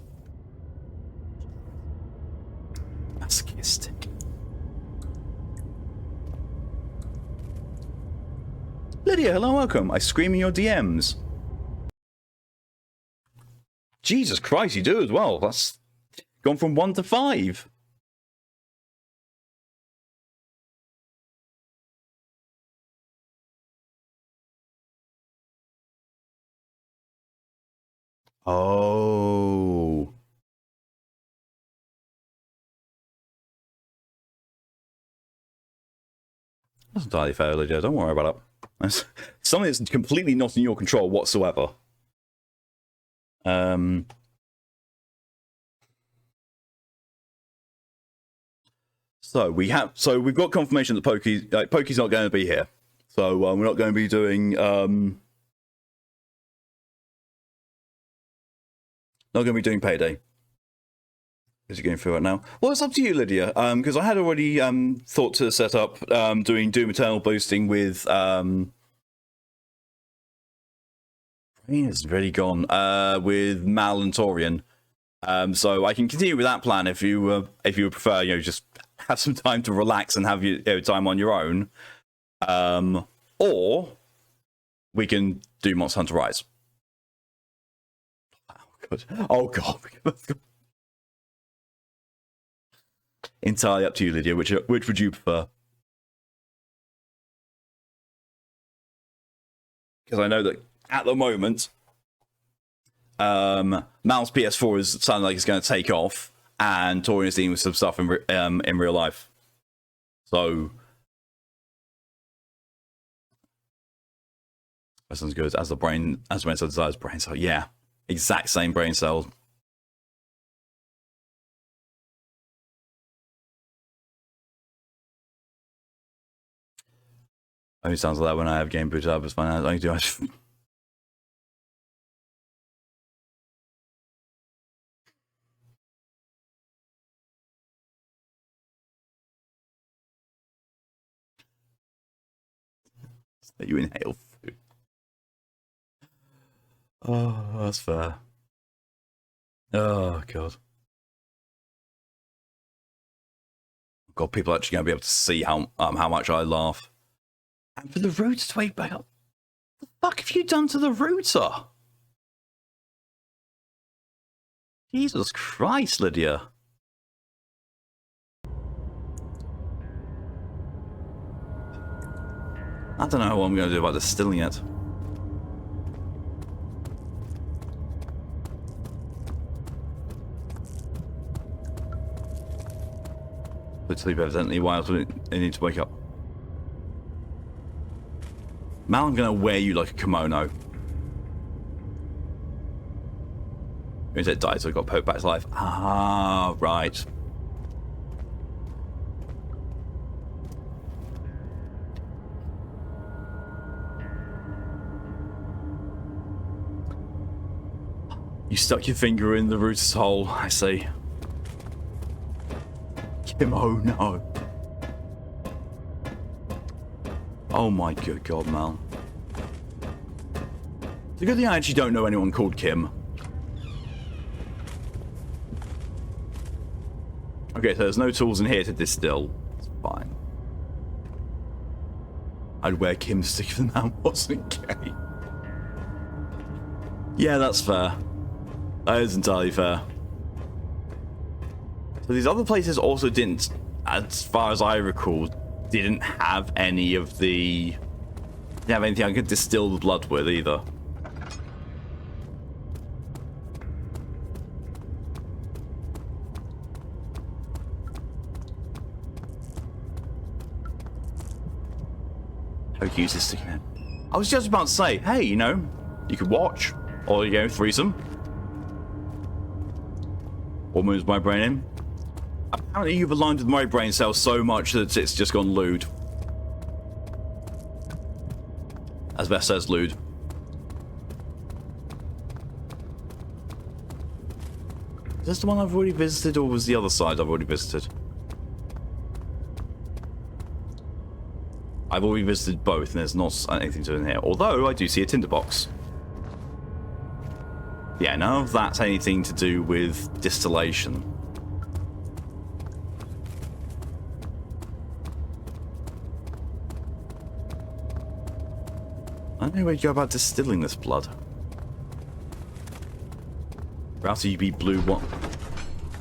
S1: Masochistic. Lydia, hello, welcome. I scream in your DMs. Jesus Christ, you do as well. That's gone from 1 to 5. Oh. That's entirely fair, Lydia. Don't worry about it. That's something that's completely not in your control whatsoever. So we've got confirmation that Pokey's not going to be here. So we're not going to be doing Payday. Because you're going through it now. Well, it's up to you, Lydia. Because I had already thought to set up doing Doom Eternal boosting with it's really gone. With Mal and Torian. So I can continue with that plan if you would prefer, you know, just have some time to relax and have your time on your own. Or we can do Monster Hunter Rise. Oh god. Entirely up to you, Lydia. Which would you prefer? Because I know that at the moment, Mal's PS4 is sounding like it's going to take off, and Torian is dealing with some stuff in real life. So that sounds good. As the brain cell desires brain cell, yeah, exact same brain cell. Only sounds like that when I have game booted up. It's fine. I do. That you inhale food. Oh, that's fair. Oh god. God, people are actually gonna be able to see how much I laugh. And for the router to wake back up. What the fuck have you done to the router? Jesus Christ, Lydia. I don't know what I'm going to do about distilling it. to sleep evidently. Why else would it need to wake up? Mal, I'm gonna wear you like a kimono. Means it died, so it got poked back to life. Ah, right. You stuck your finger in the router's hole, I see. Kim, oh no. Oh my good god, Mal. It's a good thing I actually don't know anyone called Kim. Okay, so there's no tools in here to distill. It's fine. I'd wear Kim's stick if the man wasn't gay. Yeah, that's fair. That is entirely fair. So these other places also didn't, as far as I recall, didn't have any of the... Didn't have anything I could distill the blood with either. How use this sticking in? I was just about to say, hey, you know, you could watch, or you know, threesome. What moves my brain in? Apparently you've aligned with my brain cells so much that it's just gone lewd. As Beth says, lewd. Is this the one I've already visited, or was the other side I've already visited? I've already visited both, and there's not anything to do in here. Although, I do see a tinderbox. Yeah, none of that's anything to do with distillation. I don't know where you go about distilling this blood. Router, you be blue what?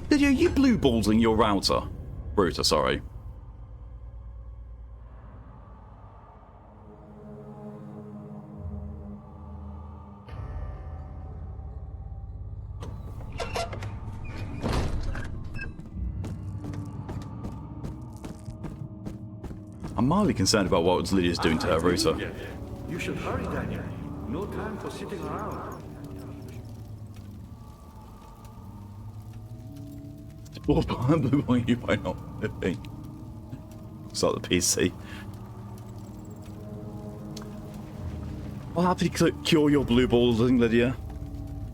S1: Did you blue balling your router? Router, sorry. I'm mildly concerned about what Lydia's doing to her router.
S6: You should hurry, Daniel. No time for sitting around.
S1: Blue balling you by not moving. Start the PC. I'll happily cure your blue balling, Lydia.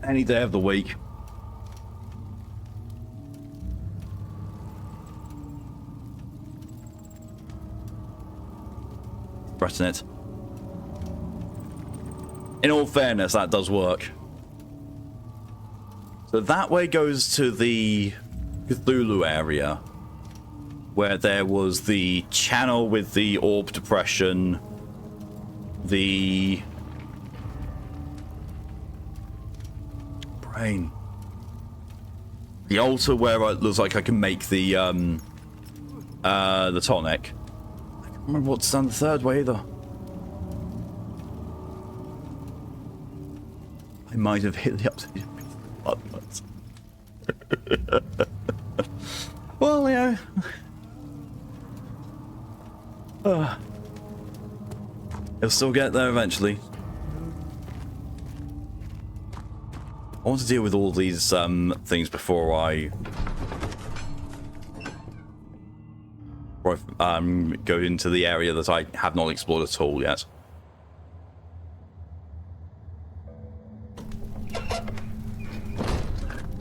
S1: Any day of the week. Threaten it. In all fairness, that does work. So that way goes to the Cthulhu area, where there was the channel with the orb depression, the brain, the altar where it looks like I can make the tonic. I can't remember what's done the third way either. I might have hit the upside buttons. Well, yeah. He'll still get there eventually. I want to deal with all these things before I go into the area that I have not explored at all yet.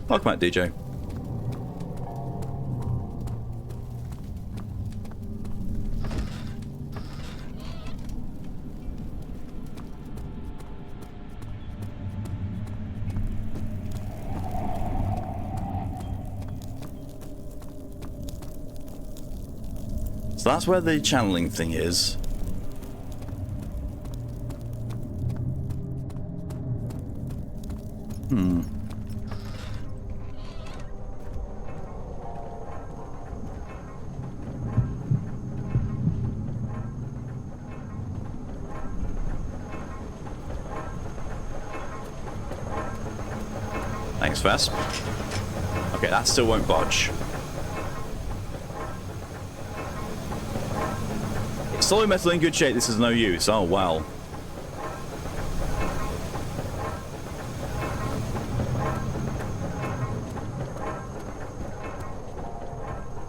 S1: Welcome back, DJ. So that's where the channeling thing is. Thanks, Vesp. Okay, that still won't budge. solid metal in good shape, this is no use. Oh, wow.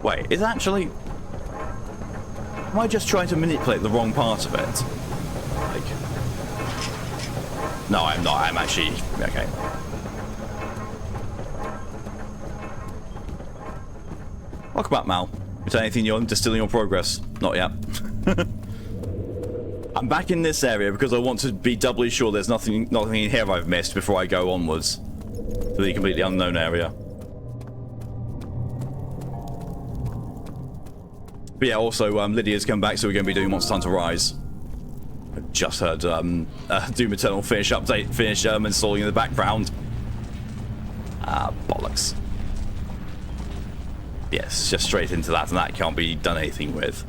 S1: Wait, is actually... Am I just trying to manipulate the wrong part of it? Like... No, I'm not. I'm actually... Okay. Welcome back, Mal. Is there anything you're distilling your progress? Not yet. I'm back in this area because I want to be doubly sure there's nothing in here I've missed before I go onwards to the completely unknown area. But yeah, also, Lydia's come back, so we're going to be doing Monster Hunter Rise. I just heard Doom Eternal finish installing in the background. Ah, bollocks. Yes, just straight into that, and that can't be done anything with.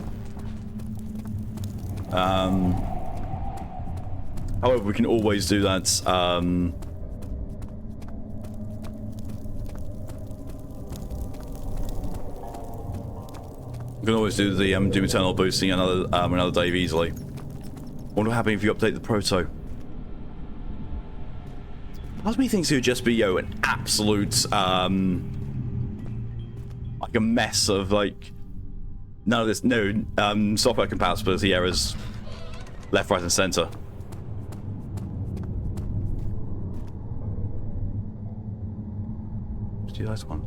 S1: However, we can always do that. We can always do the Doom Eternal boosting another day easily. What will happen if you update the proto? Part of me thinks it would just be, an absolute, like a mess of, like, no software compatibility errors left, right, and center. Let's do this one.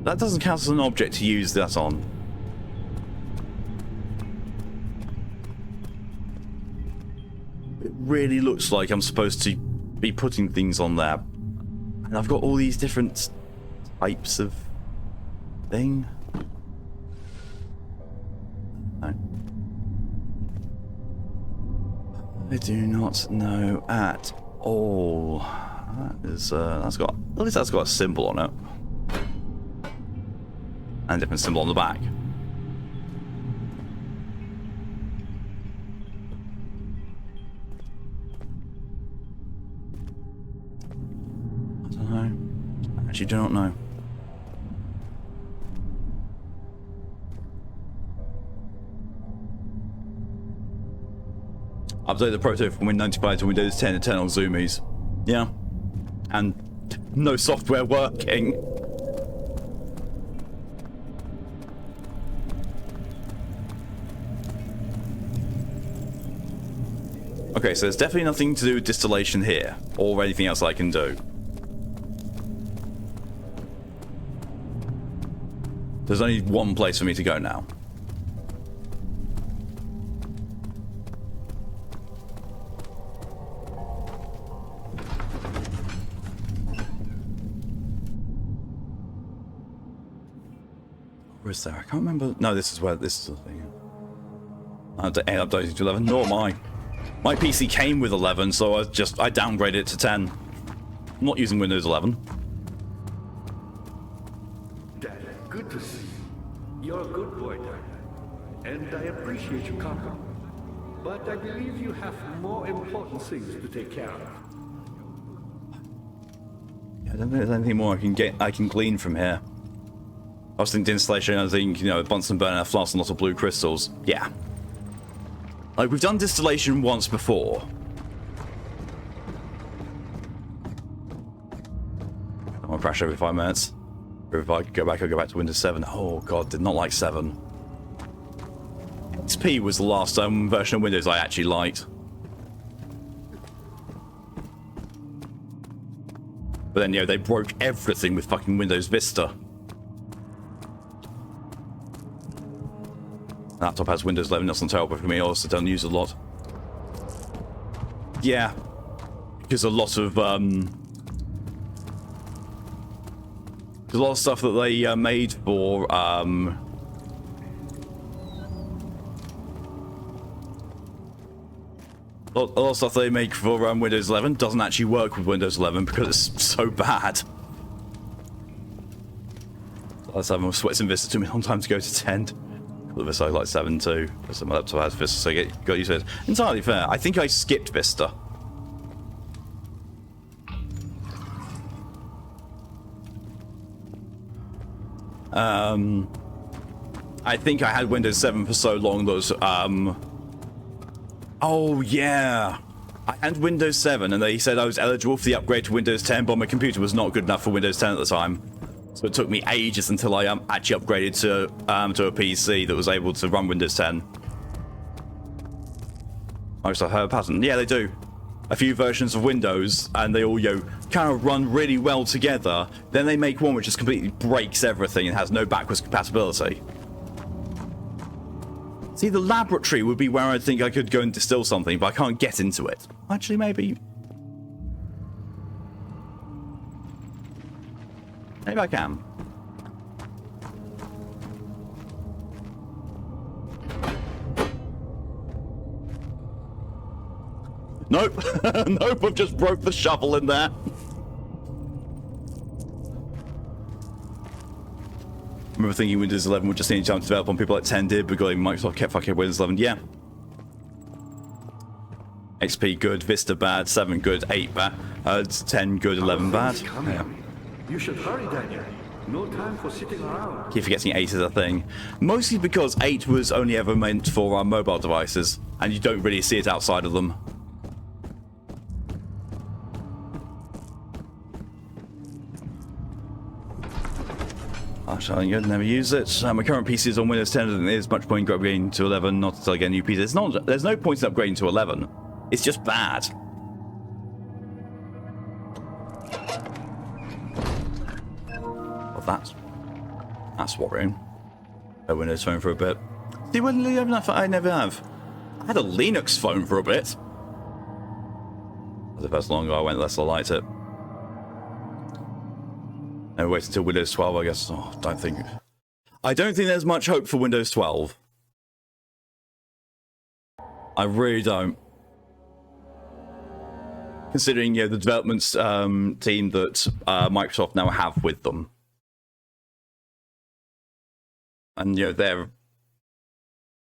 S1: That doesn't count as an object to use that on. It really looks like I'm supposed to be putting things on there. And I've got all these different types of thing. No. I do not know at all. That is, that's got, at least that's got a symbol on it. And a different symbol on the back. I don't know. I actually do not know. Update the proto from Windows 95 to Windows 10 and turn on zoomies. Yeah. And no software working. Okay, so there's definitely nothing to do with distillation here, or anything else I can do. There's only one place for me to go now. Where is there? I can't remember. No, this is where this is the thing. I had to end up updating to 11. Nor am I. My PC came with 11, so I downgraded it to 10. I'm not using Windows 11.
S6: Dad, good to see you. You're a good boy, Dad. And I appreciate your company. But I believe you have more important things to take care of.
S1: Yeah, I don't think there's anything more I can glean from here. I was thinking installation, I think, a Bunsen burner, a flask, and lots of blue crystals. Yeah. Like, we've done distillation once before. I'm gonna crash every 5 minutes. Or if I go back, I'll go back to Windows 7. Oh god, did not like 7. XP was the last version of Windows I actually liked. But then, they broke everything with fucking Windows Vista. Laptop has Windows 11, that's not terrible for me, I also don't use it a lot. Yeah, because a lot of stuff that they made for a lot of stuff they make for Windows 11 doesn't actually work with Windows 11 because it's so bad. Let's have a Sweats and Vista. Took me a long time to go to 10. The Vista I like 7 too. So my laptop has Vista, so I got used to it. Entirely fair. I think I skipped Vista. I think I had Windows 7 for so long that was, oh yeah. I had Windows 7 and they said I was eligible for the upgrade to Windows 10, but my computer was not good enough for Windows 10 at the time. So it took me ages until I actually upgraded to a PC that was able to run Windows 10. Microsoft have a pattern. Yeah, they do. A few versions of Windows, and they all, kind of run really well together. Then they make one which just completely breaks everything and has no backwards compatibility. See, the laboratory would be where I think I could go and distill something, but I can't get into it. Actually, maybe... Maybe I can. Nope. Nope, I've just broke the shovel in there. I remember thinking Windows 11 would just need time to develop on people like 10 did, but Microsoft kept fucking Windows 11. Yeah. XP good, Vista bad, 7 good, 8 bad, 10 good, 11 bad. Yeah.
S6: You should hurry, Daniel. No time for sitting around.
S1: Keep forgetting 8 is a thing. Mostly because 8 was only ever meant for mobile devices, and you don't really see it outside of them. Actually, I'd never use it. My current PC is on Windows 10, and there's much point in upgrading to 11, not until I get a new PC. There's no point in upgrading to 11. It's just bad. Well, that's worrying. A Windows phone for a bit. See, when I never have. I had a Linux phone for a bit. As if that's longer I went, less I liked it. And wait until Windows 12, I guess. Oh, I don't think there's much hope for Windows 12. I really don't. Considering, the development team that Microsoft now have with them. And, they're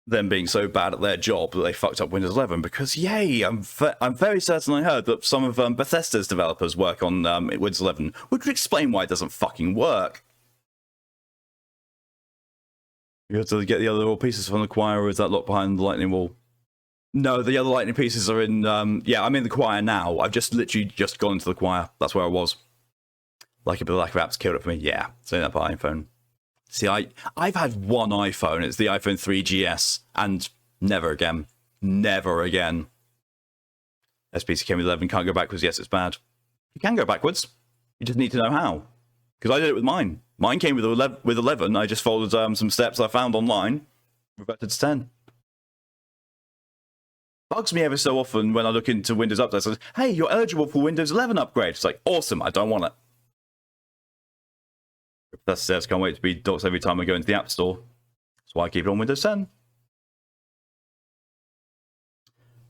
S1: them being so bad at their job that they fucked up Windows 11 because, yay, I'm very certain I heard that some of Bethesda's developers work on Windows 11, which would explain why it doesn't fucking work. You have to get the other pieces from the choir, or is that locked behind the lightning wall? No, the other lightning pieces are in, yeah, I'm in the choir now. I've literally just gone into the choir. That's where I was. Like a bit of lack of apps killed it for me. Yeah, saying that by iPhone. See, I've had one iPhone. It's the iPhone 3GS, and never again. Never again. SPC came with 11, can't go backwards. Yes, it's bad. You can go backwards. You just need to know how. Because I did it with mine. Mine came with 11. I just followed some steps I found online. Reverted to 10. Bugs me ever so often when I look into Windows updates. Says, hey, you're eligible for Windows 11 upgrade. It's like, awesome, I don't want it. That says, can't wait to be doxed every time I go into the App Store. That's why I keep it on Windows 10.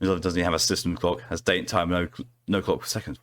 S1: Windows 11 doesn't even have a system clock. Has date and time, no clock per second.